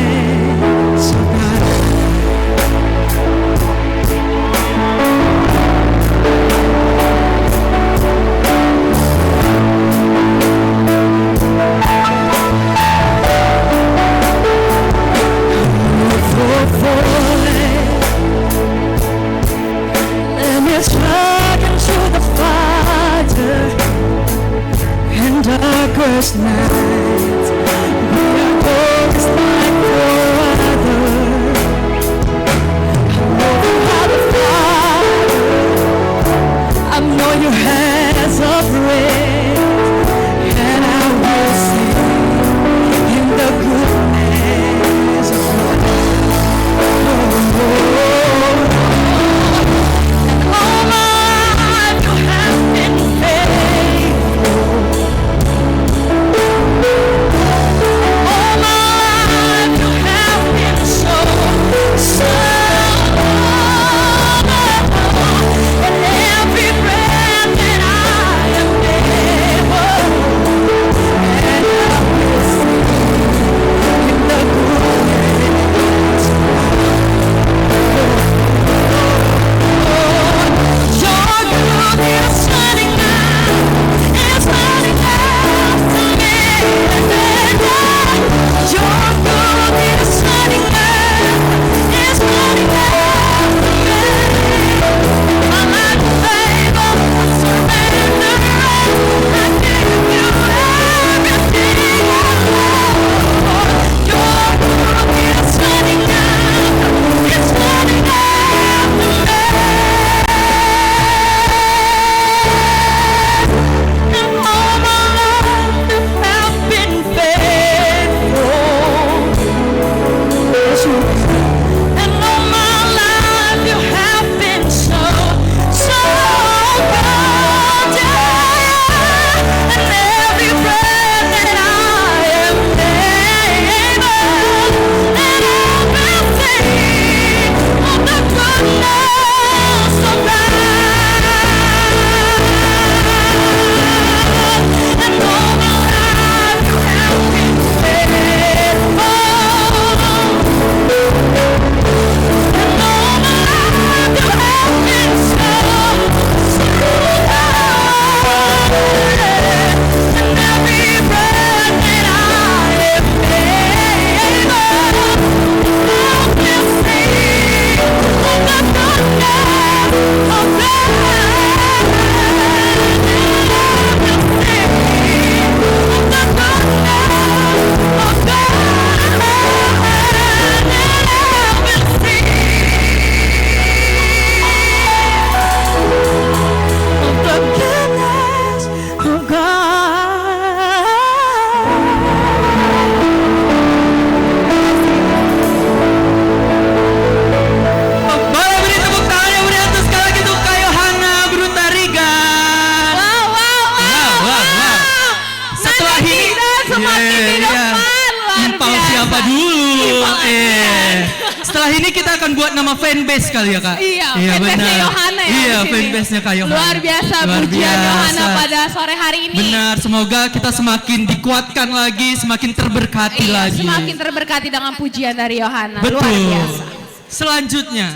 Setelah ini kita akan buat nama fanbase kali ya Kak. Iya, iya fanbase-nya Yohana ya. Iya, di sini. fanbase-nya Kak Yohana. Luar biasa Luar pujian biasa. Yohana pada sore hari ini. Benar, semoga kita semakin dikuatkan lagi, semakin terberkati Iya, lagi. semakin terberkati dengan pujian dari Yohana. Betul. Luar biasa. Selanjutnya,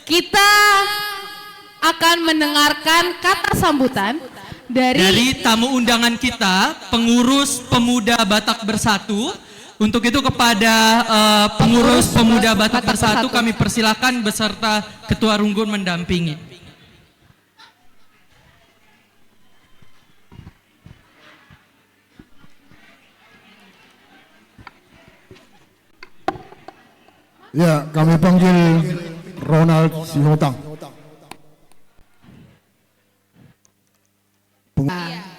kita akan mendengarkan kata sambutan dari tamu undangan kita, pengurus Pemuda Batak Bersatu. Untuk itu kepada pengurus Pemuda Batak Bersatu kami persilakan beserta Ketua Runggun mendampingi. Ya, kami panggil Ronald Sihotang.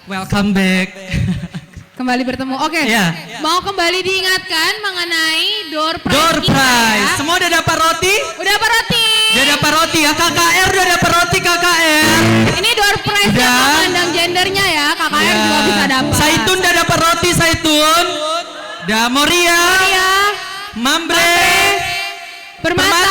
Welcome back. Kembali bertemu. Oke. Ya. Mau kembali diingatkan mengenai door prize. Door kita prize. ya. Semua udah dapat roti? Udah dapat roti. Udah dapat roti ya. KKR udah dapat roti KKR. Ini door prize yang Udah. memandang gendernya ya. KKR juga bisa dapat. Saitun udah dapat roti Saitun. Udah Moria. Mambre. Permata.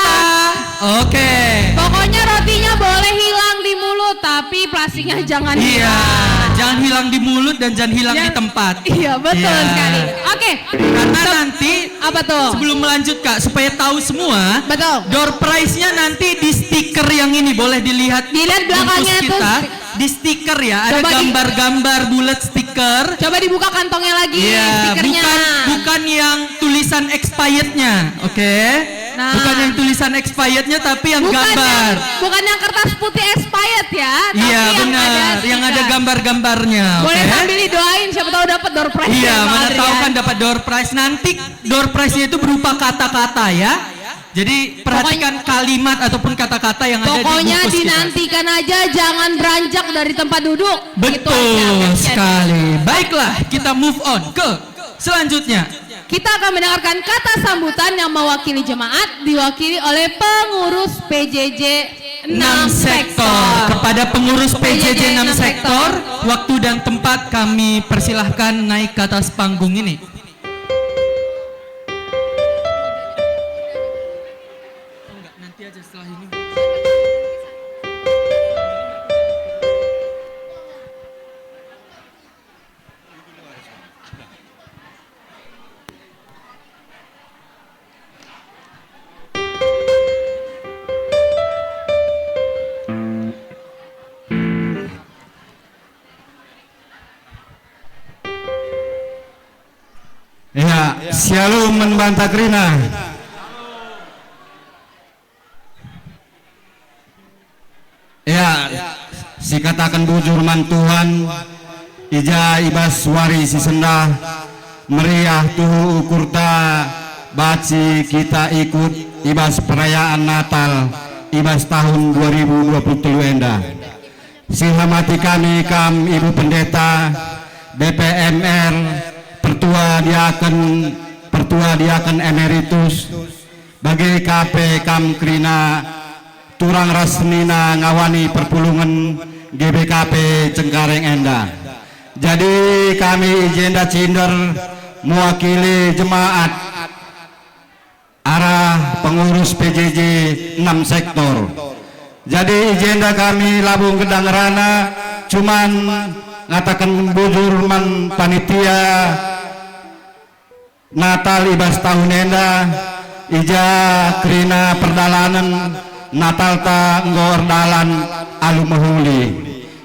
Oke. Pokoknya rotinya boleh hilang di mulut, tapi plastiknya jangan Iya, hilang. jangan hilang di mulut dan jangan hilang di tempat. Iya, betul Iya. sekali. Oke. Karena nanti apa tuh? Sebelum melanjut Kak, supaya tahu semua. Betul. Door prize-nya nanti di stiker yang ini boleh dilihat. Dilihat belakangnya bungkus tuh. kita. Di stiker ya, ada Coba gambar-gambar bulat stiker. Coba dibuka kantongnya lagi Iya, stikernya. bukan yang tulisan expirednya, oke? Nah. Bukan yang tulisan expirednya, tapi yang gambar. Bukan yang kertas putih expired ya, tapi Iya yang benar, yang ada stiker. gambar-gambarnya. Boleh oke? sambil didoain, siapa tahu dapat door prize. Iya, ya, Bang mana tahu Adrian. kan dapat door prize. Nanti door prize-nya itu berupa kata-kata ya. Jadi perhatikan kalimat ataupun kata-kata yang ada di Pokoknya bungkus kita. dinantikan aja, jangan beranjak dari tempat duduk. Gitu Betul aja, sekali. Baiklah, kita move on ke selanjutnya. Kita akan mendengarkan kata sambutan yang mewakili jemaat, diwakili oleh pengurus PJJ 6 sektor. Kepada pengurus PJJ 6 sektor, waktu dan tempat kami persilahkan naik ke atas panggung ini. Ya, shalom membantah Krina. Ya, si katakan bujur man Tuhan, ija ibas wari si sendah, meriah tuhu ukurta, baci kita ikut ibas perayaan Natal, ibas tahun 2023 enda. Silhamati kami kam Ibu Pendeta, BPMR, Pertua Diaken Emeritus, bagi KP Kam Krina, Turang Rasnina ngawani perpulungan GBKP Cengkareng Enda. Jadi kami Ijenda Cinder mewakili jemaat arah pengurus PJJ 6 sektor. Jadi Ijenda kami Labung Gedang Rana cuman ngatakan bujur man panitia Natal ibas tahun enda ija Krina perdalanan Natal ta ngor dalan alu mahuli.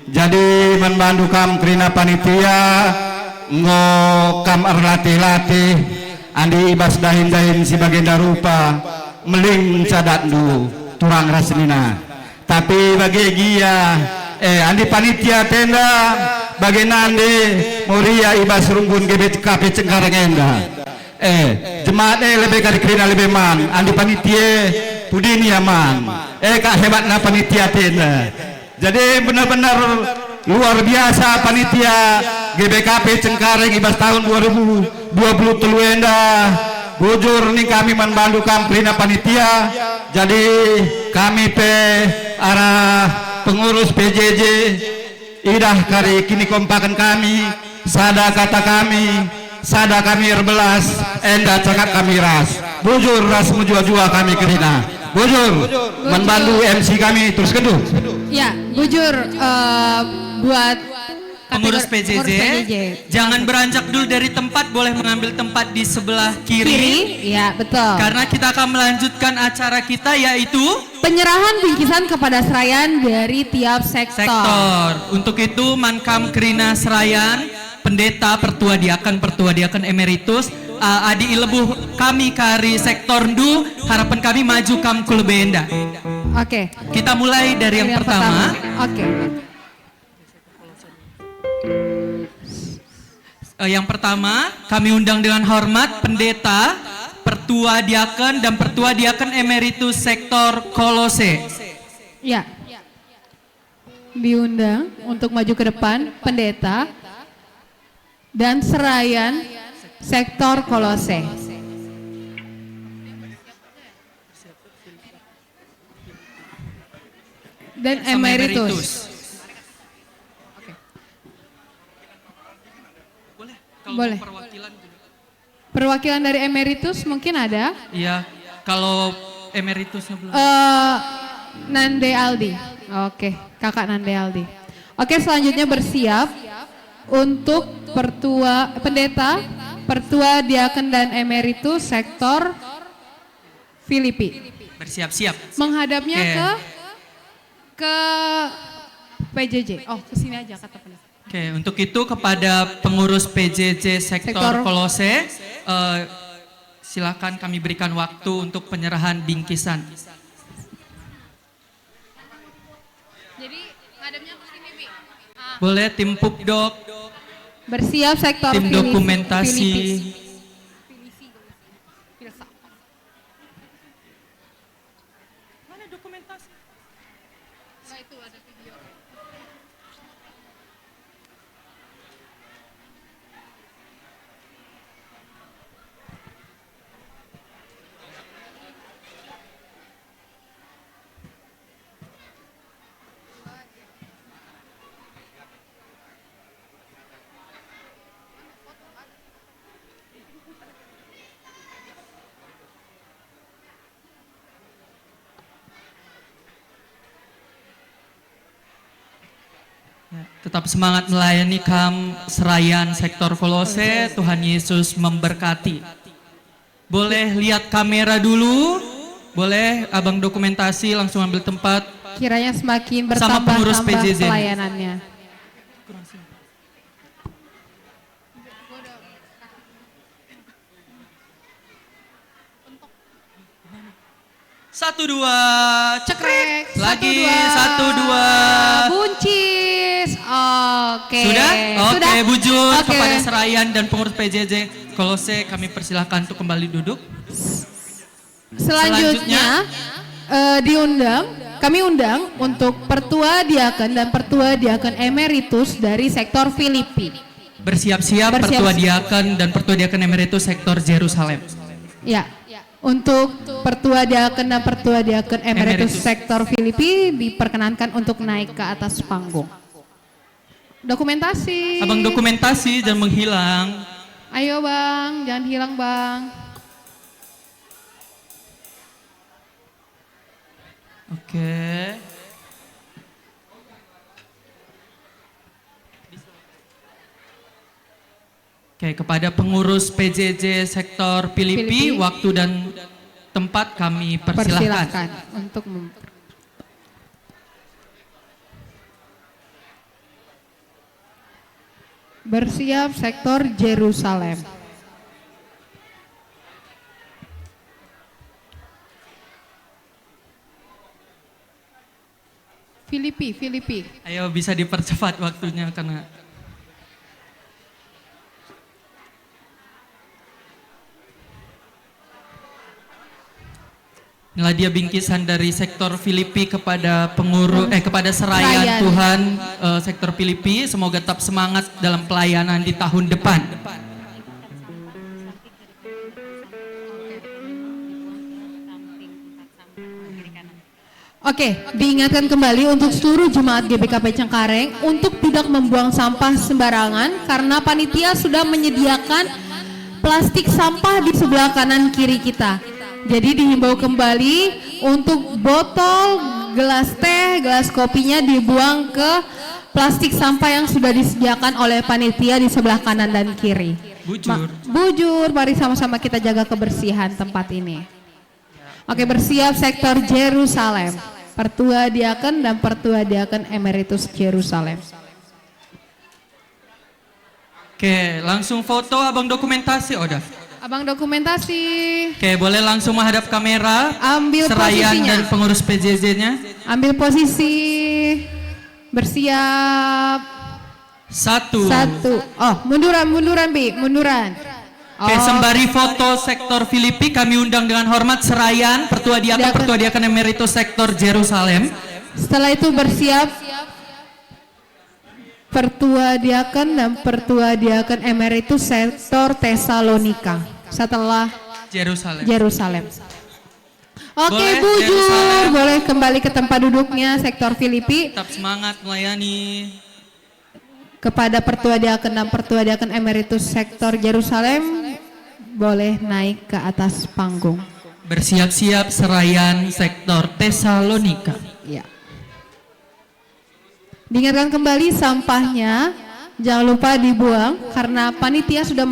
Jadi membantu kam Krina panitia ngo kam erlatih-latih andi ibas dahin-dahin si bagenda rupa meling cadat du turang rasnina. Tapi bagi gia andi panitia tenda bagenande Moria ibas runggun GBKP Cengkareng Enda. Jemaat lebih kali Krina lebih man, andi panitia pudini aman. Kak hebatna panitia tenda. Jadi benar-benar luar biasa panitia GBKP Cengkareng ibas tahun 2023 Enda. Bujur nih kami membantu kam Krina panitia. Jadi kami arah pengurus PJJ idah kari kini kompakan kami sada kata kami sada kami erbelas enda cakap kami ras Bujur ras mujua-jua kami kerina. Bujur. Membantu MC kami terus keduh. Ya, bujur buat Pengurus PJJ, jangan beranjak dulu dari tempat, boleh mengambil tempat di sebelah kiri. Ya, betul. Karena kita akan melanjutkan acara kita, yaitu penyerahan bingkisan kepada Serayan dari tiap sektor. Untuk itu Mankam Krina Serayan, pendeta, pertua diaken emeritus, Adi Ilebuh kami kari sektor Ndu, harapan kami maju kam kulebenda. Oke. Kita mulai dari yang pertama. Oke. Yang pertama, kami undang dengan hormat pendeta, pertua diaken dan pertua diaken emeritus sektor Kolose. Ya. Diundang untuk maju ke depan pendeta dan Serayan sektor Kolose. Dan emeritus. Boleh. Perwakilan dari emeritus mungkin ada? Iya, kalau emeritusnya belum. Nande Aldi. Oke, Kakak Nande Aldi. Oke, selanjutnya bersiap untuk pendeta, pertua diaken dan emeritus sektor Filipi. Bersiap-siap. Menghadapnya ke PJJ. Oh, ke sini aja kata pendeta. Oke, untuk itu kepada pengurus PJJ sektor Kolose, silakan kami berikan waktu untuk penyerahan bingkisan. Jadi ngadepnya ke sini, Bi. Boleh tim Pupdok. Bersiap sektor tim dokumentasi. Mana dokumentasi? Nah, itu ada video. Tetap semangat melayani kam Serayan sektor Kolose, Tuhan Yesus memberkati. Boleh lihat kamera dulu, boleh abang dokumentasi langsung ambil tempat. Kiranya semakin Sama pengurus bertambah PJJ. pelayanannya. Satu dua, cekrek. Lagi satu dua. Buncis. Oke. Sudah? Oke, bujur Oke. kepada Serayan dan pengurus PJJ Kolose, kami persilahkan untuk kembali duduk. Selanjutnya kami undang untuk pertua diaken dan pertua diaken emeritus dari sektor Filipi. Bersiap-siap pertua diaken dan pertua diaken emeritus sektor Yerusalem. Ya. Untuk pertua diaken dan pertua diaken emeritus sektor Filipi diperkenankan untuk naik ke atas panggung. Dokumentasi. Abang dokumentasi jangan menghilang. Ayo Bang, jangan hilang Bang. Oke. Oke, kepada pengurus PJJ sektor Filipi, waktu dan tempat kami persilahkan. Untuk bersiap sektor Yerusalem. Filipi. Ayo bisa dipercepat waktunya karena inilah dia bingkisan dari sektor Filipi kepada kepada Serayan Tuhan sektor Filipi. Semoga tetap semangat dalam pelayanan di tahun depan. Oke, diingatkan kembali untuk seluruh jemaat GBKP Cengkareng untuk tidak membuang sampah sembarangan karena panitia sudah menyediakan plastik sampah di sebelah kanan kiri kita. Jadi dihimbau kembali untuk botol, gelas teh, gelas kopinya dibuang ke plastik sampah yang sudah disediakan oleh panitia di sebelah kanan dan kiri. Bujur. Bujur, mari sama-sama kita jaga kebersihan tempat ini. Oke, bersiap sektor Jerusalem. Pertua Diaken dan Pertua Diaken Emeritus Jerusalem. Oke, langsung foto abang dokumentasi, Oda. Abang dokumentasi. Oke, boleh langsung menghadap kamera. Ambil Serayan posisinya. dan pengurus PJJ-nya. Ambil posisi. Bersiap. Satu. Oh, munduran Bi, munduran. Oke, sembari foto sektor Filipi, kami undang dengan hormat Serayan, Pertua Diaken Emeritus sektor Jerusalem. Setelah itu bersiap Pertua Diaken dan Pertua Diaken Emeritus sektor Tesalonika. Setelah Jerusalem. Oke, Boleh, bujur, Yerusalem. boleh kembali ke tempat duduknya sektor Filipi. Tetap semangat melayani. Kepada Pertua Diaken dan Pertua Diaken Emeritus sektor Jerusalem, boleh naik ke atas panggung. Bersiap-siap Serayan sektor Tesalonika. Ya. Diingatkan kembali sampahnya, jangan lupa dibuang karena panitia sudah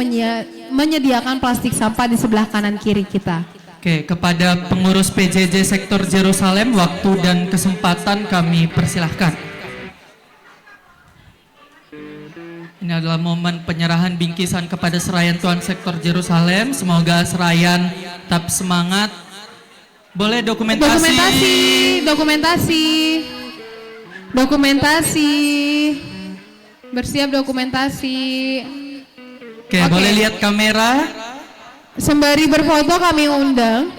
menyediakan plastik sampah di sebelah kanan kiri kita. Oke, kepada pengurus PJJ sektor Jerusalem, waktu dan kesempatan kami persilahkan. Ini adalah momen penyerahan bingkisan kepada Serayan Tuhan sektor Jerusalem. Semoga Serayan tetap semangat. Boleh dokumentasi. Dokumentasi. Bersiap dokumentasi. Oke, boleh lihat kamera. Sembari berfoto kami undang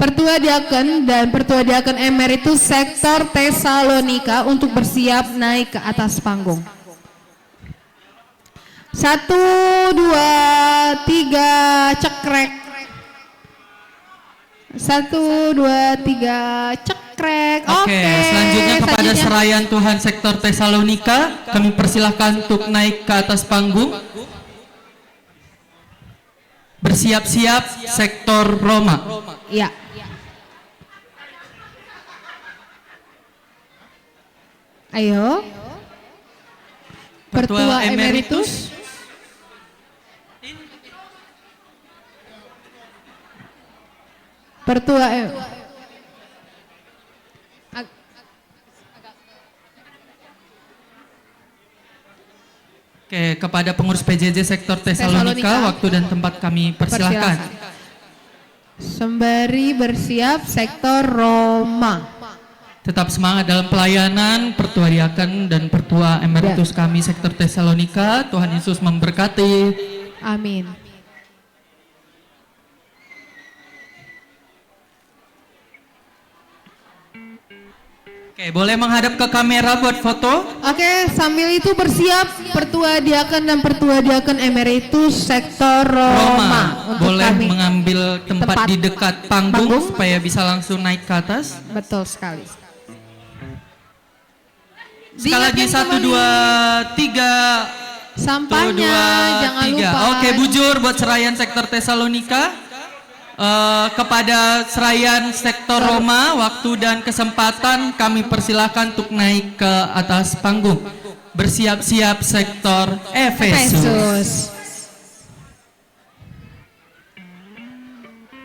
Pertua Diaken dan Pertua Diaken Emeritus sektor Tesalonika untuk bersiap naik ke atas panggung. 1, 2, 3, cekrek. 1, 2, 3, cekrek. Oke, selanjutnya kepada Serayan Tuhan sektor Tesalonika, kami persilahkan untuk naik ke atas panggung. Bersiap-siap sektor Roma. Iya. Ayo. Pertua Emeritus. Pertua Oke, kepada pengurus PJJ sektor Tesalonika, waktu dan tempat kami persilahkan. Sembari bersiap sektor Roma. Tetap semangat dalam pelayanan Pertua Diaken dan Pertua Emeritus kami sektor Tesalonika. Tuhan Yesus memberkati. Amin. Oke, boleh menghadap ke kamera buat foto. Oke, sambil itu bersiap Pertua Diaken dan Pertua Diaken Emeritus sektor Roma. Untuk Boleh kami. mengambil tempat di dekat panggung supaya bisa langsung naik ke atas. Betul sekali. Sekali lagi 1, 2, 3. Sampahnya 1, 2, jangan 3. lupa. Oke, bujur buat Serayan sektor Tesalonika. Kepada Serayan sektor Roma, waktu dan kesempatan kami persilahkan untuk naik ke atas panggung. Bersiap-siap sektor Efesus.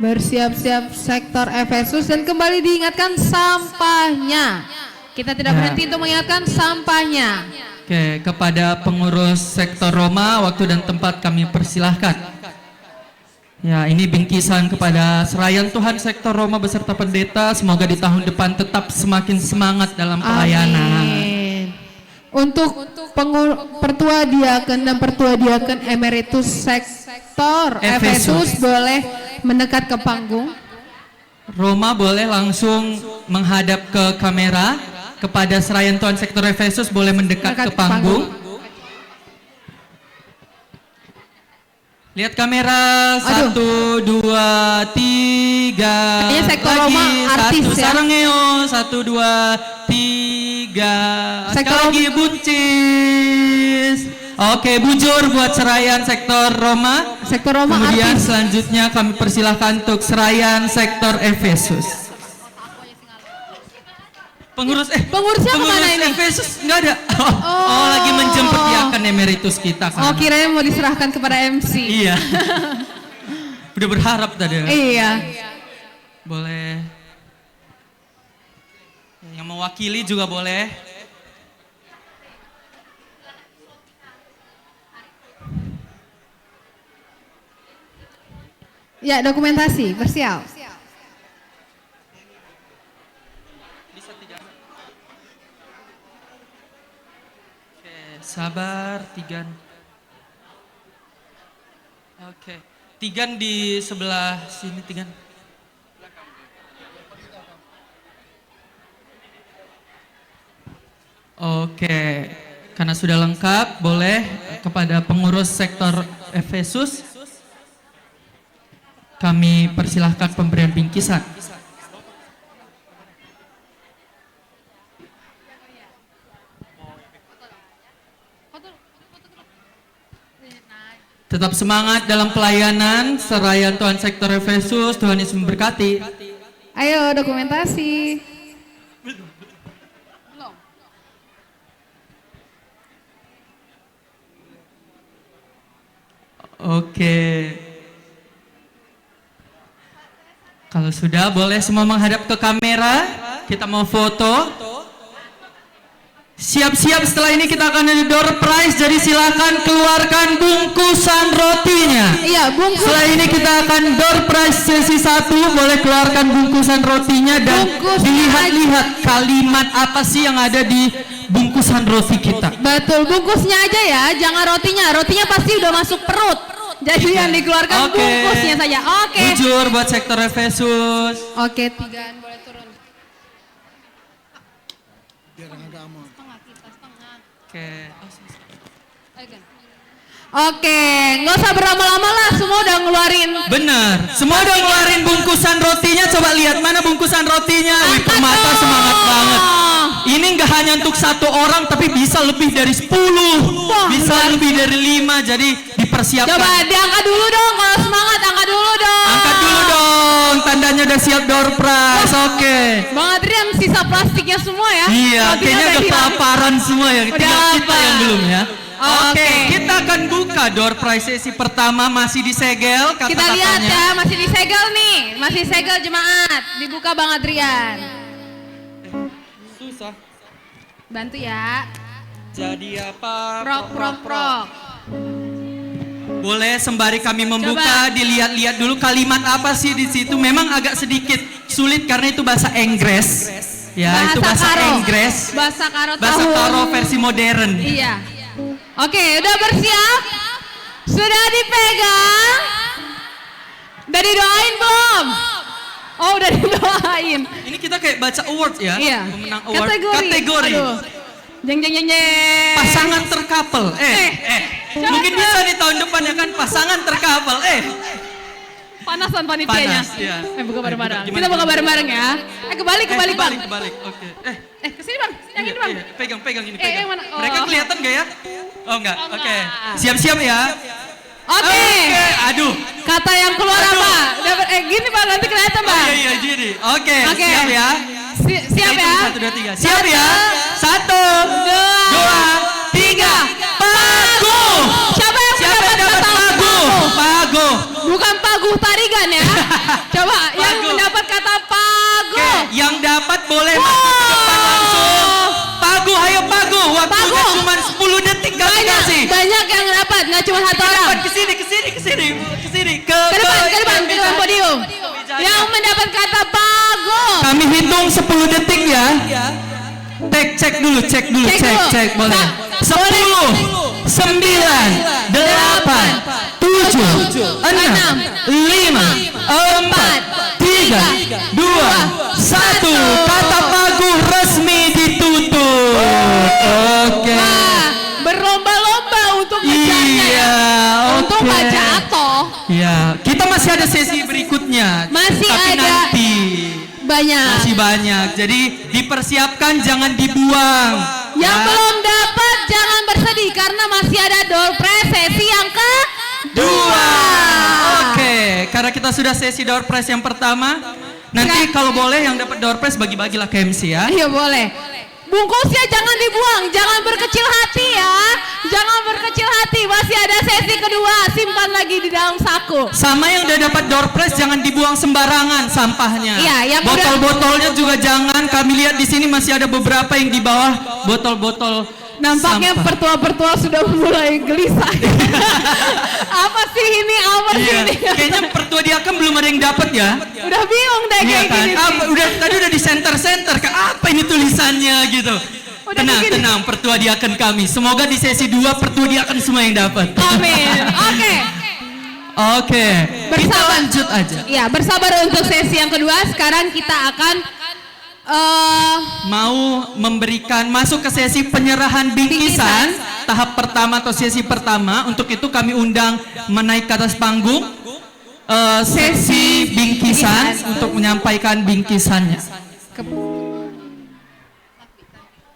Bersiap-siap sektor Efesus dan kembali diingatkan sampahnya. Kita tidak berhenti untuk mengingatkan sampahnya. Oke, kepada pengurus sektor Roma, waktu dan tempat kami persilahkan. Ya, ini bingkisan kepada Serayan Tuhan sektor Roma beserta pendeta. Semoga di tahun depan tetap semakin semangat dalam pelayanan. Amin. Untuk Pertua Diaken dan Pertua Diaken Emeritus sektor Efesus boleh mendekat ke panggung. Roma boleh langsung menghadap ke kamera. Kepada Serayan Tuhan sektor Efesus boleh mendekat ke panggung. Lihat kamera, 1, 2, 3. Ini sektor lagi, Roma artis 1, ya. Sarangeo, 1, 2, 3. Sektor Sekali lagi buncis. Oke, bujur buat Serayan sektor Roma. Sektor Roma. Kemudian artis. selanjutnya kami persilahkan untuk Serayan sektor Efesus. Pengurusnya kemana ini? Efesus nggak ada. Oh, lagi menjemput diaken emeritus kita kan. Oh, kirain mau diserahkan kepada MC. Iya. Udah berharap tadi. Iya. Boleh. Yang mewakili juga boleh. Ya, dokumentasi, bersiap. Sabar, Tigan. Oke, Tigan di sebelah sini, Tigan. Oke, karena sudah lengkap, boleh kepada pengurus sektor Efesus kami persilahkan pemberian bingkisan. Tetap semangat dalam pelayanan, Serayan Tuhan sektor Efesus, Tuhan Yesus memberkati. Ayo dokumentasi. Oke. Kalau sudah boleh semua menghadap ke kamera, kita mau foto. Siap-siap, setelah ini kita akan ada door prize, jadi silakan keluarkan bungkusan rotinya. Iya, bungkus. Setelah ini kita akan door prize sesi 1, boleh keluarkan bungkusan rotinya dan dilihat-lihat kalimat apa sih yang ada di bungkusan roti kita. Betul, bungkusnya aja ya, jangan rotinya. Rotinya pasti udah masuk perut. Jadi yang dikeluarkan bungkusnya saja. Oke. Bujur buat sektor Efesus. Oke, Tigan boleh turun. Oke, nggak usah berlama-lama lah, semua udah ngeluarin. Bener, semua udah ngeluarin bungkusan rotinya. Coba lihat mana bungkusan rotinya. Wih, Permata semangat banget. Ini nggak hanya untuk 1 orang, tapi bisa lebih dari 10, bisa lebih dari 5. Jadi dipersiapkan. Coba diangkat dulu dong, kalau semangat angkat dulu dong. Angkat dulu dong, tandanya udah siap door prize. Oke. Bang Adrian sisa plastiknya semua ya. Iya, kayaknya udah kelaparan semua ya. Tinggal kita yang belum ya. Oke, kita akan buka door prize sesi pertama, masih disegel kata-katanya. Kita lihat ya, masih disegel nih, masih segel jemaat. Dibuka Bang Adrian. Susah. Bantu ya. Jadi apa? Prok. Boleh sembari kami membuka, dilihat-lihat dulu kalimat apa sih di situ. Memang agak sedikit sulit karena itu bahasa Inggris. Ya, itu bahasa Inggris. Bahasa Karo Bahasa Karo versi modern. Iya. Oke, udah bersiap? Sudah dipegang? Udah didoain belum? Oh, udah didoain. Ini kita kayak baca award ya? Iya. Pemenang award. Kategori. Aduh. Jeng. Pasangan terkapel. Mungkin bisa di tahun depan ya kan, pasangan terkapel. Panasan panitianya. Panas, iya. Buka bareng-bareng. Kita buka bareng-bareng ya. Kebalik Bang. Oke. Kesini Bang. Yang ini Bang. Pegang ini. Mana? Oh. Mereka kelihatan gak ya? Oh enggak. Oke. Siap-siap ya. Oke. Aduh. Kata yang keluar apa? Gini Bang, nanti kelihatan Bang. Oh iya gini. Oke. Siap ya. Siap ya. 1, 2, 3. Siap ya. 1, 2, 3. Pagu. Siapa yang mendapat Pagu? Pagu. Bukan Pagu Tarigan ya. Coba yang mendapat kata Pagu. Yang dapat boleh masuk ke depan langsung. Pagu, ayo Pagu. Waktunya cuma 10 detik kami kasih. Banyak yang dapat, nggak cuma 1 orang. Ke sini. Ke depan podium. Yang mendapat kata Pagu. Kami hitung 10 detik ya. Cek dulu. Boleh. 10, 9, 8, 7, 6, 5, 4, 3, 2, 1. Kata Pagu resmi ditutup. Oke. Berlomba-lomba untuk ngejarnya. Iya, Untung nggak jatuh. Ya, kita masih ada sesi berikutnya. Masih tapi ada. Nanti banyak. Masih banyak. Jadi dipersiapkan, jangan dibuang. Yang belum dapat jangan bersedih karena masih ada kita sudah sesi door prize yang pertama. Nanti kalau boleh yang dapat door prize bagi-bagilah ke MC ya. Iya boleh. Bungkusnya jangan dibuang, jangan berkecil hati ya. Jangan berkecil hati, masih ada sesi kedua, simpan lagi di dalam saku. Sama yang udah dapat door prize jangan dibuang sembarangan sampahnya. Iya, yang botol-botolnya juga jangan. Kami lihat di sini masih ada beberapa yang di bawah botol-botol. Nampaknya pertua-pertua sudah mulai gelisah. Apa sih ini? Apa sih ini? Kayaknya pertua diaken belum ada yang dapat ya. Udah bingung deh kayak gini. Tadi udah di center-center. Apa ini tulisannya gitu. Tenang, pertua diaken kami. Semoga di sesi 2 pertua diaken semua yang dapat. Amin. Oke. Kita lanjut aja. Ya, bersabar untuk sesi yang kedua. Sekarang kita akan mau memberikan masuk ke sesi penyerahan bingkisan tahap pertama atau sesi pertama. Untuk itu kami undang menaik ke atas panggung sesi bingkisan untuk menyampaikan bingkisannya.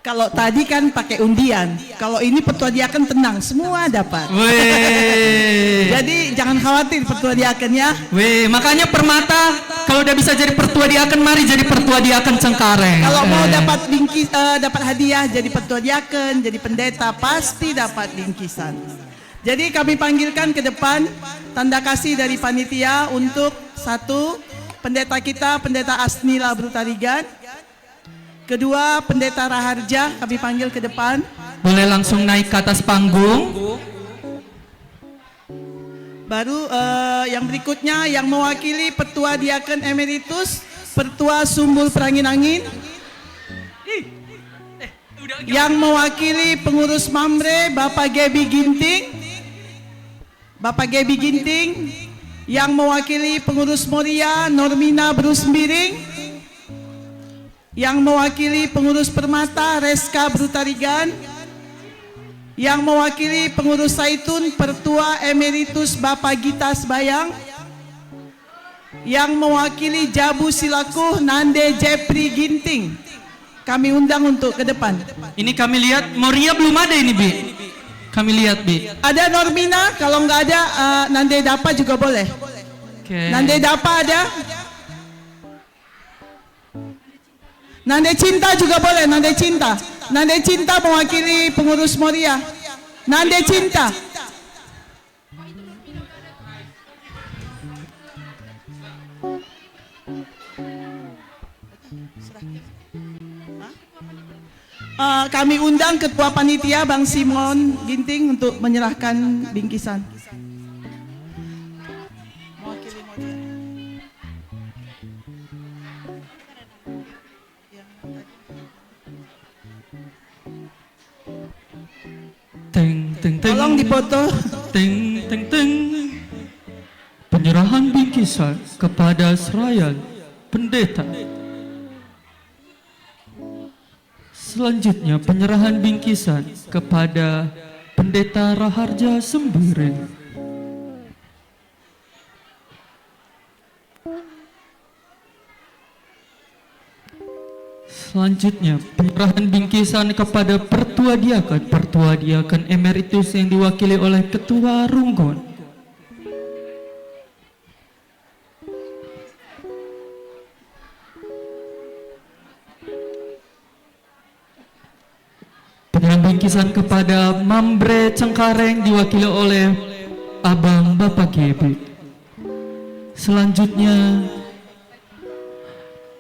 Kalau tadi kan pakai undian, kalau ini pertua diaken tenang, semua dapat. Jadi jangan khawatir pertua diakennya. Makanya Permata kalau udah bisa jadi pertua diaken, mari jadi pertua diaken Cengkareng. Kalau mau dapat dapat hadiah jadi pertua diaken, jadi pendeta pasti dapat bingkisan. Jadi kami panggilkan ke depan tanda kasih dari panitia untuk satu pendeta kita, pendeta Asnila Brutarigan. Kedua, pendeta Raharja kami panggil ke depan. Boleh langsung naik ke atas panggung. Baru yang berikutnya yang mewakili Pertua Diaken Emeritus, Pertua Sumbul Perangin Angin. Yang mewakili pengurus Mamre, Bapak Gebi Ginting. Bapak Gebi Ginting. Yang mewakili pengurus Moria, Normina Bruce Miring. Yang mewakili pengurus Permata, Reska Brutarigan. Yang mewakili pengurus Saitun, Pertua Emeritus Bapak Gita Sebayang. Yang mewakili Jabu Silaku, Nande Jepri Ginting. Kami undang untuk ke depan. Ini kami lihat Moria belum ada ini, Bi. Kami lihat, Bi. Ada Normina, kalau nggak ada Nande Dapa juga boleh. Nande Dapa ada. Nande Cinta juga boleh, Nande Cinta. Nande Cinta mewakili pengurus Moria. Nande Cinta. Kami undang Ketua Panitia Bang Simon Ginting untuk menyerahkan bingkisan. Tolong dipoto. Penyerahan bingkisan kepada Serayan Pendeta. Selanjutnya penyerahan bingkisan kepada Pendeta Raharja Sembiring. Selanjutnya penyerahan bingkisan kepada Pertua Diaken Emeritus yang diwakili oleh Ketua Runggon. Penyerahan bingkisan kepada Mambre Cengkareng diwakili oleh Abang Bapak Gebi. Selanjutnya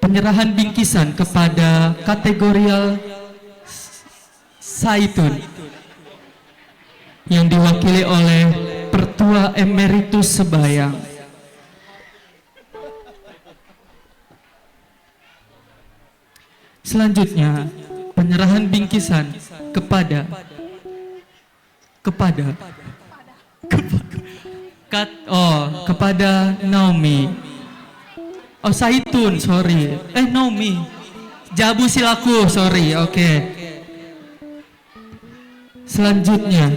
penyerahan bingkisan kepada kategorial Saitun yang diwakili oleh Pertua Emeritus Sebayang. Selanjutnya penyerahan bingkisan kepada Naomi. Oh, Saitun, sorry. Naomi. Jabu Silaku, sorry. Oke. Selanjutnya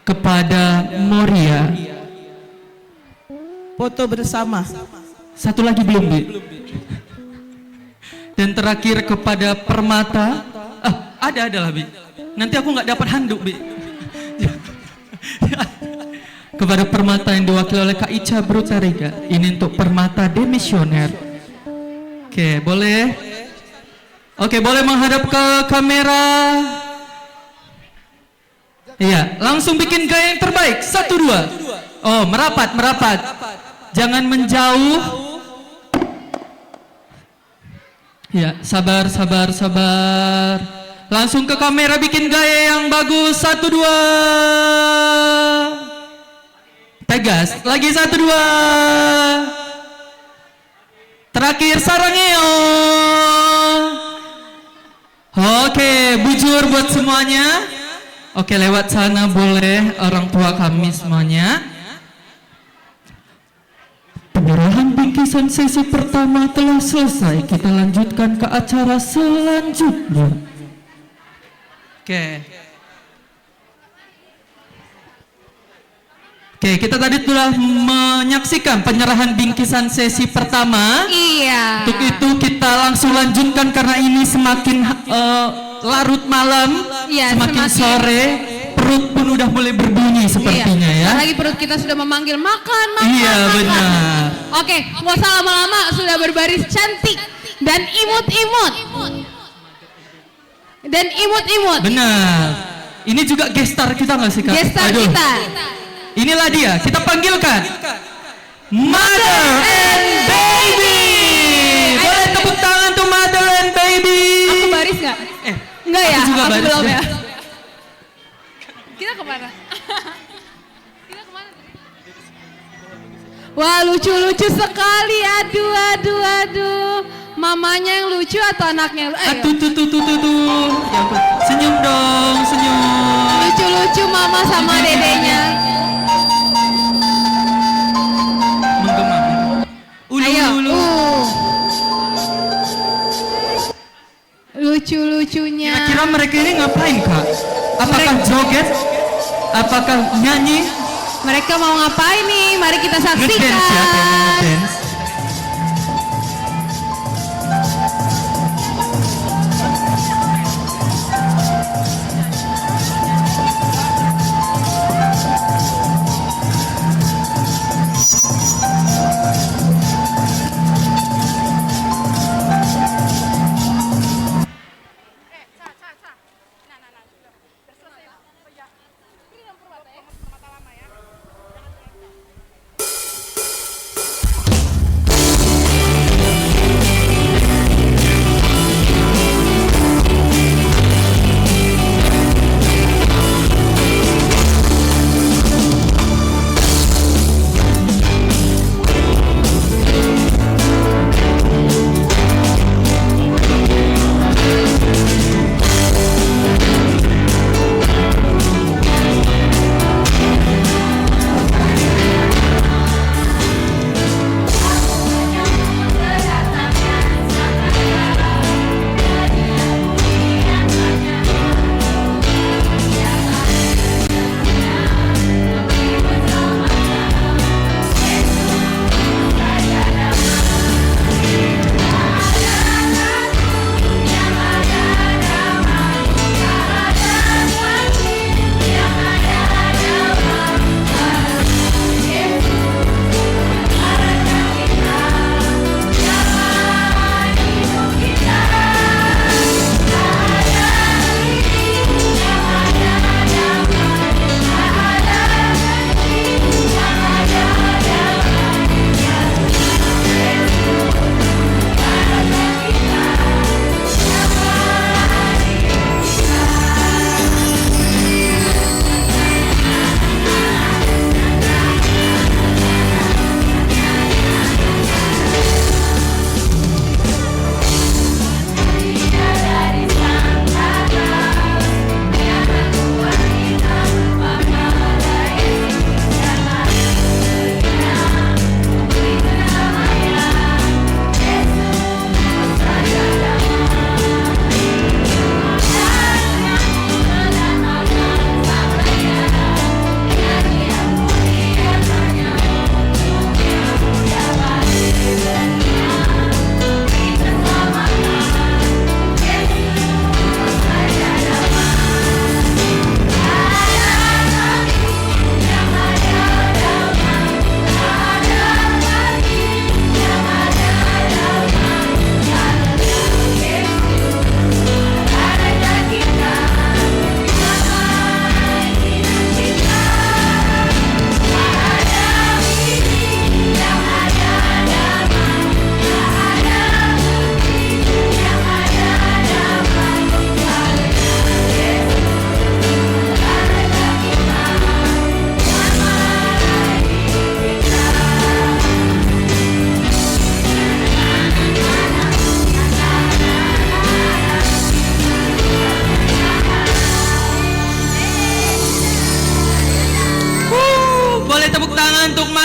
kepada Moria. Foto bersama. Satu lagi belum, Bi? Dan terakhir kepada Permata. Ada lah, Bi. Nanti aku nggak dapat handuk, Bi. kepada permata yang diwakili oleh Kak Ica Brutarega. Ini untuk permata demisioner. Oke, boleh? Oke, boleh menghadap ke kamera. Iya, langsung bikin gaya yang terbaik. 1, 2. Oh, merapat. Jangan menjauh. Ya, sabar. Langsung ke kamera bikin gaya yang bagus. 1, 2. Tegas. Lagi 1, 2. Terakhir sarangeo. Oke, bujur buat semuanya. Oke, lewat sana boleh orang tua kami semuanya. Penyerahan bingkisan sesi pertama telah selesai. Kita lanjutkan ke acara selanjutnya. Oke, kita tadi telah menyaksikan penyerahan bingkisan sesi pertama. Iya. Untuk itu kita langsung lanjutkan karena ini semakin larut malam, semakin sore. Perut pun udah mulai berbunyi sepertinya ya. Lagi perut kita sudah memanggil makan. Iya, benar. Oke, nggak usah lama-lama, sudah berbaris cantik dan imut-imut. Benar. Ini juga gestar kita nggak sih Kak? Gestar kita. Inilah dia, kita panggilkan Mother and Baby. Boleh tepuk tangan tuh Mother and Baby. Aku baris nggak? Enggak ya, aku juga aku baris belum ya. ya. Kita kemana? Wah, lucu-lucu sekali. Aduh. Mamanya yang lucu atau anaknya? Tuh. Ya ampun. Senyum dong, senyum. Lucu-lucu mama sama dedenya. Menggema. Ayo. Lucu-lucunya. Kira-kira mereka ini ngapain Kak? Apakah joget? Apakah nyanyi? Mereka mau ngapain nih? Mari kita saksikan. Ngedance ya, kayaknya ngedance.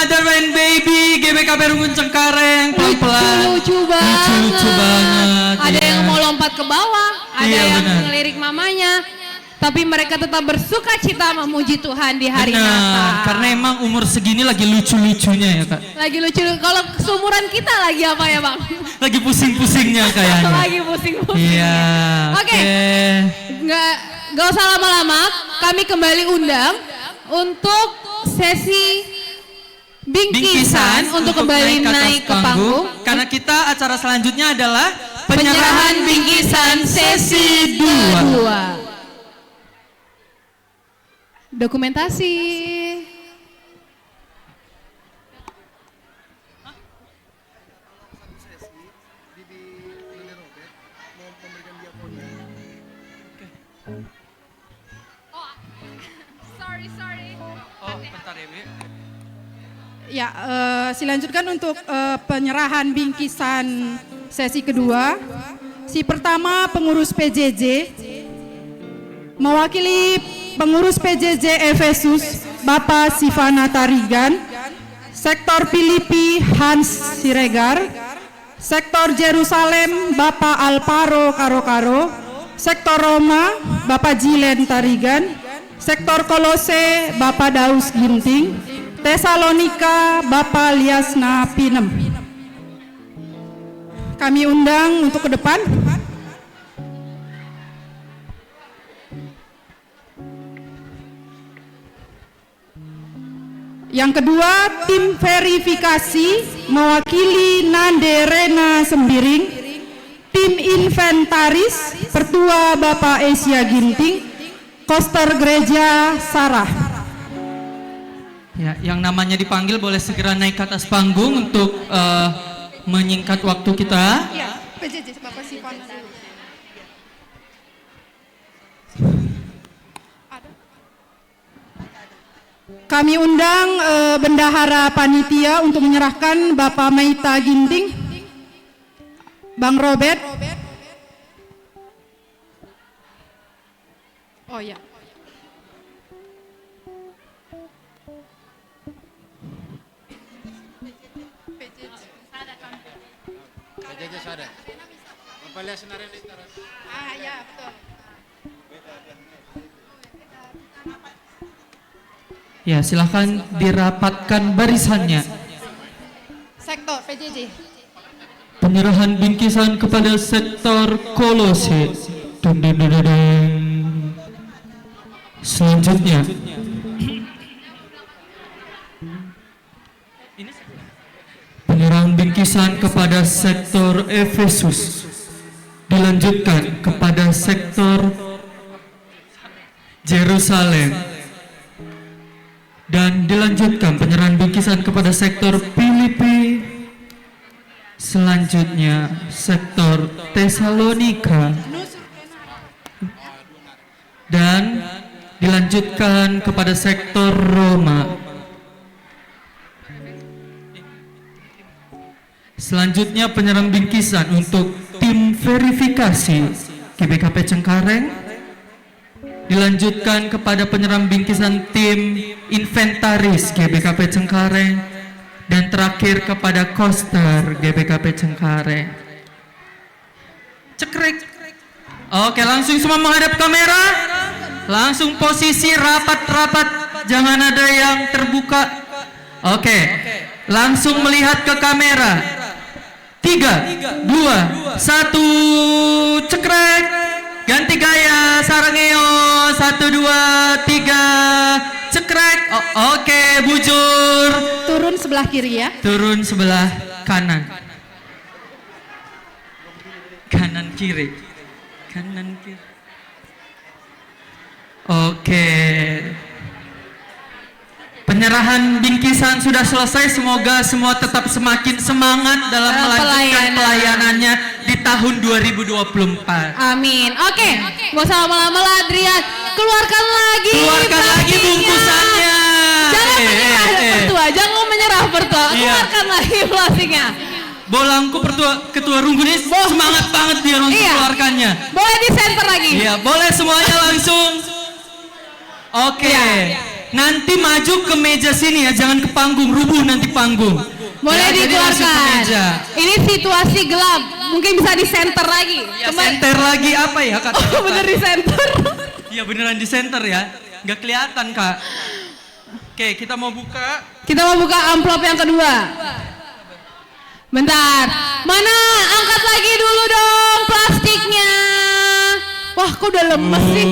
Mother and Baby GBKP Rungkun Cengkareng, pelan-pelan. Lucu banget. Lucu banget. Ada ya. yang mau lompat ke bawah, ada Iya, yang benar. ngelirik mamanya. Tapi mereka tetap bersuka cita memuji Tuhan di hari Benar, Natal. karena emang umur segini lagi lucu-lucunya ya Kak. Lagi lucu. Kalau seumuran kita lagi apa ya Bang? Lagi pusing-pusingnya kayaknya. Lagi pusing-pusing. Iya. Oke. Nggak usah lama-lama. Kami kembali undang untuk sesi bingkisan untuk kembali naik ke panggung. Karena kita acara selanjutnya adalah penyerahan bingkisan sesi 2. Dokumentasi. Ya, silanjutkan untuk penyerahan bingkisan sesi kedua. Si pertama pengurus PJJ, mewakili pengurus PJJ Efesus Bapak Sivana Tarigan, Sektor Filipi Hans Siregar, Sektor Jerusalem Bapak Alparo Karo-Karo, Sektor Roma Bapak Jilen Tarigan, Sektor Kolose Bapak Daus Ginting, Tesalonika Bapak Liasna Pinem. Kami undang untuk ke depan. Yang kedua, tim verifikasi mewakili Nande Rena Sembiring, tim inventaris Pertua Bapak Asia Ginting, Koster Gereja Sarah. Ya, yang namanya dipanggil boleh segera naik ke atas panggung untuk menyingkat waktu kita. Ya, PJJ Bapak Sivana dulu. Kami undang bendahara panitia untuk menyerahkan Bapak Maita Ginting, Bang Robert. Oh ya. PJJ sada. Bapak lihat senarai literas. Ah ya, betul. Ya, silahkan dirapatkan barisannya. Sektor PJJ. Penyerahan bingkisan kepada sektor Kolose. Dun, dun, dun, dun, dun. Selanjutnya penyerahan bingkisan kepada sektor Efesus, dilanjutkan kepada sektor Jerusalem, dan dilanjutkan penyerahan bingkisan kepada sektor Filipi, selanjutnya sektor Tesalonika, dan dilanjutkan kepada sektor Roma. Selanjutnya penyerahan bingkisan untuk tim verifikasi GBKP Cengkareng, dilanjutkan kepada penyerahan bingkisan tim inventaris GBKP Cengkareng, dan terakhir kepada koster GBKP Cengkareng. Cekrek. Oke, langsung semua menghadap kamera. Langsung posisi rapat-rapat, jangan ada yang terbuka. Oke, langsung melihat ke kamera. 3, 2, 1, cekrek. Ganti gaya, sarangeo. 1, 2, 3, cekrek. Oke, bujur. Turun sebelah kiri ya. Turun sebelah kanan. Kanan kiri. Kanan kiri. Oke. Penyerahan bingkisan sudah selesai. Semoga semua tetap semakin semangat dalam melanjutkan pelayanannya di tahun 2024. Amin. Oke, gak usah lama-lama lah Adrian. Keluarkan lagi. Keluarkan lagi bungkusannya. Jangan menyerah Pertua, jangan menyerah Pertua. Keluarkan lagi plastiknya. Bolangku ketua rungkun ini semangat banget dia langsung keluarkannya. Boleh di center lagi. Iya, boleh semuanya langsung. Oke. nanti maju ke meja sini ya, jangan ke panggung, rubuh nanti panggung. Boleh ya, jadi langsung ke dikeluarkan. meja. Ini situasi gelap, mungkin bisa di center lagi. Ya, center lagi apa ya kata? Oh, bener di center. Iya beneran di center ya, nggak kelihatan Kak. Oke, kita mau buka. Kita mau buka amplop yang kedua. Bentar, mana? Angkat lagi dulu dong plastiknya. Wah, kok udah lemes sih.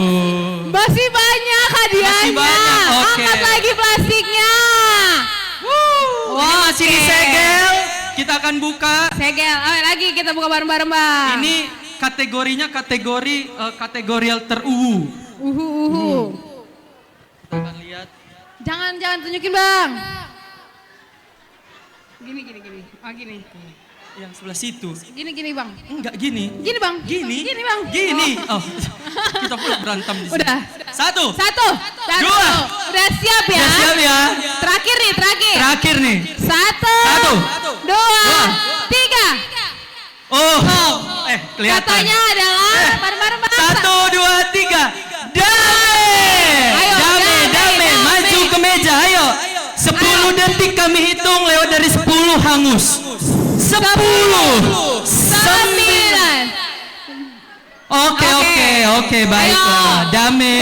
Masih banyak hadiahnya. Masih banyak, oke. Angkat lagi plastiknya. Ini masih disegel. Kita akan buka. Segel, ayo lagi kita buka bareng-bareng Bang. Ini kategorinya kategorial teruwu. Uhu. Kita akan lihat. Jangan tunjukin Bang. Gini. Oh gini. Yang sebelah situ. Gini Bang. Enggak gini. Gini Bang. Gini. Gini Bang. Gini. Oh. Kita pula berantem di sini. Udah. Satu. Dua. Udah siap ya? Udah siap ya? Terakhir nih. Satu. Dua. Tiga. Oh. Kelihatan. Katanya adalah bareng-bareng Bang. 1, 2, 3. Dame. Maju ke meja, ayo. 10 detik kami hitung lewat dari 10 hangus. 10. 9. Oke, baiklah. Dame.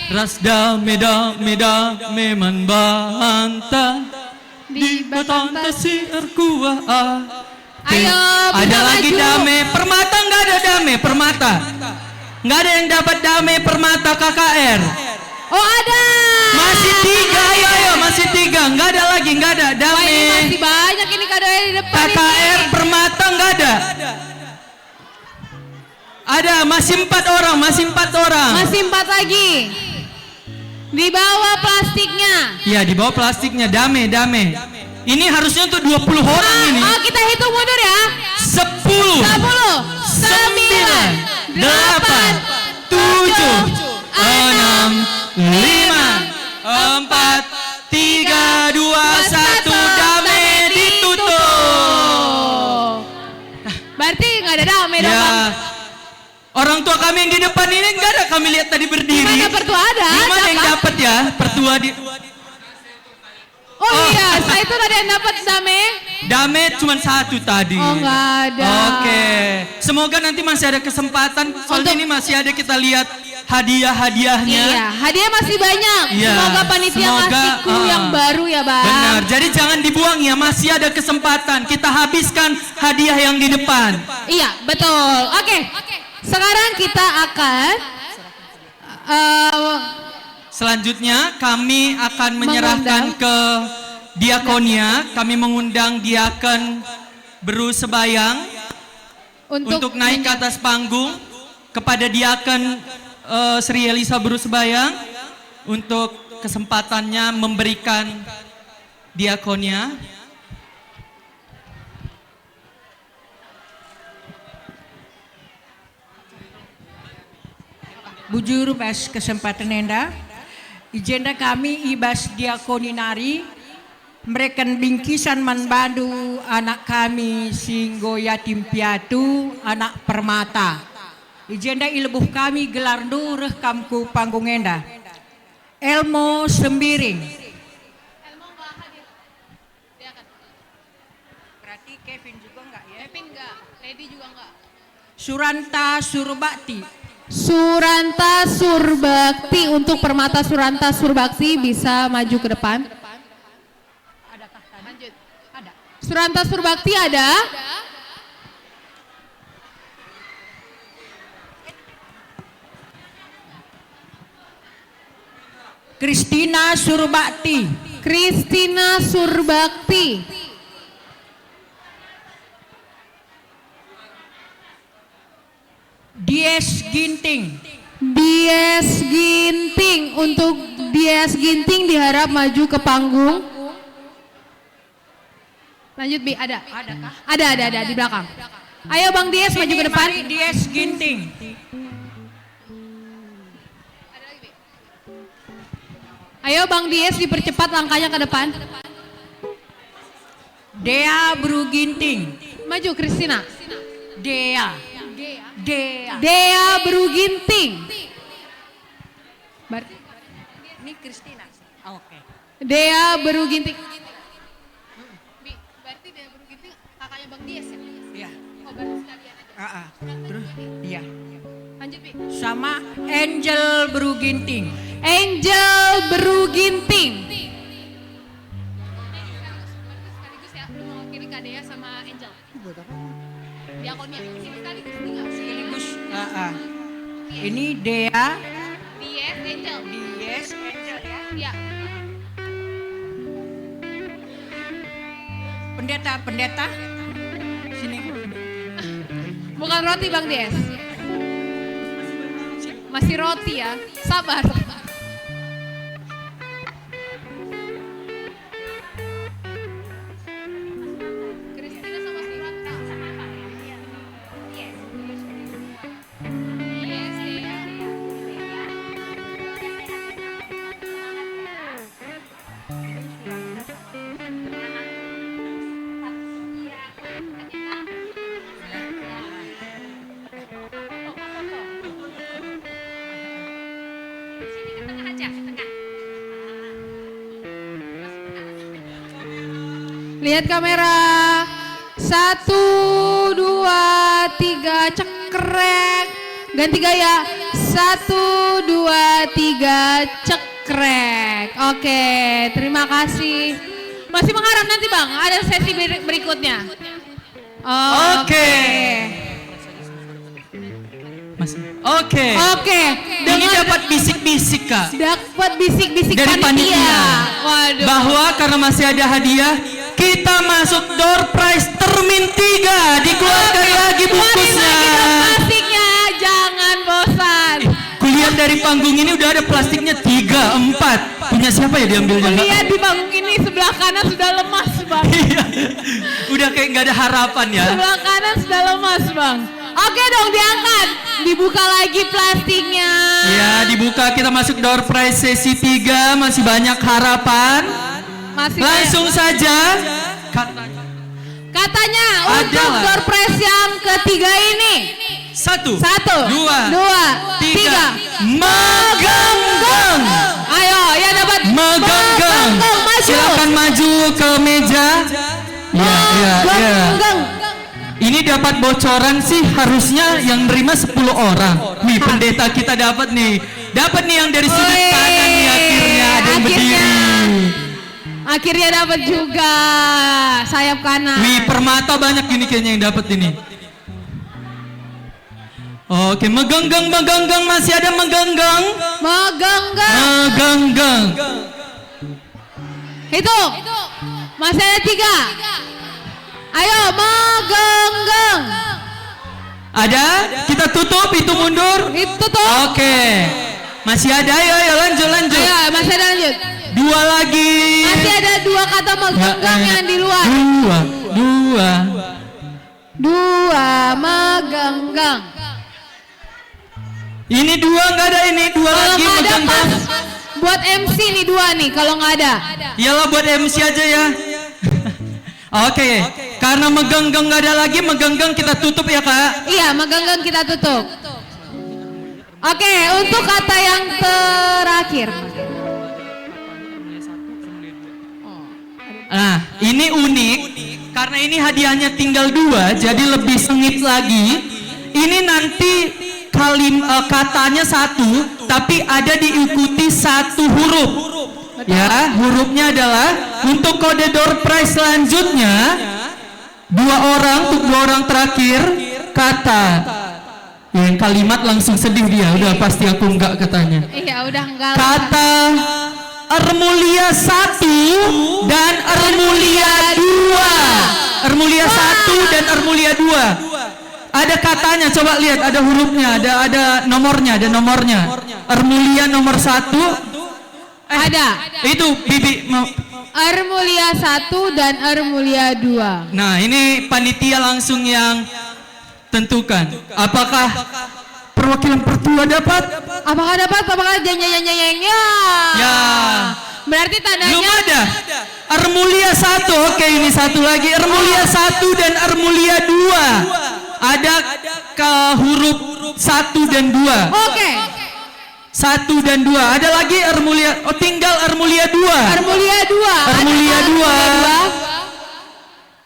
Ras dame man banta. Di batanta si erkuah. Ayo, ada lagi maju. dame. Permata nggak ada dame, permata. Nggak ada yang dapat dame permata KKR. Oh ada. Masih 3, ayo masih 3. Nggak ada lagi, nggak ada dame. Wah, ini masih banyak ini kadonya di depan KKR ini. permata nggak ada. Ada, masih 4 orang. Masih 4 lagi. Di bawah plastiknya. Iya, di bawah plastiknya dame. Ini harusnya untuk 20 orang ini. Oh, kita hitung mundur ya. 10. 9, 8, 7, 6, 5, 4, 3, 2, 1. Dame ditutup. Berarti nggak ada dame dong. Ya. Orang tua kami yang di depan ini nggak ada, kami lihat tadi berdiri. Gimana pertua ada? Gimana yang dapat ya? Pertua di. Oh iya, saya itu ada yang dapat dame. Dame cuma 1 tadi. Oh nggak ada. Oke. Semoga nanti masih ada kesempatan. Soalnya ini masih ada, kita lihat hadiah-hadiahnya. Iya, hadiah masih banyak. Iya, Semoga panitia ngasih clue yang baru ya Bang. Benar, jadi jangan dibuang ya, masih ada kesempatan. Kita habiskan hadiah yang di depan. Iya, betul. Oke. Sekarang kita akan selanjutnya kami akan menyerahkan ke diakonia. Kami mengundang diakon Beru Sebayang untuk naik ke atas panggung. Kepada diakon Sri Elisa Beru Sebayang untuk kesempatannya memberikan diakonia. Bujur bas kesempatan enda, ijenda kami ibas diakoninari, mereka bingkisan manbandu anak kami singgo yatim piatu, anak permata. Ijenda ilebuh kami gelar dureh kamku panggung enda. Elmo Sembiring. Berarti Kevin juga enggak ya? Kevin enggak, Lady juga enggak. Suranta Surbakti. Suranta Surbakti, untuk permata Suranta Surbakti bisa maju ke depan. Adakah lanjut? Ada. Suranta Surbakti ada. Kristina Surbakti. Kristina Surbakti. Dies Ginting. Dies Ginting, untuk Dies Ginting diharap maju ke panggung. Lanjut Bi, ada? Adakah? Ada di belakang. Ayo Bang Dies maju ke depan. Mari Dies Ginting. Ayo Bang Dies dipercepat langkahnya ke depan. Dea Bru Ginting. Maju Kristina. Dea Bru Ginting. Ini Kristina. Oke. Dea Beruginting. Berarti Dea Beruginting kakaknya Bang Dies ya? Iya. Oh, berarti sekalian aja. Terus iya. Lanjut, Bi. Sama Angel Beruginting. Angel Beruginting. Sekaligus ya, lu mewakili Kak Dea sama Angel. Diakonnya, sini sekaligus nih nggak? Sekaligus. Ini Dea. Dies, Angel. Dies, Angel ya. Iya. Pendeta. Sini. Bukan roti Bang Dies. Masih roti ya. Sabar. Kristina sama Surata. Lihat kamera. 1, 2, 3 cekrek. Ganti gaya. 1, 2, 3 cekrek. Oke, terima kasih. Masih mengharap nanti Bang, ada sesi berikutnya. Oke. Oke. Ini dapat bisik-bisik Kak. Dapat bisik-bisik dari panitia. Waduh. Bahwa karena masih ada hadiah, kita masuk door prize termin 3. Dikeluarkan lagi bungkusnya. Plastiknya, jangan bosan. Kulihat dari panggung ini udah ada plastiknya 3, 4. Punya siapa ya diambilnya? Lihat di panggung ini sebelah kanan sudah lemas Bang. Udah kayak nggak ada harapan ya. Sebelah kanan sudah lemas Bang. Oke dong, diangkat. Dibuka lagi plastiknya. Ya, dibuka, kita masuk door prize sesi 3, masih banyak harapan. Masih langsung saja. Katanya untuk door prize yang ketiga ini. 1, 2, 3. Meganggang. Ayo, ya dapat Meganggang. Silakan maju ke meja. Ya. Ini dapat bocoran sih, harusnya yang nerima 10 orang. Nih pendeta kita dapat nih. Dapat nih yang dari sudut kanan nih, akhirnya ada yang berdiri. Akhirnya dapat juga sayap kanan. Wih, permata banyak ini kayaknya yang dapat ini. Oke, meganggang masih ada meganggang. Hitung. Masih ada 3. Ayo meganggang. Ada? Kita tutup, itu mundur. Tutup. Oke. Masih ada, ayo lanjut. Ayo, masih ada lanjut. 2 lagi. Masih ada 2 kata meganggang yang di luar. 2 meganggang. Ini 2 nggak ada, ini 2 lagi meganggang. Buat MC nih 2 nih kalau nggak ada. Iyalah buat MC aja ya. Oke, karena meganggang nggak ada lagi, meganggang kita tutup ya Kak. Iya, meganggang kita tutup. Oke, untuk kata yang terakhir. Nah, ini unik karena ini hadiahnya tinggal 2, jadi lebih sengit lagi. Ini nanti katanya 1, tapi ada diikuti 1 huruf. Ya, hurufnya adalah untuk kode door prize selanjutnya 2 orang untuk 2 orang terakhir kata. Yang kalimat langsung sedih dia, udah pasti aku enggak katanya. Iya, udah enggak. Kata Ermulia 1 dan Ermulia 2. Ermulia 1 dan Ermulia 2. Ada katanya, coba lihat, ada hurufnya, ada nomornya, Ermulia nomor 1. Ada. Itu Bibi mau. Ermulia 1 dan Ermulia 2. Nah, ini panitia langsung yang tentukan. Apakah perwakilan pertua dapat? Apakah jeng-jeng-jeng-jengnya? Ya. Berarti tandanya belum ada. Ermulia 1, oke ini 1 lagi. Ermulia 1 dan Ermulia 2. Ada ke huruf 1 dan 2. Oke. 1 dan 2. Ada lagi Armulia. Oh, tinggal Armulia 2. Armulia 2. Armulia 2.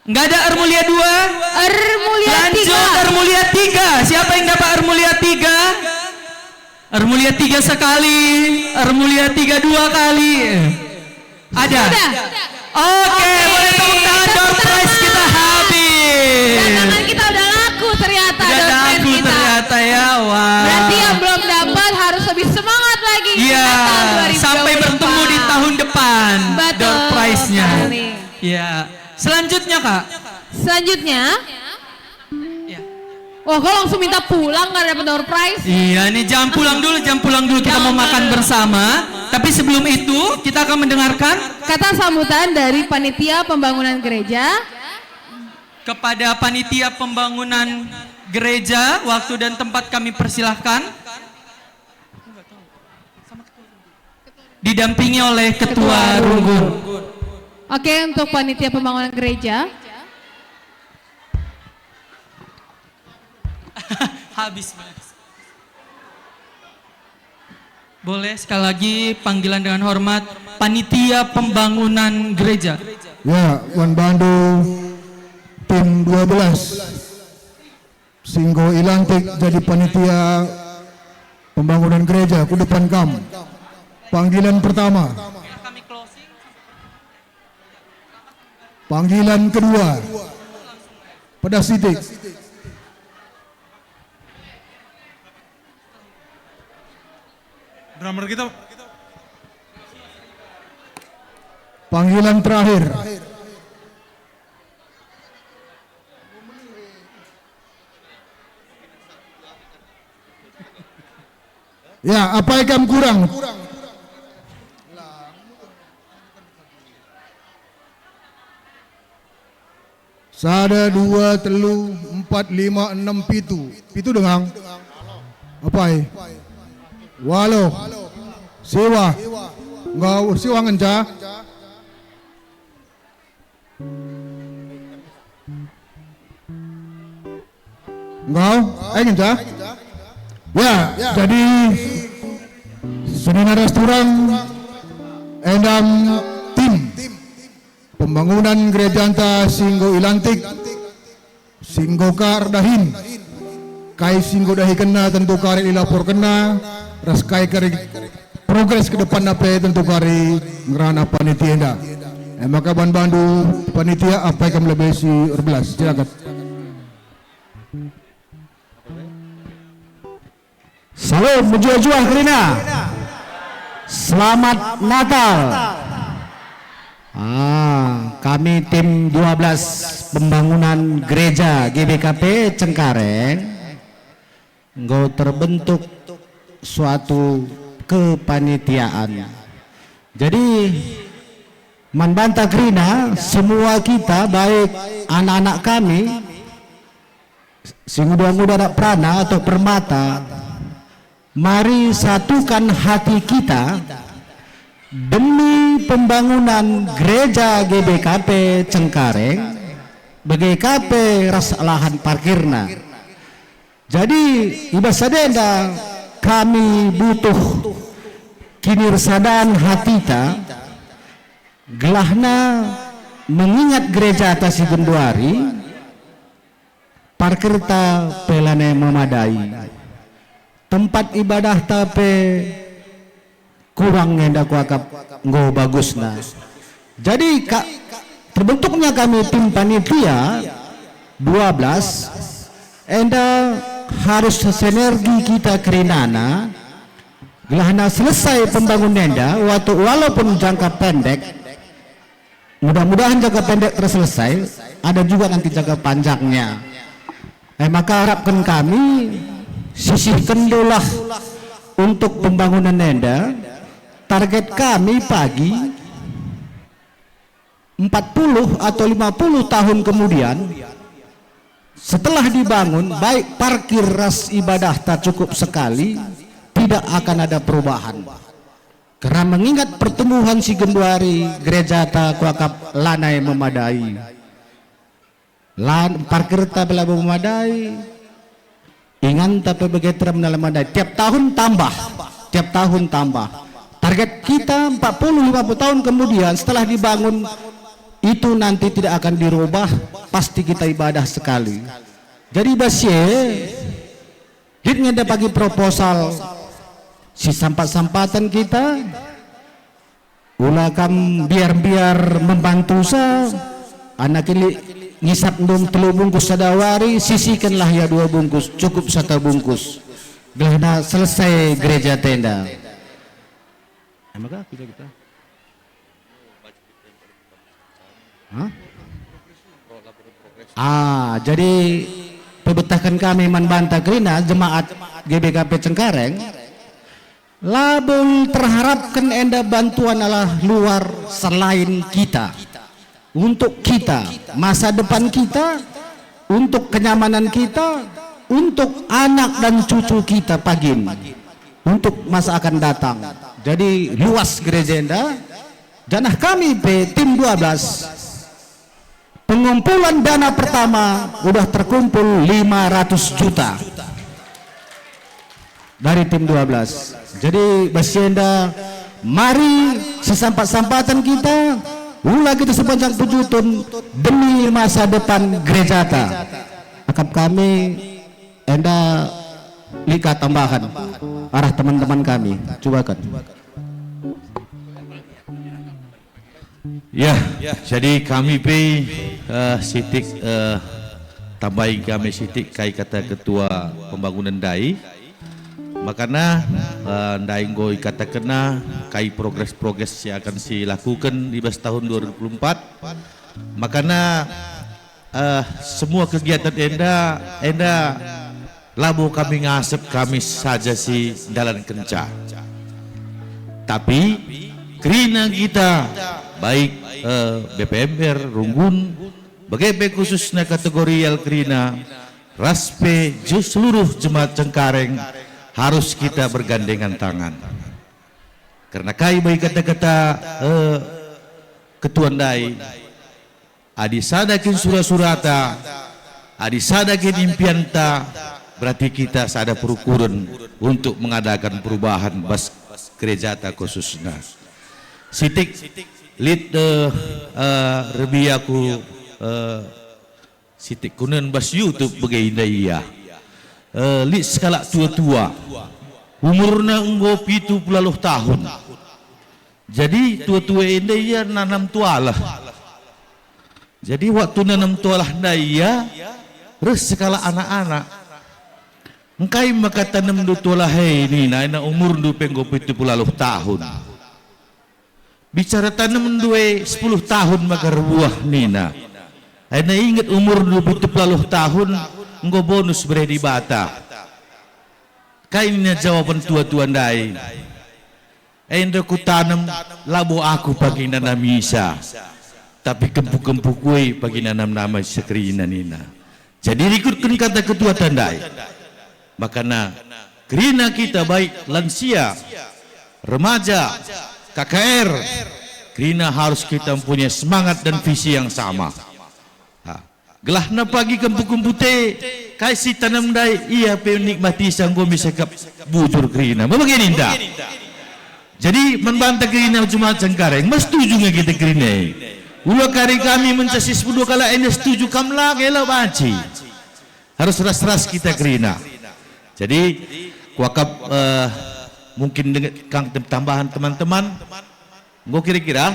Enggak ada Armulia 2. Armulia 3. Lanjut Armulia 3. Siapa yang dapat Armulia 3? Armulia 3 sekali. Armulia 3 2 kali. Ada. Oke, boleh tepuk tangan. Door prize kita habis. Dagangan kita udah laku ternyata. Udah laku ternyata ya. Wah. Berarti yang belum dapat harus lebih semangat lagi. Iya, sampai bertemu di tahun depan. Betul door prize-nya. sekali. Iya. Selanjutnya, Kak. Selanjutnya. Wah, kok langsung minta pulang nggak dapat door prize? Iya, nih jam pulang dulu kita mau makan bersama. Tapi sebelum itu kita akan mendengarkan kata sambutan dari panitia pembangunan gereja. Kepada panitia pembangunan gereja, waktu dan tempat kami persilahkan. Didampingi oleh Ketua Runggun. Oke, untuk panitia pembangunan gereja. Habis. Boleh sekali lagi panggilan dengan hormat panitia pembangunan gereja. Ya, Wan Bandu tim 12 Singgo Ilantik jadi panitia pembangunan gereja ku depan kamu. Panggilan pertama. Panggilan kedua. Pada sidik. Drummer kita. Panggilan terakhir. Ya, apa yang kurang? Sada 2 telu 4 5 6 pitu. Pitu dengang. Apa? Walo. Siwa. Enggak siwa ngenca. Enggak, ngenca. Ya, jadi Senina Restoran endam tim pembangunan gereja anta Singgo Ilantik Singgo Kardahin kai Singgo dahi kena tentu kari dilapor kena ras kai kari progres ke depan apa tentu kari ngerana panitia enda maka Ban Bandu panitia apa yang lebih si 12 silakan. Salam menjual-jual Krina. Selamat Natal. Kami tim 12 pembangunan gereja GBKP Cengkareng engkau terbentuk suatu kepanitiaan. Jadi Manbanta Krina semua kita baik anak-anak kami si muda-muda prana atau permata, mari satukan hati kita demi pembangunan gereja GBKP Cengkareng, BGKP ras lahan parkirna. Jadi iba sadenda kami butuh kinirsadan hatita gelahna mengingat gereja atas Genduari parkirta pelane memadai. Tempat ibadah tapi kurang ngenda kuakap nggo bagusna. Jadi terbentuknya kami tim panitia 12 enda harus sinergi kita kerinana gelahna selesai pembangunan enda waktu walaupun jangka pendek, mudah-mudahan jangka pendek terselesai, ada juga nanti jangka panjangnya. Maka harapkan kami sisihkan dolah untuk pembangunan enda. Target kami pagi 40 atau 50 tahun kemudian setelah dibangun, baik parkir ras ibadah tak cukup sekali, tidak akan ada perubahan. Karena mengingat pertumbuhan si Genduari, gereja tak kuakap lanai memadai, parkir tak bela memadai, ingat tapi begitu memadai, tiap tahun tambah. tiap tahun tambah. Target kita 40-50 tahun kemudian setelah dibangun itu nanti tidak akan dirubah, pasti kita ibadah sekali. Jadi basye hitnya ada pagi proposal si sampat-sampatan kita ulakam biar membantu sa anak ini ngisap dong 3 bungkus sadawari, sisihkanlah ya 2 bungkus, cukup 1 bungkus. Gelana selesai gereja tenda. Emangkah kita? Jadi pebetakan kami Manbanta Krina jemaat GBKP Cengkareng label terharapkan enda bantuan adalah luar selain kita, untuk kita, masa depan kita, untuk kenyamanan kita, untuk anak dan cucu kita pagin, untuk masa akan datang. Jadi luas gereja enda. Janah kami tim 12 pengumpulan dana pertama udah terkumpul 500 juta dari tim 12. Jadi Basyenda, mari sesampat-sampatan kita ulah kita sepanjang pujutun demi masa depan gereja ta. Akap kami enda lika tambahan arah teman-teman kami. Coba kan. Ya, jadi kami sitik tambahin kami sitik kai kata ketua pembangunan dai. Makanya Dainggo kata kena kai progres yang akan dilakukan di tahun 2024. Makanya semua kegiatan enda labu kami ngasep kami saja si dalan kenca. Tapi kerina kita baik BPMR, Runggun, bagaimana khususnya kategori Kerina, Raspe, seluruh jemaat Cengkareng harus kita bergandengan tangan. Karena kai baik kata-kata ketua Dai, adi sadakin surata, adi sadakin impianta, berarti kita sada perukuran untuk mengadakan perubahan bas gereja ta khususnya. Sitik lid rebiaku sitik kunen bas YouTube bagaimana iya. Lid skala tua-tua umurna enggo 70 tahun. Jadi tua-tua ini ya nanam tualah. Jadi waktu nanam tualah daya res skala anak-anak engkai maka tanam du tualah ini na umur du penggo 70 tahun. Bicara tanam duwe 10 tahun maka buah nina. Aina ingat umur 70 tahun enggo bonus bere di bata. Kainnya jawaban tua-tua ndai. Endo ku tanam labu aku pagi nanam misa. Tapi kempu-kempu kue pagi nanam nama sekrina nina. Jadi ikutkan kata ketua tandai. Makanya kerina kita baik lansia, remaja, KKR, kerina harus kita mempunyai semangat dan visi yang sama. Gelahna pagi kempu-kempu te kasih tanam dai iya penikmati sanggo misekap bujur kerina. Begini indah. Jadi membantah kerina cuma Cengkareng, mas setuju nggak kita kerina? Ulah kari kami mencasis 10 kala ini setuju kamlah gelo banci. Harus ras-ras kita kerina. Jadi wakaf mungkin dengan kang tambahan teman-teman. Gue kira-kira,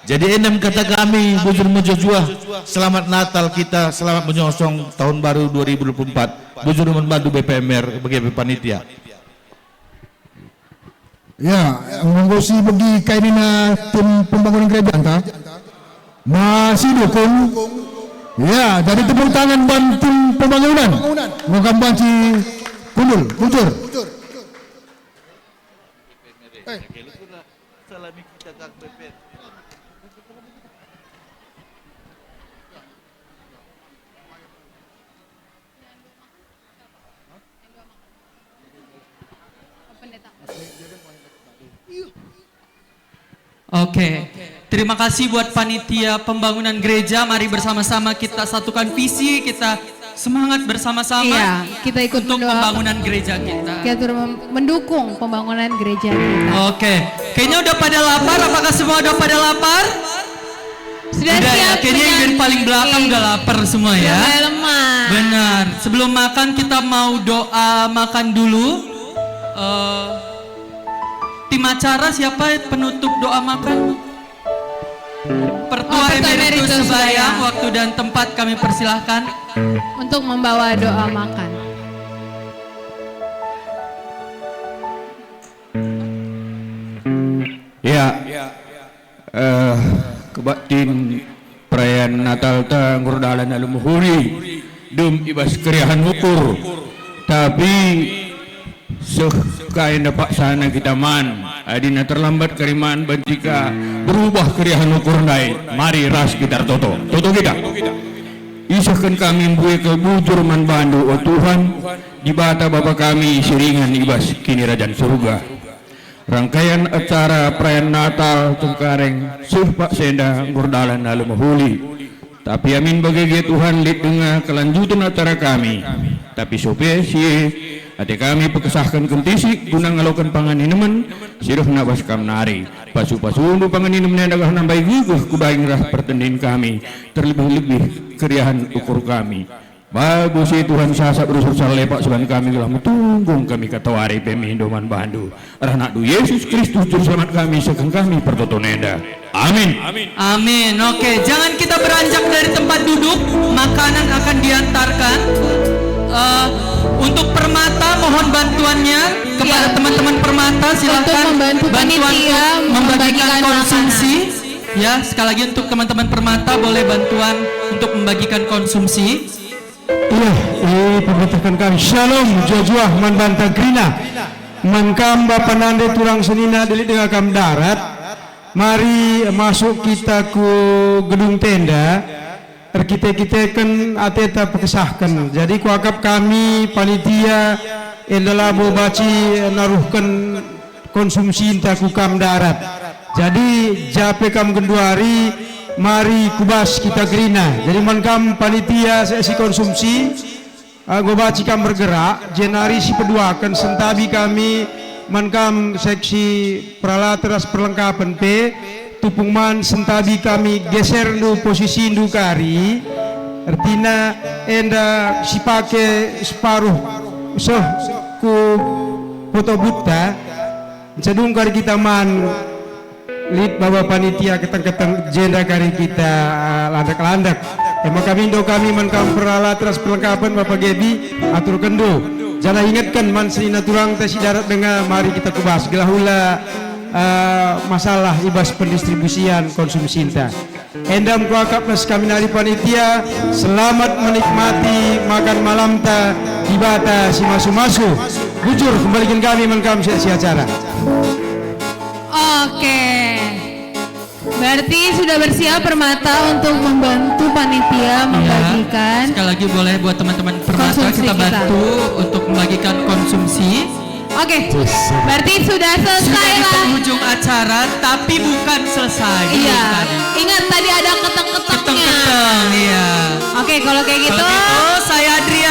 jadi enam kata kami bujur mujujua, selamat Natal kita, selamat menyongsong tahun baru 2024. Bujur membantu BPMR bagi panitia. Ya, monggo si bagi kainina tim pembangunan gereja anta masih dukung. Ya, dari tepuk tangan ban tim pembangunan. Moga banci kundur, kuncur. Oke, terima kasih buat panitia pembangunan gereja. Mari bersama-sama kita satukan visi, kita semangat bersama-sama. Iya, kita ikut untuk mendoakan. pembangunan gereja kita. Kita turut mendukung pembangunan gereja kita. Oke, kayaknya udah pada lapar. Apakah semua udah pada lapar? Sudah udah siap ya, kayaknya yang dari paling belakang udah lapar semua ya. Udah lemah. Benar. Sebelum makan kita mau doa makan dulu. Tim acara siapa penutup doa makan? Pertua Emeritus Sebayang, waktu dan tempat kami persilahkan untuk membawa doa makan. Ya, kebaktin perayaan Natal ta ngurdalan alumuhuri dum ibas keriahan ukur tapi kain dapat sana kita man adina terlambat keriman bantika berubah keriahan ukur naik mari ras kita toto kita isahkan kami buat ke bujur man bandu oh Tuhan di bata Bapa kami siringan ibas kini rajan surga rangkaian acara perayaan Natal Cengkareng Pak Senda ngurdalan alumuhuli tapi amin bagi Tuhan lid dengan kelanjutan acara kami tapi sopesi ate kami pekesahkan kentisik guna ngalokan panganinemen siruh nabas kamnari pasu-pasu panganinemen yang dagah nambai guguh kudaing rah pertendin kami terlebih-lebih keriahan ukur kami bagus Tuhan sasa berusur salepak seban kami telah metunggung kami katawari pemihindoman bandu rahnak du Yesus Kristus juru selamat kami sekeng kami pertotonenda amin amin. Oke, jangan kita beranjak dari tempat duduk, makanan akan diantarkan. Untuk Permata mohon bantuannya kepada teman-teman Permata, silakan membantu bantuan panitia membagikan konsumsi makanan. ya. Sekali lagi untuk teman-teman Permata boleh bantuan untuk membagikan konsumsi. Iya, pembentukan kami Shalom Jojuah man bantang krina man kam bapanande tulang senina delik dengan kam darat mari masuk kita ke gedung tenda kita kan ateta pekesahkan jadi kuakap kami panitia adalah bobaci naruhkan konsumsi inta kukam darat jadi jape kam genduari mari kubas kita gerina jadi mankam panitia sesi konsumsi gobaci kam bergerak jenari si peduakan sentabi kami mankam seksi peralatan perlengkapan P tupungman sentabi kami geser nu posisi ndu kari artinya enda si pake separuh ku foto buta sedungkar kita man lid bawa panitia keteng-keteng jenda kari kita landak-landak emang kami indo kami mankam peralatan perlengkapan Bapak Gebi atur kendo jangan ingatkan man senina turang tesi darat dengan mari kita kubas gelahula masalah ibas pendistribusian konsumsi inta endam kuakap nas kami nari panitia selamat menikmati makan malam ta di bata si masu-masu bujur kembalikan kami menkam sesi acara. Oke, berarti sudah bersiap Permata untuk membantu panitia membagikan. Sekali lagi boleh buat teman-teman Permata kita bantu untuk membagikan konsumsi. Oke, berarti sudah selesai di lah. penghujung acara, tapi bukan selesai. Iya, ingat tadi ada keteng-ketengnya. Keteng-keteng, iya. Oke, kalau kayak gitu, saya Adrian.